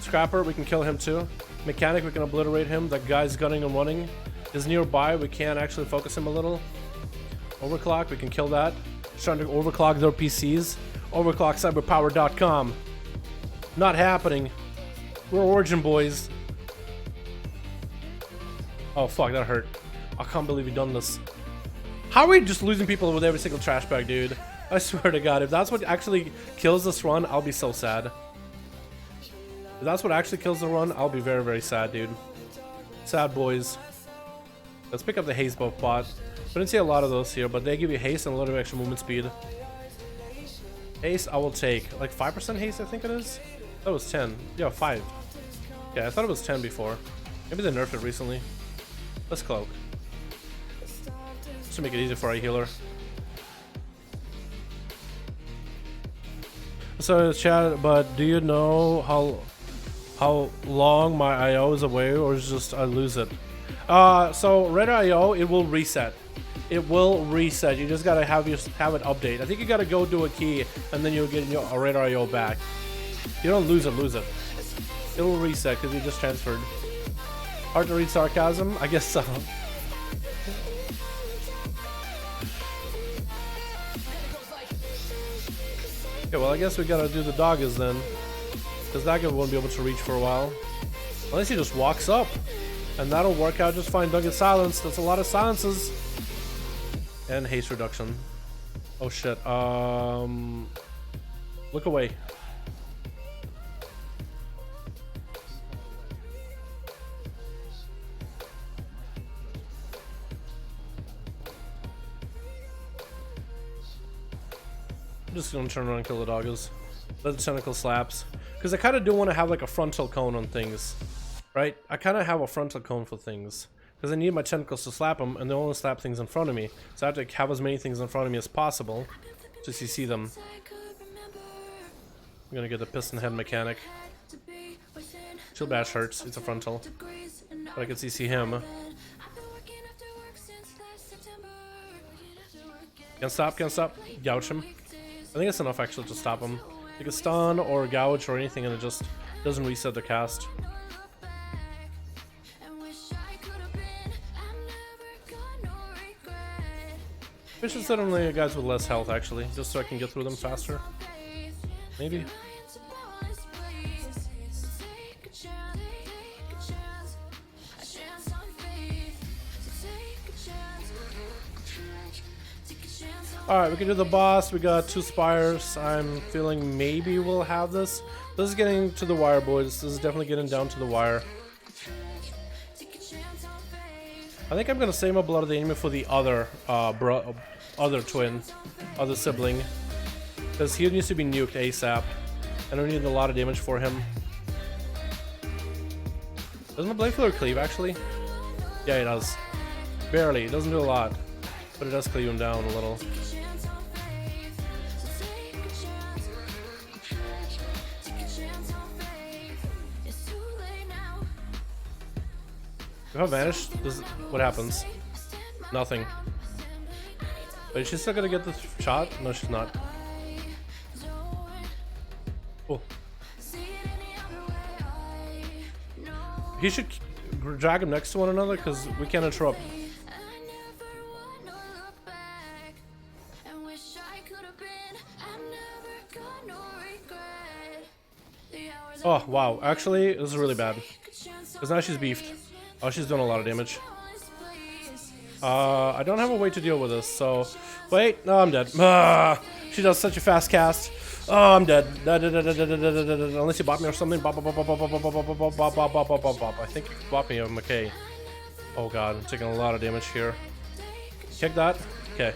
Scrapper, we can kill him too. Mechanic, we can obliterate him. That guy's gunning and running is nearby. We can actually focus him a little. Overclock, we can kill that. Just trying to overclock their PCs. Overclockcyberpower.com. Not happening. We're Origin boys. Oh fuck, that hurt. I can't believe we've done this. How are we just losing people with every single trash bag, dude? I swear to God, if that's what actually kills this run, I'll be so sad. If that's what actually kills the run, I'll be very, very sad, dude. Sad boys. Let's pick up the haste buff bot. I didn't see a lot of those here, but they give you haste and a little bit extra movement speed. Haste, I will take. Like 5% haste, I think it is? That was 10. Yeah, 5. Yeah, I thought it was 10 before. Maybe they nerfed it recently. Let's cloak. Just to make it easy for our healer. So chat, but do you know how long my IO is away, or is just I lose it? So red IO, it will reset. It will reset. You just gotta have it update. I think you gotta go do a key, and then you'll get your red IO back. You don't lose it. It will reset because you just transferred. Hard to read sarcasm? I guess so. Okay, well I guess we gotta do the doggers then. Because that guy won't be able to reach for a while. Unless he just walks up. And that'll work out just fine. Don't get silenced. That's a lot of silences. And haste reduction. Oh shit. Look away. I'm just gonna turn around and kill the doggers. Let the tentacle slaps. Because I kind of do want to have like a frontal cone on things. Right? I kind of have a frontal cone for things. Because I need my tentacles to slap them, and they only slap things in front of me. So I have to have as many things in front of me as possible. Just to see them. I'm gonna get the piston head mechanic. Chill bash hurts. It's a frontal. But I can see him. Can't stop, can't stop. Gouge him. I think it's enough actually to stop him. You can stun or gouge or anything and it just doesn't reset the cast. We should set only guys with less health actually, just so I can get through them faster. Maybe. Alright, we can do the boss. We got 2 spires. I'm feeling maybe we'll have this. This is getting to the wire, boys. This is definitely getting down to the wire. I think I'm gonna save my blood of the enemy for the other other sibling. Because he needs to be nuked ASAP. And we need a lot of damage for him. Does my blade filler cleave actually? Yeah, it does. Barely. It doesn't do a lot. But it does cleave him down a little. If I vanish, what happens? Nothing. But is she still gonna get the shot? No, she's not. Oh. He should drag them next to one another because we can't interrupt. Oh, wow. Actually, this is really bad. Because now she's beefed. Oh, she's doing a lot of damage. I don't have a way to deal with this, so... Wait, no, I'm dead. She does such a fast cast. Oh, I'm dead. Unless you bought me or something. Bop. I think you bought me. I'm okay. Oh god, I'm taking a lot of damage here. Kick that. Okay.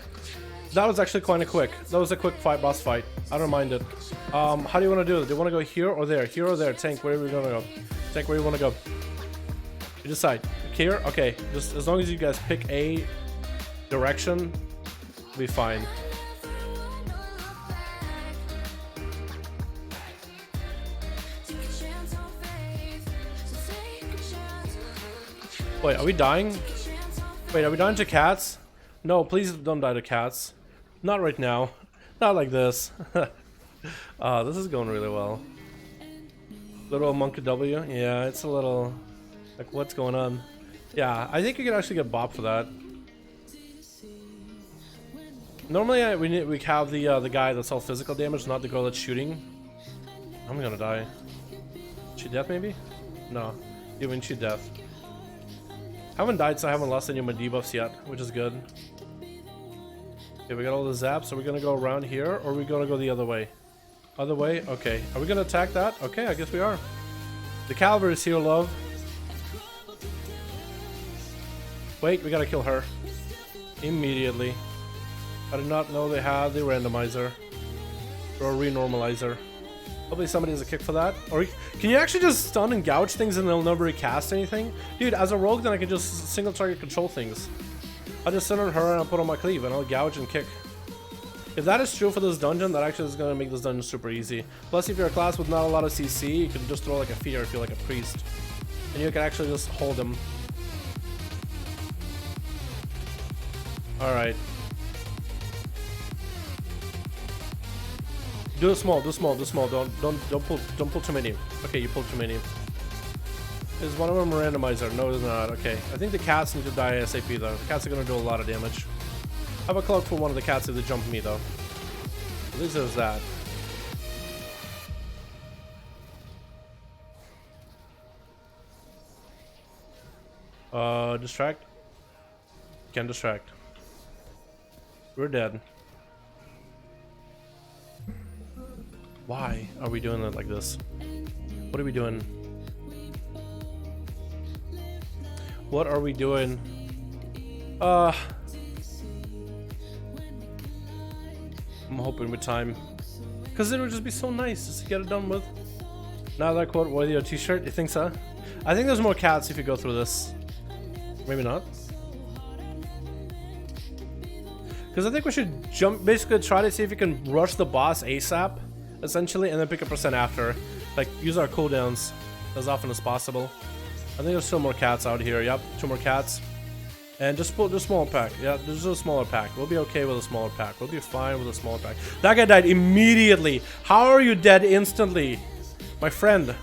That was actually kind of quick. That was a quick boss fight. I don't mind it. How do you want to do it? Do you want to go here or there? Here or there? Tank, wherever you're gonna go. Tank, where you want to go. You decide. Here? Okay. Just as long as you guys pick a direction, we'll be fine. Wait, are we dying? Wait, are we dying to cats? No, please don't die to cats. Not right now. Not like this. This is going really well. Little monkey W. Yeah, it's a little... Like, what's going on? Yeah, I think you can actually get bopped for that. Normally, we have the guy that's all physical damage, not the girl that's shooting. I'm gonna die. She death, maybe? No. Even she death. I haven't died, so I haven't lost any of my debuffs yet, which is good. Okay, we got all the zaps. Are we gonna go around here, or are we gonna go the other way? Other way? Okay. Are we gonna attack that? Okay, I guess we are. The cavalry is here, love. Wait, we gotta kill her. Immediately. I did not know they had the randomizer. Or renormalizer. Hopefully somebody has a kick for that. Or can you actually just stun and gouge things and they'll never recast anything? Dude, as a rogue then I can just single target control things. I'll just sit on her and I'll put on my cleave and I'll gouge and kick. If that is true for this dungeon, that actually is going to make this dungeon super easy. Plus if you're a class with not a lot of CC, you can just throw like a fear if you're like a priest. And you can actually just hold them. Alright. Do it small, do small, do small. Don't pull too many. Okay, you pulled too many. Is one of them a randomizer? No, it's not. Okay. I think the cats need to die ASAP though. The cats are gonna do a lot of damage. I have a cloak for one of the cats if they jump me though. At least there's that. Distract? Can distract. We're dead. Why are we doing it like this? What are we doing? What are we doing? I'm hoping with time. Because it would just be so nice just to get it done with. Now that quote worthy of a t-shirt, you think so? I think there's more cats if you go through this. Maybe not. Because I think we should basically try to see if you can rush the boss ASAP. Essentially, and then pick a percent after. Like, use our cooldowns as often as possible. I think there's still more cats out here. Yep, 2 more cats. And just pull the small pack. Yeah, there's a smaller pack. We'll be okay with a smaller pack. We'll be fine with a smaller pack. That guy died immediately. How are you dead instantly? My friend.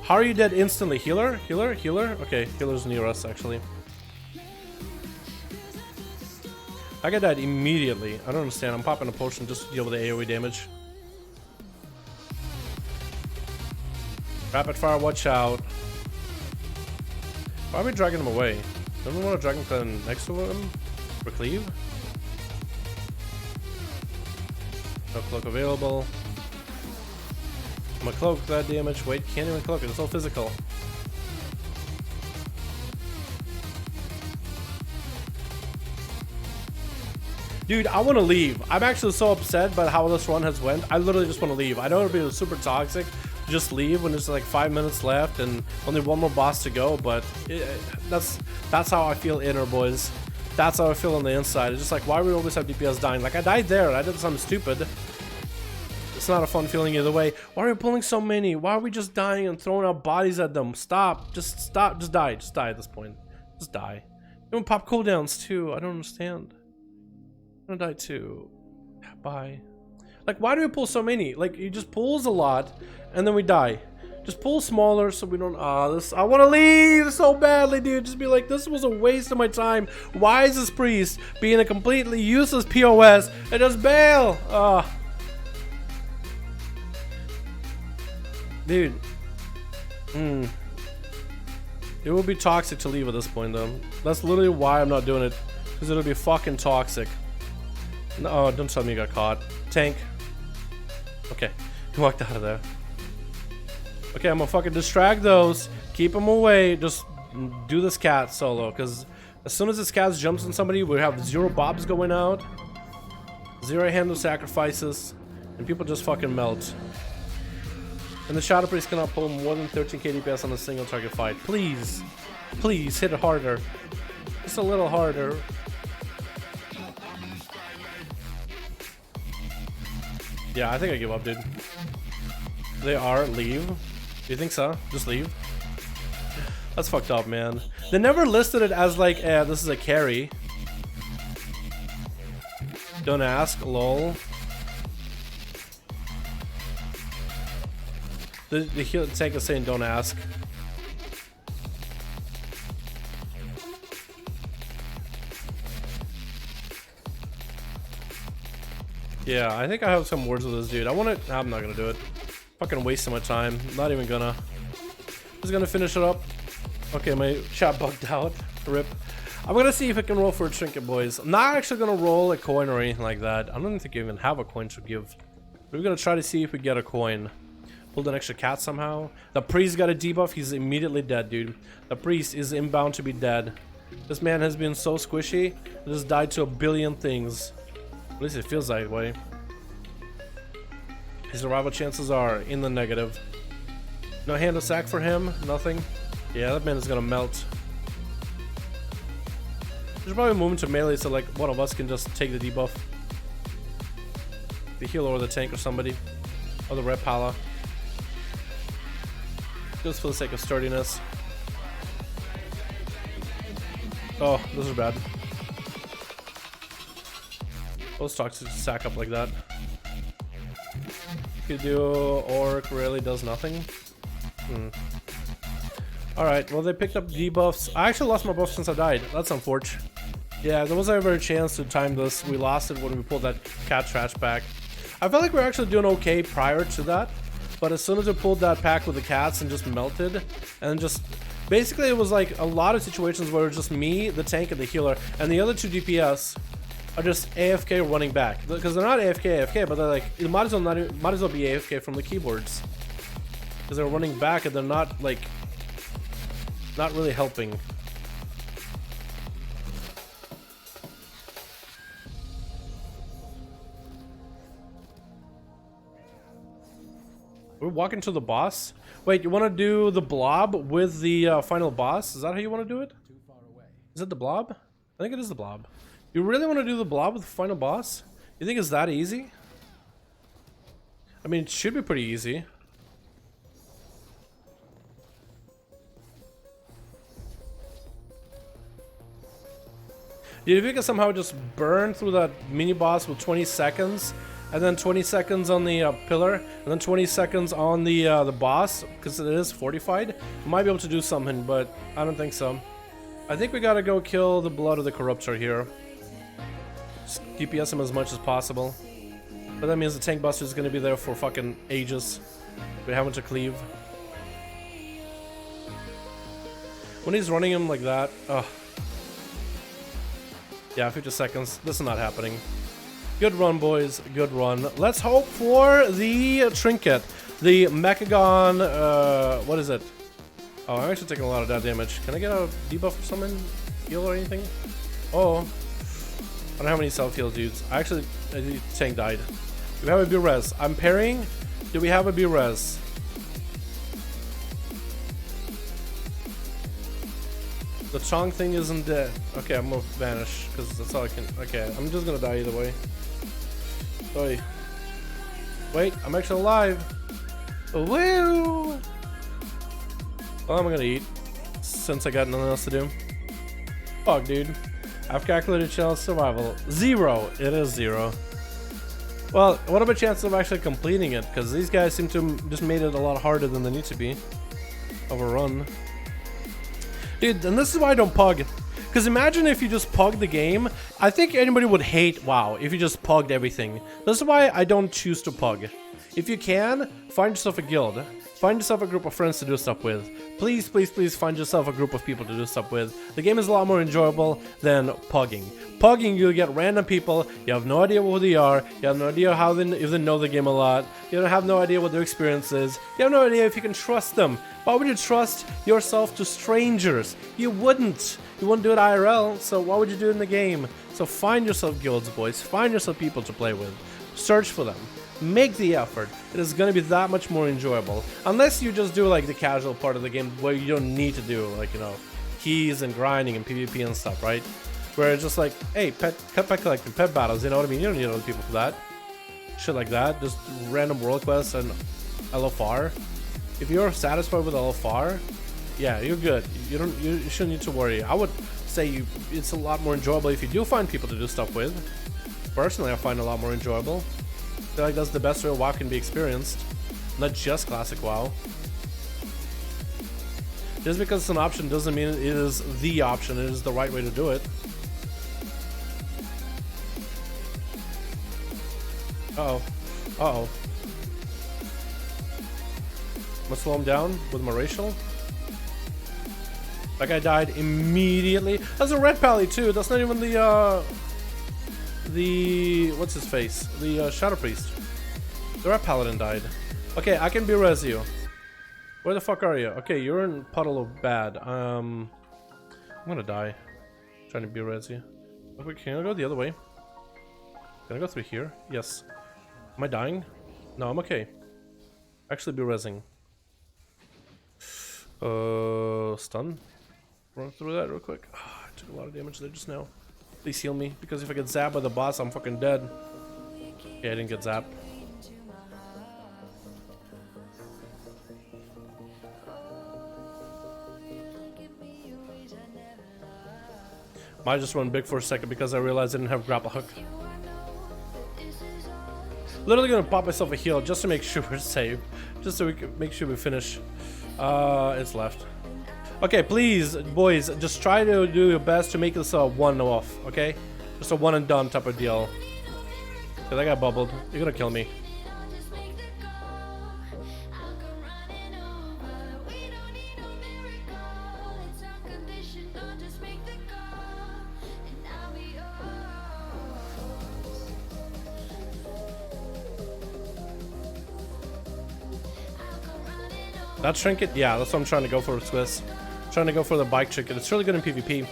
How are you dead instantly? Healer? Healer? Healer? Okay, healer's near us, actually. That guy died immediately. I don't understand. I'm popping a potion just to deal with the AoE damage. Rapid fire, watch out. Why are we dragging him away? Don't we want a dragon clan next to him? For cleave? No cloak available. I'm gonna cloak that damage. Wait, can't even cloak it. It's all physical. Dude, I want to leave. I'm actually so upset about how this run has went. I literally just want to leave. I know it'll be super toxic. Just leave when there's like 5 minutes left and only one more boss to go, but that's how I feel inner, boys. That's how I feel on the inside. It's just like, why do we always have DPS dying? Like, I died there. I did something stupid. It's not a fun feeling either way. Why are we pulling so many? Why are we just dying and throwing out bodies at them? Stop. Just stop. Just die. Just die at this point. Just die. You want pop cooldowns too. I don't understand. I'm gonna die too. Bye. Like, why do we pull so many? Like, he just pulls a lot and then we die. Just pull smaller so we don't. This. I want to leave so badly, dude. Just be like, this was a waste of my time. Why is this priest being a completely useless POS and just bail? Dude. It will be toxic to leave at this point, though. That's literally why I'm not doing it. Because it'll be fucking toxic. No, don't tell me you got caught. Tank. Okay, he walked out of there. Okay, I'm gonna fucking distract those. Keep them away. Just do this cat solo, because as soon as this cat jumps on somebody, we have 0 bobs going out, 0 hand of sacrifices, and people just fucking melt. And the Shadow Priest cannot pull more than 13k DPS on a single target fight. Please, please hit it harder. Just a little harder. Yeah, I think I give up, dude. They are. Leave. Do you think so? Just leave. That's fucked up, man. They never listed it as like, this is a carry. Don't ask, lol. The heal tank is saying don't ask. Yeah, I think I have some words with this dude. I'm not gonna do it. Fucking wasting my time. Not even gonna. Just gonna finish it up. Okay, my chat bugged out. Rip. I'm gonna see if I can roll for a trinket, boys. I'm not actually gonna roll a coin or anything like that. I don't think I even have a coin to give. We're gonna try to see if we get a coin. Pulled an extra cat somehow. The priest got a debuff. He's immediately dead, dude. The priest is inbound to be dead. This man has been so squishy. He just died to a billion things. At least it feels that way. His survival chances are in the negative. No hand of sack for him. Nothing. Yeah, that man is gonna melt. There's probably a movement to melee so like one of us can just take the debuff. The healer or the tank or somebody. Or the red pala. Just for the sake of sturdiness. Oh, this is bad. Those toxic stack up like that. Could do orc really does nothing. Alright, well they picked up debuffs. I actually lost my buff since I died. That's unfortunate. Yeah, there was never a chance to time this. We lost it when we pulled that cat trash back. I felt like we were actually doing okay prior to that. But as soon as we pulled that pack with the cats and just melted, and just basically it was like a lot of situations where it was just me, the tank, and the healer, and the other 2 DPS are just AFK running back because they're not AFK, but they're like it might as well be AFK from the keyboards because they're running back and they're not like not really helping. We're walking to the boss. Wait, you want to do the blob with the final boss? Is that how you want to do it? Is it the blob? I think it is the blob. You really want to do the blob with the final boss? You think it's that easy? I mean, it should be pretty easy. Do you think I somehow just burn through that mini boss with 20 seconds? And then 20 seconds on the pillar, and then 20 seconds on the boss, because it is fortified. We might be able to do something, but I don't think so. I think we gotta go kill the blood of the corruptor here. Just DPS him as much as possible. But that means the tank buster is gonna be there for fucking ages. We're having to cleave. When he's running him like that, ugh. Yeah, 50 seconds. This is not happening. Good run, boys. Good run. Let's hope for the trinket. The Mechagon, what is it? Oh, I'm actually taking a lot of that damage. Can I get a debuff or something? Heal or anything? Oh. I don't have any self-heal dudes. Actually, the tank died. Do we have a B-res? I'm parrying. Do we have a B-res? The Chong thing isn't dead. Okay, I'm gonna vanish, because that's all I can. Okay, I'm just gonna die either way. Oi. Wait, I'm actually alive. Woo! Well, I'm gonna eat, since I got nothing else to do. Fuck, dude. I've calculated challenge survival. 0. It is 0. Well, what about chances of actually completing it? Because these guys seem to have just made it a lot harder than they need to be. Overrun. Dude, and this is why I don't pug. Because imagine if you just pug the game. I think anybody would hate WoW if you just pugged everything. This is why I don't choose to pug. If you can, find yourself a guild. Find yourself a group of friends to do stuff with. Please, please, please find yourself a group of people to do stuff with. The game is a lot more enjoyable than pugging. Pugging, you get random people, you have no idea who they are, you have no idea how if they know the game a lot, you don't have no idea what their experience is, you have no idea if you can trust them. Why would you trust yourself to strangers? You wouldn't. You wouldn't do it IRL, so why would you do it in the game? So find yourself guilds, boys. Find yourself people to play with. Search for them. Make the effort. It is going to be that much more enjoyable. Unless you just do like the casual part of the game where you don't need to do like, you know, keys and grinding and PvP and stuff, right? Where it's just like, hey, pet collecting, pet battles, you know what I mean? You don't need other people for that. Shit like that. Just random world quests and LFR. If you're satisfied with LFR, yeah, you're good. You shouldn't need to worry. I would say it's a lot more enjoyable if you do find people to do stuff with. Personally, I find it a lot more enjoyable. I feel like that's the best way WoW can be experienced. Not just classic WoW. Just because it's an option doesn't mean it is the option. It is the right way to do it. Uh-oh. Uh-oh. I'm gonna slow him down with my racial. That guy died immediately. That's a red pally too. That's not even the what's his face? The Shadow Priest. The red paladin died. Okay, I can be-res you. Where the fuck are you? Okay, you're in puddle of bad. I'm gonna die. Trying to be-res you. Okay, can I go the other way? Can I go through here? Yes. Am I dying? No, I'm okay. Actually be-resing. Stun. Run through that real quick. Oh, I took a lot of damage there just now. Please heal me, because if I get zapped by the boss, I'm fucking dead. Okay, I didn't get zapped. Might just run big for a second because I realized I didn't have grapple hook. Literally gonna pop myself a heal just to make sure we're safe. Just so we can make sure we finish. It's left. Okay, please, boys, just try to do your best to make this a one-off, okay? Just a one and done type of deal. Cause I got bubbled. You're gonna kill me. That trinket? Yeah, that's what I'm trying to go for, Swiss. Trying to go for the bike trinket. It's really good in PvP.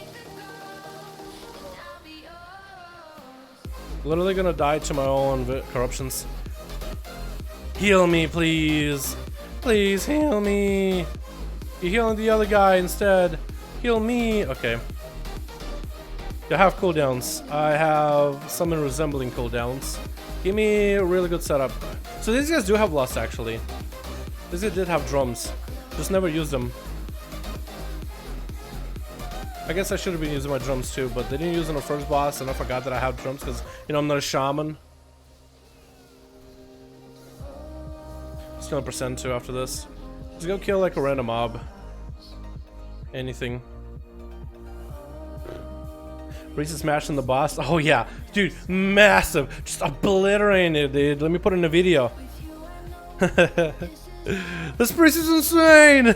Literally gonna die to my own corruptions. Heal me, please. Please heal me. You're healing the other guy instead. Heal me. Okay. You have cooldowns. I have something resembling cooldowns. Give me a really good setup. So these guys do have lust, actually. These guys did have drums. Just never used them. I guess I should have been using my drums too, but they didn't use them on the first boss, and I forgot that I have drums because, you know, I'm not a shaman. Just gonna percent too after this. Just go kill like a random mob. Anything. Recent smash in the boss. Oh yeah, dude, massive. Just obliterating it, dude. Let me put in a video. This priest is insane.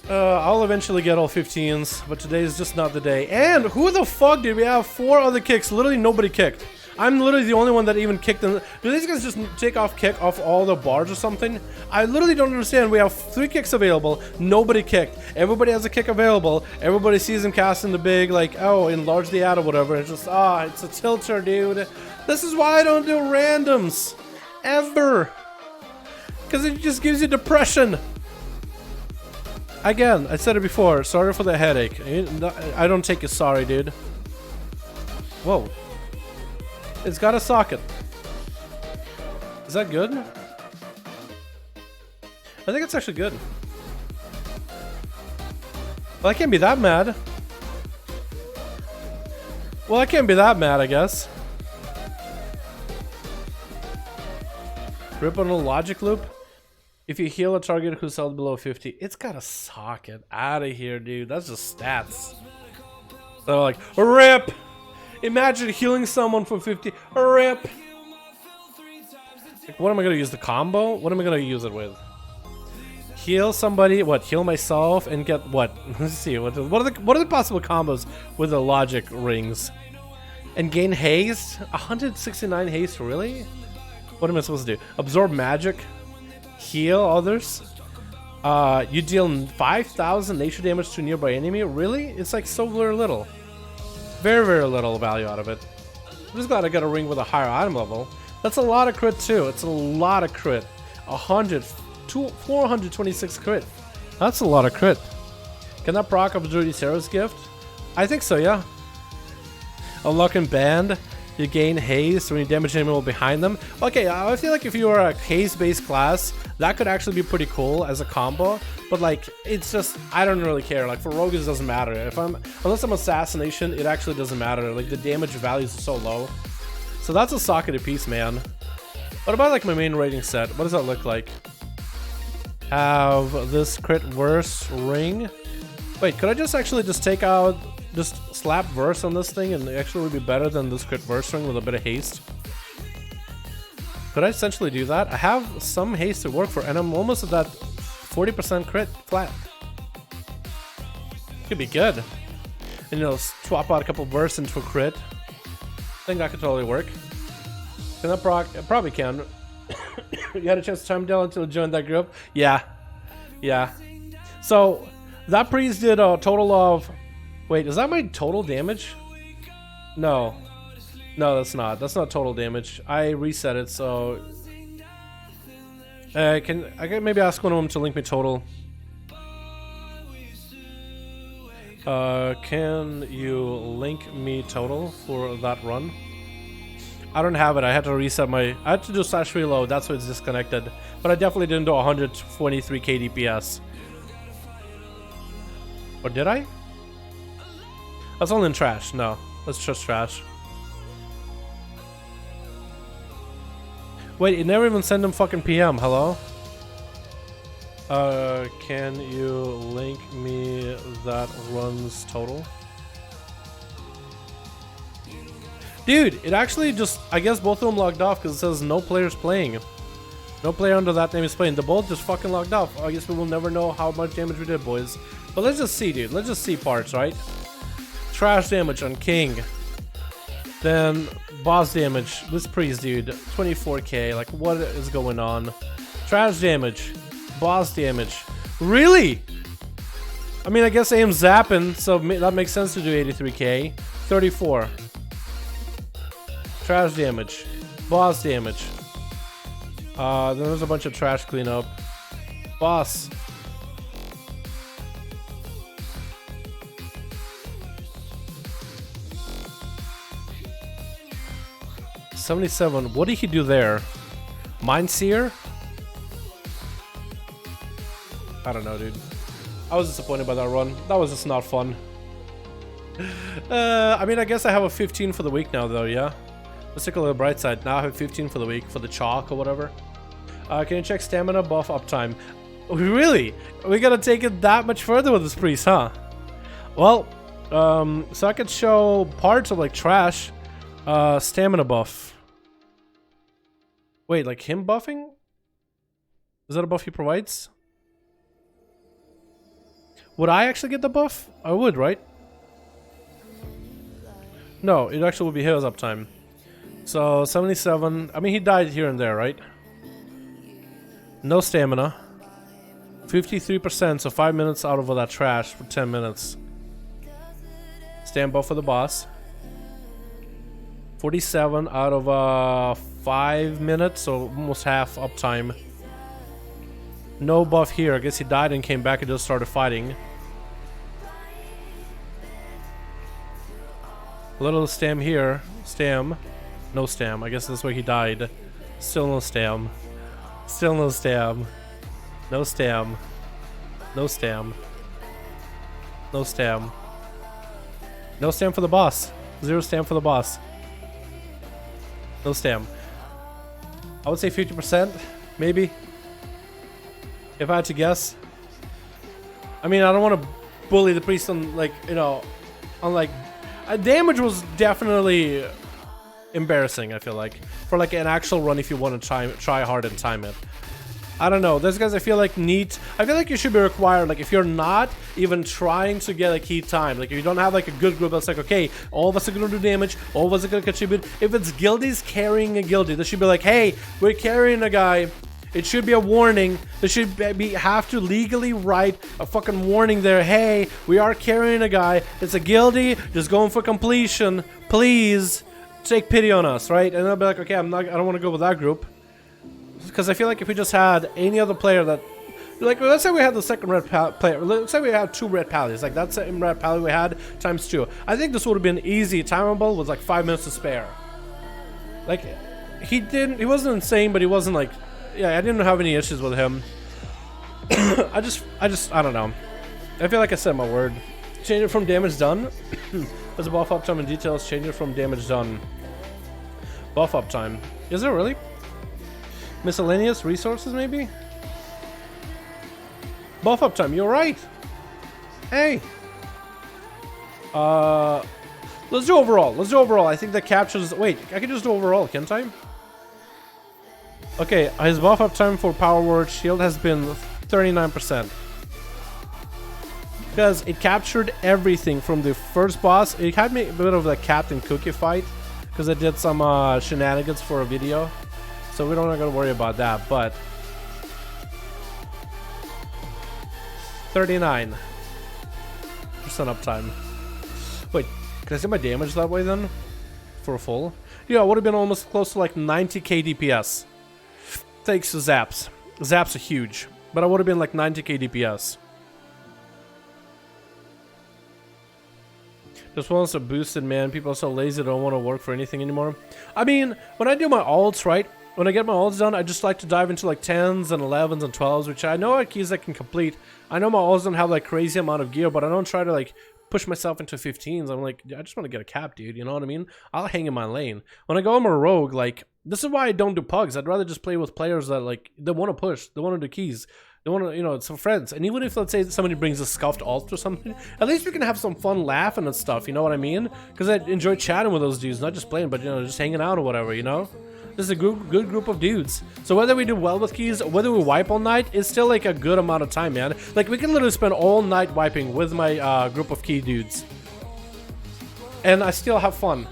I'll eventually get all 15s, but today is just not the day. And who the fuck did we have 4 other kicks? Literally nobody kicked. I'm literally the only one that even kicked them. Do these guys just kick off all the bars or something? I literally don't understand. We have 3 kicks available. Nobody kicked. Everybody has a kick available. Everybody sees him casting the big, like, oh, enlarge the ad or whatever. It's just, it's a tilter, dude. This is why I don't do randoms. Ever. Because it just gives you depression. Again, I said it before. Sorry for the headache. I don't take it sorry, dude. Whoa. It's got a socket. Is that good? I think it's actually good. Well, I can't be that mad. Well, I can't be that mad, I guess. Rip on a logic loop? If you heal a target who's held below 50, it's got a socket. Out of here, dude. That's just stats. So like, RIP! Imagine healing someone for 50. RIP! Like, what am I gonna use? The combo? What am I gonna use it with? Heal somebody, what? Heal myself and get what? Let's see. What are the possible combos with the logic rings? And gain haste? 169 haste, really? What am I supposed to do? Absorb magic? Heal others? You deal 5,000 nature damage to a nearby enemy? Really? It's like so very little. Very, very little value out of it. I'm just glad I got a ring with a higher item level. That's a lot of crit too. It's a lot of crit. 426 crit. That's a lot of crit. Can that proc up Druidy's Hero's Gift? I think so, yeah. Unlock and band. You gain haste when you damage anyone behind them. Okay, I feel like if you are a haste-based class, that could actually be pretty cool as a combo. But like, it's just, I don't really care. Like for rogues, it doesn't matter. Unless I'm assassination, it actually doesn't matter. Like the damage values are so low. So that's a socket piece, man. What about like my main rating set? What does that look like? Have this crit verse ring. Wait, could I just actually just take out, just slap verse on this thing and it actually would be better than this crit verse ring with a bit of haste? Could I essentially do that? I have some haste to work for and I'm almost at that 40% crit flat. Could be good. And you know, swap out a couple bursts into a crit. I think that could totally work. Can that proc? It probably can. You had a chance to time down until you joined that group? Yeah. Yeah. So, that priest did a total of... Wait, is that my total damage? No. No, that's not. That's not total damage. I reset it, so... I can maybe ask one of them to link me total. Can you link me total for that run? I don't have it. I had to reset my... I had to do slash reload. That's why it's disconnected. But I definitely didn't do 123k DPS. Or did I? That's only in trash. No, that's just trash. Wait, it never even sent him fucking PM. Hello? Can you link me that runs total? Dude, it actually just... I guess both of them logged off because it says no players playing. No player under that name is playing. They're both just fucking logged off. I guess we will never know how much damage we did, boys. But let's just see, dude. Let's just see parts, right? Trash damage on King. Then boss damage. This priest, dude. 24k. Like, what is going on? Trash damage. Boss damage. Really? I mean, I guess I am zapping, so that makes sense to do 83k. 34. Trash damage. Boss damage. Then there's a bunch of trash cleanup. Boss. $77. What did he do there? Mindseer? I don't know, dude. I was disappointed by that run. That was just not fun. I mean, I guess I have a 15 for the week now, though, yeah? Let's take a little bright side. Now I have 15 for the week for the chalk or whatever. Can you check stamina buff uptime? Really? We gotta take it that much further with this priest, huh? Well, so I could show parts of like trash. Stamina buff. Wait, like him buffing? Is that a buff he provides? Would I actually get the buff? I would, right? No, it actually would be his uptime. So 77. I mean, he died here and there, right? No stamina. 53%, so 5 minutes out of all that trash for 10 minutes. Stand buff for the boss. 47 out of 5 minutes, so almost half uptime. No buff here. I guess he died and came back and just started fighting. A little stam here. Stam. No stam. I guess that's why he died. Still no stam. Still no stam. No stam. No stam. No stam. No stam for the boss. 0 stam for the boss. No stam. I would say 50%, maybe. If I had to guess, I mean, I don't want to bully the priest on, like, you know, on, like, damage was definitely embarrassing, I feel like, for, like, an actual run if you want to try hard and time it. I don't know, those guys I feel like I feel like you should be required, like, if you're not even trying to get a key time, like, if you don't have, like, a good group that's like, okay, all of us are gonna do damage, all of us are gonna contribute. If it's guildies carrying a guildie, they should be like, hey, we're carrying a guy. It should be a warning. They should have to legally write a fucking warning there. Hey, we are carrying a guy. It's a guildie, just going for completion. Please take pity on us, right? And I'll be like, okay, I don't want to go with that group. Because I feel like if we just had any other player that, like, let's say we had the second red player, let's say we had 2 red pallies, like that's the red pally we had times 2. I think this would have been easy, timeable with like 5 minutes to spare. Like, he wasn't insane, but he wasn't like, yeah, I didn't have any issues with him. I don't know. I feel like I said my word. Change it from damage done. There's a buff uptime and details. Change it from damage done. Buff uptime. Is there really? Miscellaneous resources, maybe? Buff uptime, you're right. Hey. Let's do overall. Let's do overall. I think that captures... Wait, I can just do overall, can't I? Okay, his buff uptime for power word shield has been 39%. Because it captured everything from the first boss. It had me a bit of a Captain Cookie fight. Because I did some shenanigans for a video. So we're not going to worry about that, but 39% uptime. Wait, can I see my damage that way then? For a full? Yeah, it would have been almost close to like 90k DPS. Thanks to zaps. Zaps are huge, but I would have been like 90k DPS. Just wants a boosted, man. People are so lazy they don't want to work for anything anymore. I mean, when I do my ults, right? When I get my ults done, I just like to dive into like 10s and 11s and 12s, which I know are keys I can complete. I know my ults don't have like crazy amount of gear, but I don't try to like push myself into 15s. I'm like, I just want to get a cap, dude. You know what I mean? I'll hang in my lane. When I go on a rogue, like, this is why I don't do pugs. I'd rather just play with players that like, they want to push, they want to do keys. They want to, you know, some friends. And even if, let's say, somebody brings a scuffed alt or something, at least we can have some fun laughing and stuff, you know what I mean? Because I enjoy chatting with those dudes, not just playing, but, you know, just hanging out or whatever, you know? This is a good group of dudes. So whether we do well with keys, or whether we wipe all night, it's still like a good amount of time, man. Like, we can literally spend all night wiping with my group of key dudes. And I still have fun.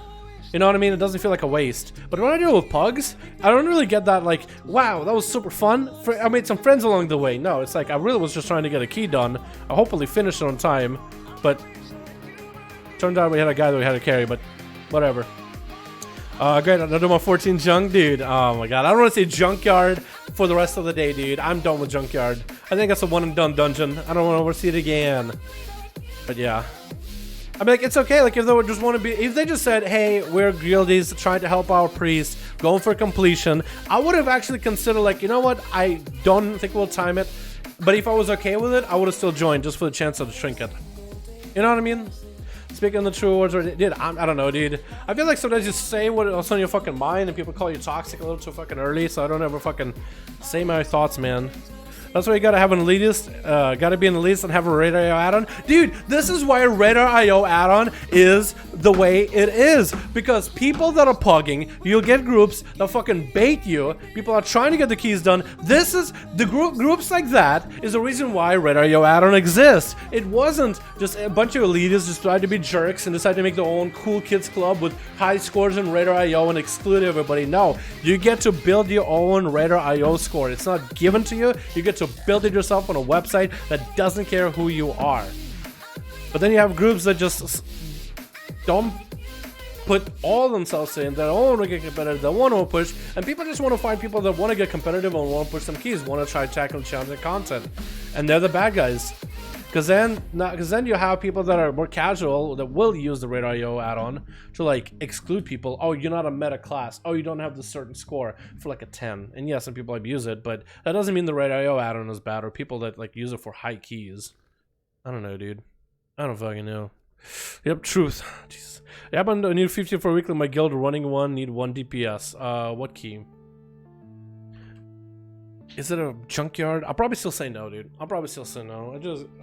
You know what I mean? It doesn't feel like a waste. But when I do it with pugs, I don't really get that like, wow, that was super fun. I made some friends along the way. No, it's like I really was just trying to get a key done. I hopefully finished it on time. But turned out we had a guy that we had to carry, but whatever. Great, I'll do my 14 junk, dude. Oh my god, I don't want to say junkyard for the rest of the day, dude. I'm done with junkyard. I think that's a one and done dungeon. I don't want to ever see it again. But yeah. I mean, like, it's okay, like, if they would just want to be, if they just said, hey, we're guildies trying to help our priest, going for completion, I would have actually considered, like, you know what, I don't think we'll time it, but if I was okay with it, I would have still joined just for the chance of the trinket. You know what I mean? Speaking the true words, or dude, I don't know, dude. I feel like sometimes you say what's on your fucking mind, and people call you toxic a little too fucking early, so I don't ever fucking say my thoughts, man. That's why you gotta have an elitist, gotta be an elitist and have a Radar IO add-on. Dude, this is why a Radar IO add-on is the way it is. Because people that are pugging, you'll get groups that fucking bait you. People are trying to get the keys done. This is, the groups like that is the reason why Radar IO add-on exists. It wasn't just a bunch of elitists just tried to be jerks and decided to make their own cool kids club with high scores in Radar IO and exclude everybody. No, you get to build your own Radar IO score. It's not given to you. You get to build it yourself on a website that doesn't care who you are. But then you have groups that just don't put all themselves in. They don't want to get competitive. They want to push, and people just want to find people that want to get competitive and want to push some keys, want to try tackling challenging content, and they're the bad guys. Because then you have people that are more casual that will use the Radar IO add-on to like exclude people. Oh, you're not a meta class. Oh, you don't have this certain score for like a 10. And yes, some people abuse it, but that doesn't mean the Radar IO add-on is bad, or people that like use it for high keys. I don't know, dude. I don't fucking know. Yep, truth. Jeez. Yep, I need 50 for a weekly. My guild running one, need 1 DPS. What key? Is it a junkyard? I'll probably still say no, dude. I'll probably still say no.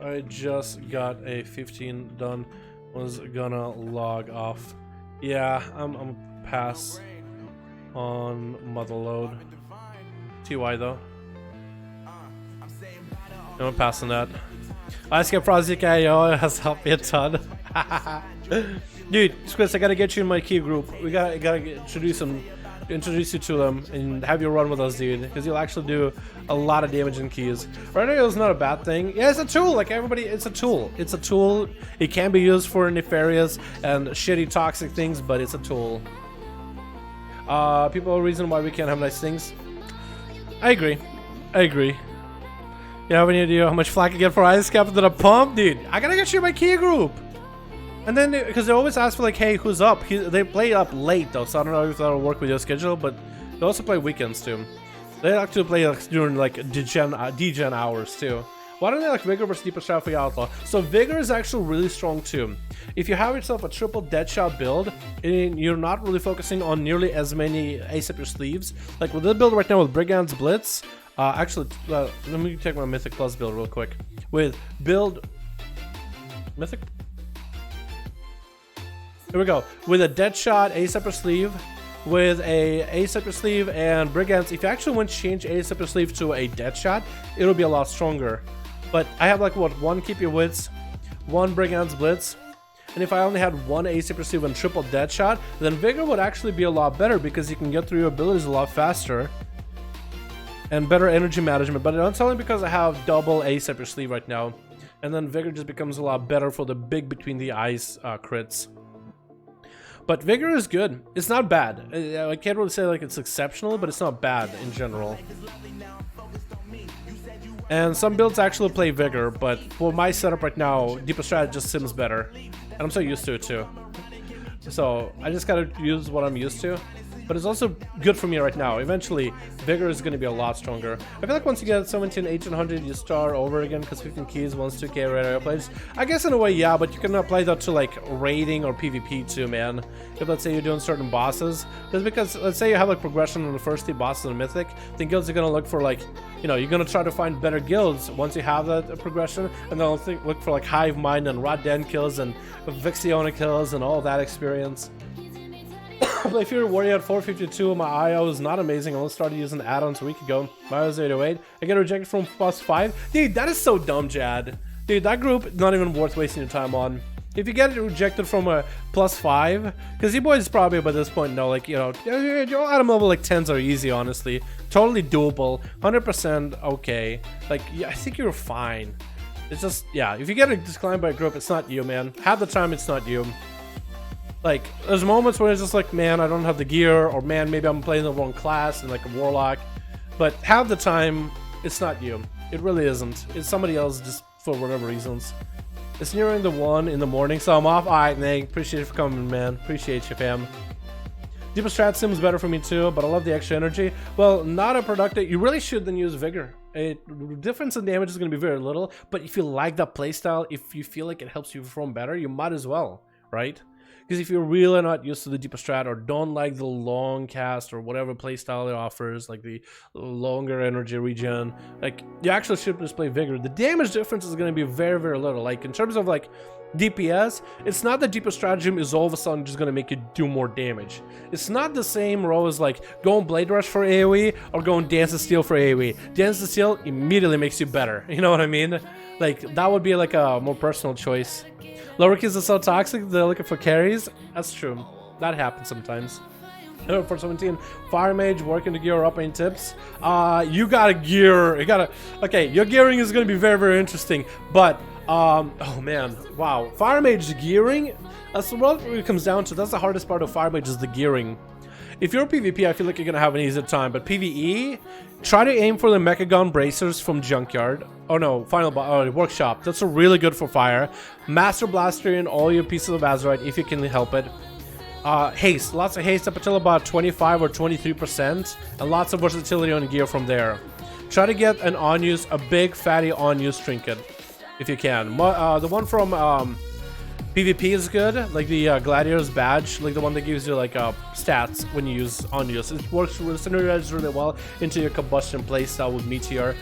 I just got a 15 done. Was gonna log off. Yeah, I'm pass on motherload. TY though. I'm passing that. I skip Frosty IO has helped me a ton. Dude, Squiz, I gotta get you in my key group. We gotta introduce you to them and have you run with us, dude, because you'll actually do a lot of damage in keys. Radio is not a bad thing. Yeah, it's a tool, like everybody, it's a tool. It's a tool. It can be used for nefarious and shitty toxic things, but it's a tool. People, reason why we can't have nice things. I agree. You have any idea how much flack I get for ice cap to the pump? Dude, I gotta get you in my key group. And then, because they always ask for like, hey, who's up? They play up late though, so I don't know if that'll work with your schedule, but they also play weekends too. They actually play like, during like degen hours too. Why don't they like Vigor versus Deeper Strat for your Outlaw? So Vigor is actually really strong too. If you have yourself a triple Deadshot build, and you're not really focusing on nearly as many ace up your sleeves, like with this build right now with Brigand's Blitz, actually, let me check my Mythic Plus build real quick. With build Mythic. Here we go. With a Deadshot, ace up your sleeve, with a ace up your sleeve and Brigands. If you actually want to change ace up your sleeve to a Deadshot, it'll be a lot stronger. But I have like what, one Keep Your Wits, one Brigand's Blitz, and if I only had one ace up your sleeve and triple Deadshot, then Vigor would actually be a lot better because you can get through your abilities a lot faster. And better energy management, but it's only because I have double ace up your sleeve right now. And then Vigor just becomes a lot better for the big between the eyes crits. But Vigor is good. It's not bad. I can't really say like it's exceptional, but it's not bad in general. And some builds actually play Vigor, but for my setup right now, Deeper Strat just sims better. And I'm so used to it too. So I just gotta use what I'm used to. But it's also good for me right now. Eventually, Vigor is going to be a lot stronger. I feel like once you get 17, 1800, you start over again because 15 keys, 2K rare plays. I guess in a way, yeah, but you can apply that to like raiding or PvP too, man. If let's say you're doing certain bosses, just because let's say you have like progression on the first 3 bosses in Mythic, then guilds are going to look for like, you know, you're going to try to find better guilds once you have that progression, and they'll look for like Hive Mind and Rod Den kills and Vixiona kills and all that experience. If you're a warrior at 452, my IO is not amazing. I only started using add-ons a week ago. My IO is 808. I get rejected from +5. Dude, that is so dumb, Jad. Dude, that group not even worth wasting your time on. If you get rejected from a +5, because you boys probably by this point know, like, you know, your item level like 10s are easy, honestly. Totally doable. 100% okay. Like, yeah, I think you're fine. It's just, yeah, if you get declined by a group, it's not you, man. Half the time, it's not you. Like, there's moments where it's just like, man, I don't have the gear, or man, maybe I'm playing the wrong class and like a warlock. But half the time, it's not you. It really isn't. It's somebody else just for whatever reasons. It's nearing the 1 in the morning, so I'm off. Alright, Nate, appreciate you for coming, man. Appreciate you, fam. Deeper Strat sims better for me too, but I love the extra energy. Well, not a productive. You really should then use Vigor. Difference in damage is going to be very little, but if you like that playstyle, if you feel like it helps you perform better, you might as well, right? Because if you're really not used to the Deeper Strat or don't like the long cast or whatever playstyle it offers, like the longer energy regen, like you actually should just play Vigor. The damage difference is going to be very, very little. Like in terms of like DPS, it's not that Deeper Stratagem is all of a sudden just going to make you do more damage. It's not the same row as like going Blade Rush for AoE or going Dance of Steel for AoE. Dance of Steel immediately makes you better. You know what I mean? Like that would be like a more personal choice. Lower keys are so toxic, they're looking for carries. That's true. That happens sometimes. 417, Fire Mage working to gear up. Any tips? You gotta gear. You gotta. Okay, your gearing is gonna be very, very interesting. But oh man, wow, Fire Mage gearing. That's what it comes down to. That's the hardest part of Fire Mage is the gearing. If you're a PvP, I feel like you're gonna have an easier time. But PvE, try to aim for the Mechagon Bracers from Junkyard. Oh no, Workshop. That's really good for fire. Master Blaster in all your pieces of Azeroth if you can help it. Haste, lots of haste up until about 25 or 23%, and lots of versatility on gear from there. Try to get an on-use, a big fatty on-use trinket if you can. The one from PvP is good, like the Gladiator's badge, like the one that gives you like stats when you use Onius. It works synergizes really well into your combustion playstyle with Meteor.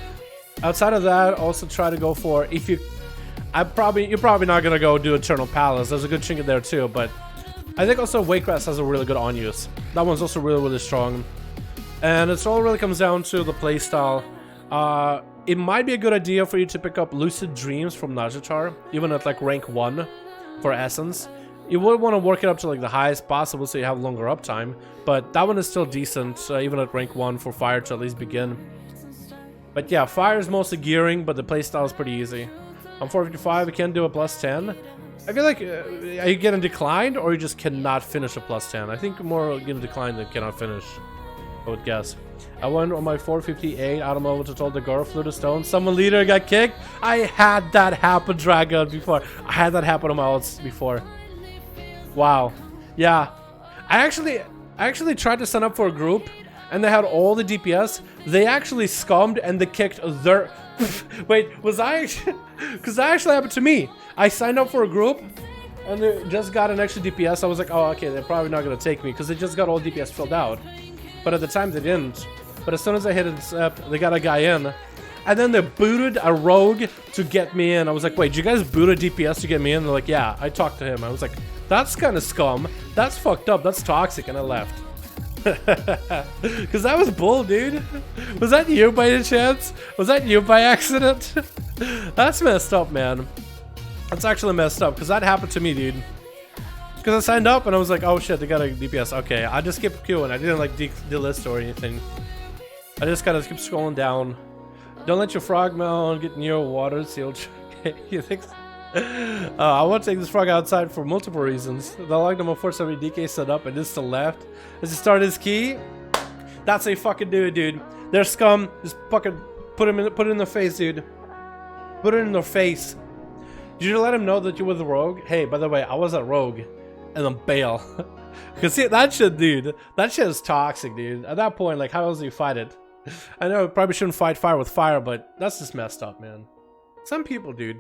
Outside of that, also try to go for if you. You're probably not gonna go do Eternal Palace. There's a good chink in there too, but I think also Wakecrest has a really good Onius. That one's also really strong, and it all really comes down to the playstyle. It might be a good idea for you to pick up Lucid Dreams from Najatar, even at like rank 1 for Essence. You would want to work it up to like the highest possible so you have longer uptime, but that one is still decent, even at rank 1 for Fire to at least begin. But yeah, Fire is mostly gearing, but the playstyle is pretty easy. I'm 455, I can't do a plus 10. I feel like, are you getting declined or you just cannot finish a plus 10? I think more getting declined than cannot finish, I would guess. I went on my 458, I don't know what to told the girl, flew to stone. Someone leader got kicked. I had that happen, Dragon, before. I had that happen on my ults before. Wow. Yeah. I actually tried to sign up for a group, and they had all the DPS. They actually scummed and they kicked their... Wait, was I... Because that actually happened to me. I signed up for a group, and they just got an extra DPS. I was like, oh, okay, they're probably not going to take me, because they just got all DPS filled out. But at the time, they didn't. But as soon as I hit accept, they got a guy in. And then they booted a rogue to get me in. I was like, wait, did you guys boot a DPS to get me in? They're like, yeah, I talked to him. I was like, that's kind of scum. That's fucked up. That's toxic. And I left. Because that was bull, dude. Was that you by any chance? Was that you by accident? That's messed up, man. That's actually messed up, because that happened to me, dude. Because I signed up and I was like, oh shit, they got a DPS. Okay, I just skipped queuing. I didn't like delist or anything. I just gotta keep scrolling down. Don't let your frog mound get near water sealed. You think so? I want to take this frog outside for multiple reasons. The log number 470 DK set up and this to left. As he started his key, that's how you fucking do it, dude. They're scum. Just fucking put it in their face, dude. Put it in their face. Did you let him know that you were the rogue? Hey, by the way, I was a rogue. And then bail. Because see, that shit, dude. That shit is toxic, dude. At that point, like, how else do you fight it? I know, probably shouldn't fight fire with fire, but that's just messed up, man. Some people, dude.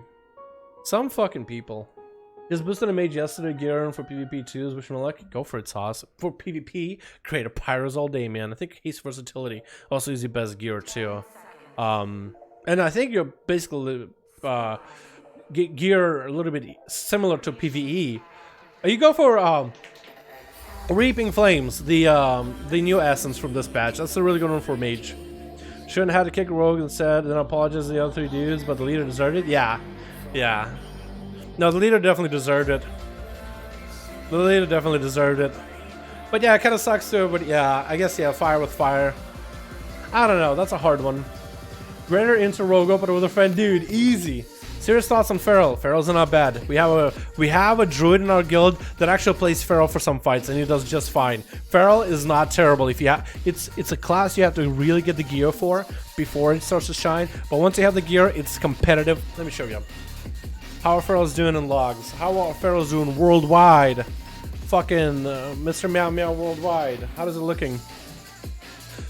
Some fucking people. Just boosted a mage yesterday, gearing for PvP 2s. Wish me luck. Go for it, Sauce. For PvP, create a pyros all day, man. I think haste versatility also is your best gear too. And I think you're basically gear a little bit similar to PvE. You go for Reaping Flames, the new essence from this patch. That's a really good one for mage. Shouldn't have to kick rogue instead, then apologize to the other 3 dudes, but the leader deserved it. Yeah. No, the leader definitely deserved it. The leader definitely deserved it. But yeah, it kind of sucks too. But yeah, I guess yeah, fire with fire. I don't know. That's a hard one. Greater into rogue, open with a friend, dude. Easy. Serious thoughts on Feral. Feral's not bad. We have a druid in our guild that actually plays Feral for some fights, and he does just fine. Feral is not terrible. If you it's a class you have to really get the gear for before it starts to shine. But once you have the gear, it's competitive. Let me show you. How are Ferals doing in logs? How are Ferals doing worldwide? Fucking Mr. Meow Meow worldwide. How is it looking?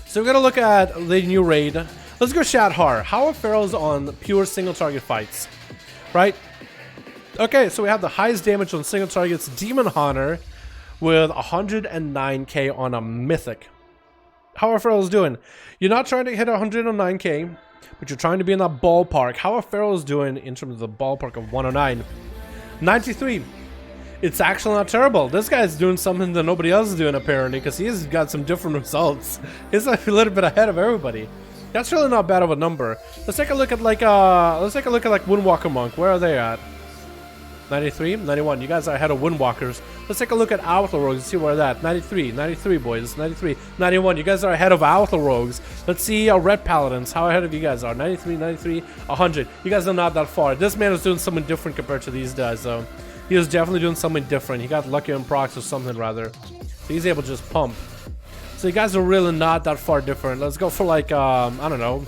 So we're gonna look at the new raid. Let's go Shadhar. How are Ferals on pure single target fights? Right? Okay, so we have the highest damage on single targets, Demon Hunter, with 109k on a mythic. How are Ferals doing? You're not trying to hit 109k, but you're trying to be in that ballpark. How are Ferals doing in terms of the ballpark of 109? 93. It's actually not terrible. This guy's doing something that nobody else is doing apparently, because he's got some different results. He's a little bit ahead of everybody. That's really not bad of a number. Let's take a look at like Windwalker Monk. Where are they at? 93, 91. You guys are ahead of Windwalkers. Let's take a look at Outlaw Rogues and see where they're at. 93, 93 boys. 93, 91. You guys are ahead of Outlaw Rogues. Let's see Red Paladins. How ahead of you guys are? 93, 93, 100. You guys are not that far. This man is doing something different compared to these guys though. He was definitely doing something different. He got lucky on procs or something rather. So he's able to just pump. So you guys are really not that far different. Let's go for like, I don't know,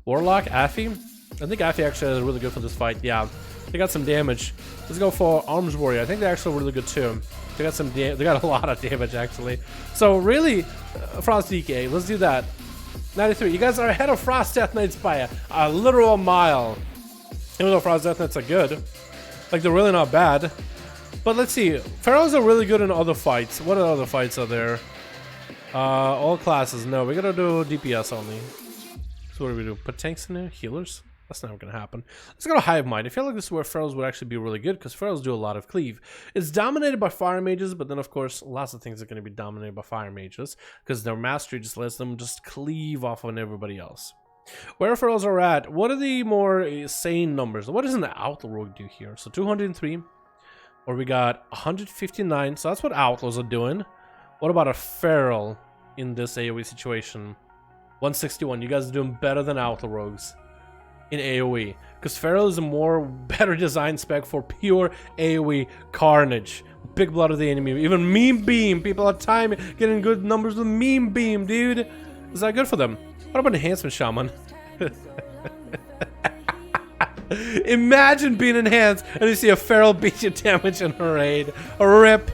Warlock, Affy? I think Affy actually is really good for this fight. Yeah, they got some damage. Let's go for Arms Warrior. I think they're actually really good too. They got some they got a lot of damage actually. So really, Frost DK, let's do that. 93, you guys are ahead of Frost Death Knights by a literal mile. Even though Frost Death Knights are good. Like, they're really not bad. But let's see. Pharaohs are really good in other fights. What other fights are there? All classes. No, we're gonna do DPS only. So what do we do? Put tanks in there? Healers? That's never gonna happen. Let's go to Hive Mind. I feel like this is where Pharaohs would actually be really good because Pharaohs do a lot of cleave. It's dominated by Fire Mages, but then of course lots of things are gonna be dominated by Fire Mages because their mastery just lets them just cleave off on everybody else. Where Pharaohs are at, what are the more sane numbers? What does an Outlaw Rogue do here? So 203, or we got 159, so that's what Outlaws are doing. What about a Feral in this AoE situation? 161, you guys are doing better than Outlaw Rogues in AoE, because Feral is a better design spec for pure AoE carnage. Big blood of the enemy, even meme beam. People are getting good numbers with meme beam, dude. Is that good for them? What about enhancement shaman? Imagine being enhanced and you see a Feral beat you damage in a raid. A rip.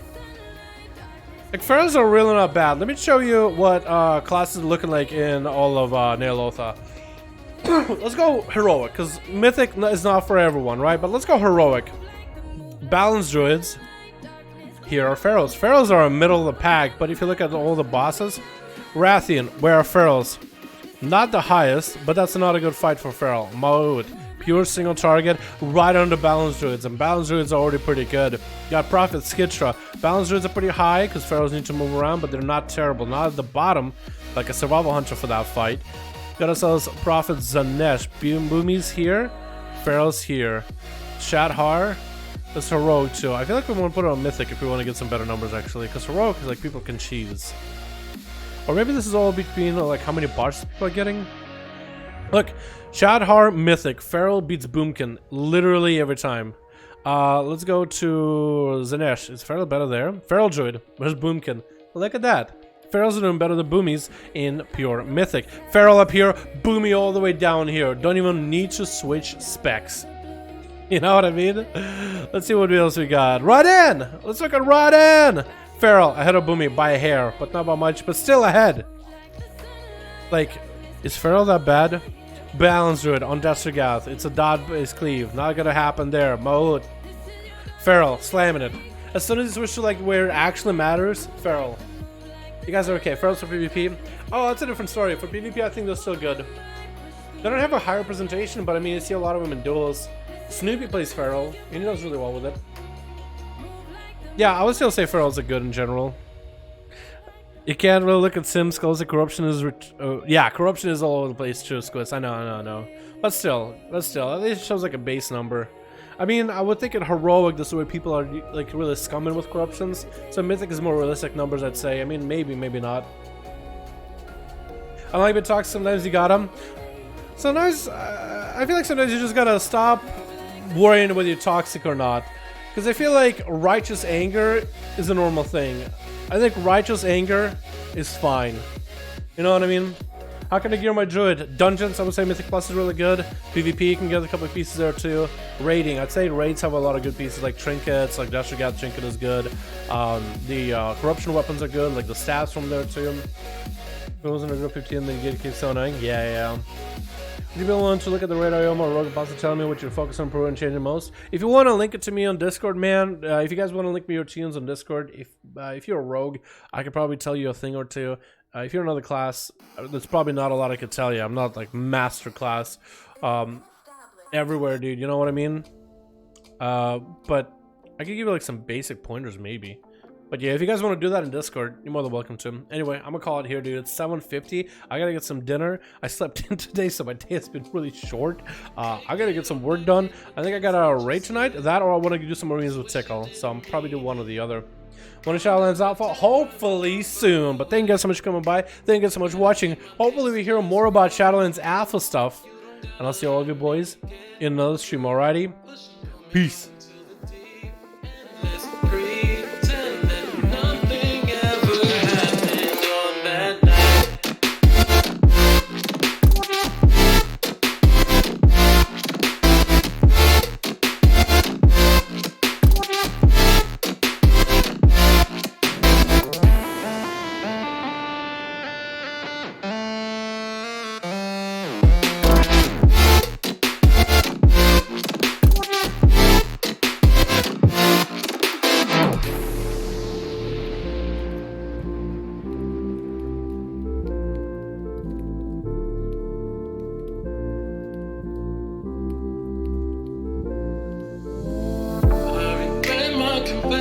Like, Ferals are really not bad. Let me show you what classes are looking like in all of Neolotha. Let's go heroic, because mythic is not for everyone, right? But let's go heroic. Balanced druids. Here are Pharaohs. Pharaohs are in middle of the pack, but if you look at all the bosses, Rathian, where are Pharaohs? Not the highest, but that's not a good fight for Feral. Maud, pure single target, right under balanced druids, and balanced druids are already pretty good. You got Prophet Skitra. Balanced druids are pretty high because Pharaohs need to move around, but they're not terrible. Not at the bottom, like a survival hunter for that fight. Got ourselves Prophet Zanesh. Boomies here, Pharaohs here. Shadhar, that's heroic too. I feel like we want to put it on mythic if we want to get some better numbers actually, because heroic is like people can choose. Or maybe this is all between like how many bars people are getting. Look, Shadhar mythic. Feral beats Boomkin literally every time. Let's go to Zanesh. Is Feral better there? Feral Druid. Where's Boomkin? Look at that. Ferals are doing better than Boomies in pure mythic. Feral up here, Boomy all the way down here. Don't even need to switch specs. You know what I mean? Let's see what else we got. Rodin! Let's look at Rodin! Feral ahead of Boomy by a hair, but not by much, but still ahead. Like, is Feral that bad? Balance Druid on Destergath. It's a dot-based cleave. Not gonna happen there. Maut. Feral, slamming it. As soon as you switch to like where it actually matters, Feral. You guys are okay. Ferals for PvP. Oh, that's a different story. For PvP, I think they're still good. They don't have a high representation, but I mean, you see a lot of them in duels. Snoopy plays Feral, and he does really well with it. Yeah, I would still say Ferals are good in general. You can't really look at Sims because the corruption is... yeah, corruption is all over the place too, Squiz. I know. But still, at least it shows like a base number. I mean, I would think in heroic, this is where people are like really scumming with corruptions. So mythic is more realistic numbers, I'd say. I mean, maybe not. I like talk. Sometimes you got them. Sometimes I feel like sometimes you just gotta stop worrying whether you're toxic or not, because I feel like righteous anger is a normal thing. I think righteous anger is fine. You know what I mean? How can I gear my druid? Dungeons, I would say Mythic Plus is really good. PvP, you can get a couple of pieces there too. Raiding, I'd say raids have a lot of good pieces, like trinkets, like Destergath trinket is good. The corruption weapons are good, like the staffs from there too. If it wasn't a group 15, then you get kicked so annoying. Yeah. Would you be willing to look at the raid IOM or Rogue Boss and tell me what you're focused on improving and changing most? If you want to link it to me on Discord, man, if you guys want to link me your tunes on Discord, if you're a rogue, I could probably tell you a thing or two. If you're another class, there's probably not a lot I could tell you. I'm not like master class everywhere, dude. You know what I mean? But I could give you like some basic pointers, maybe. But yeah, if you guys want to do that in Discord, you're more than welcome to. Anyway, I'm gonna call it here, dude. It's 7:50. I gotta get some dinner. I slept in today, so my day has been really short. I gotta get some work done. I think I got a raid tonight. That, or I want to do some Marines with Tickle. So I'm probably do one or the other. Want to Shadowlands Alpha? Hopefully soon. But thank you guys so much for coming by. Thank you guys so much for watching. Hopefully we hear more about Shadowlands Alpha stuff. And I'll see all of you boys in another stream. Alrighty? Peace.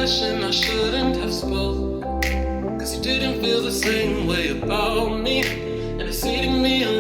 confession I shouldn't have spoke. Cause you didn't feel the same way about me. And it's eating me alive.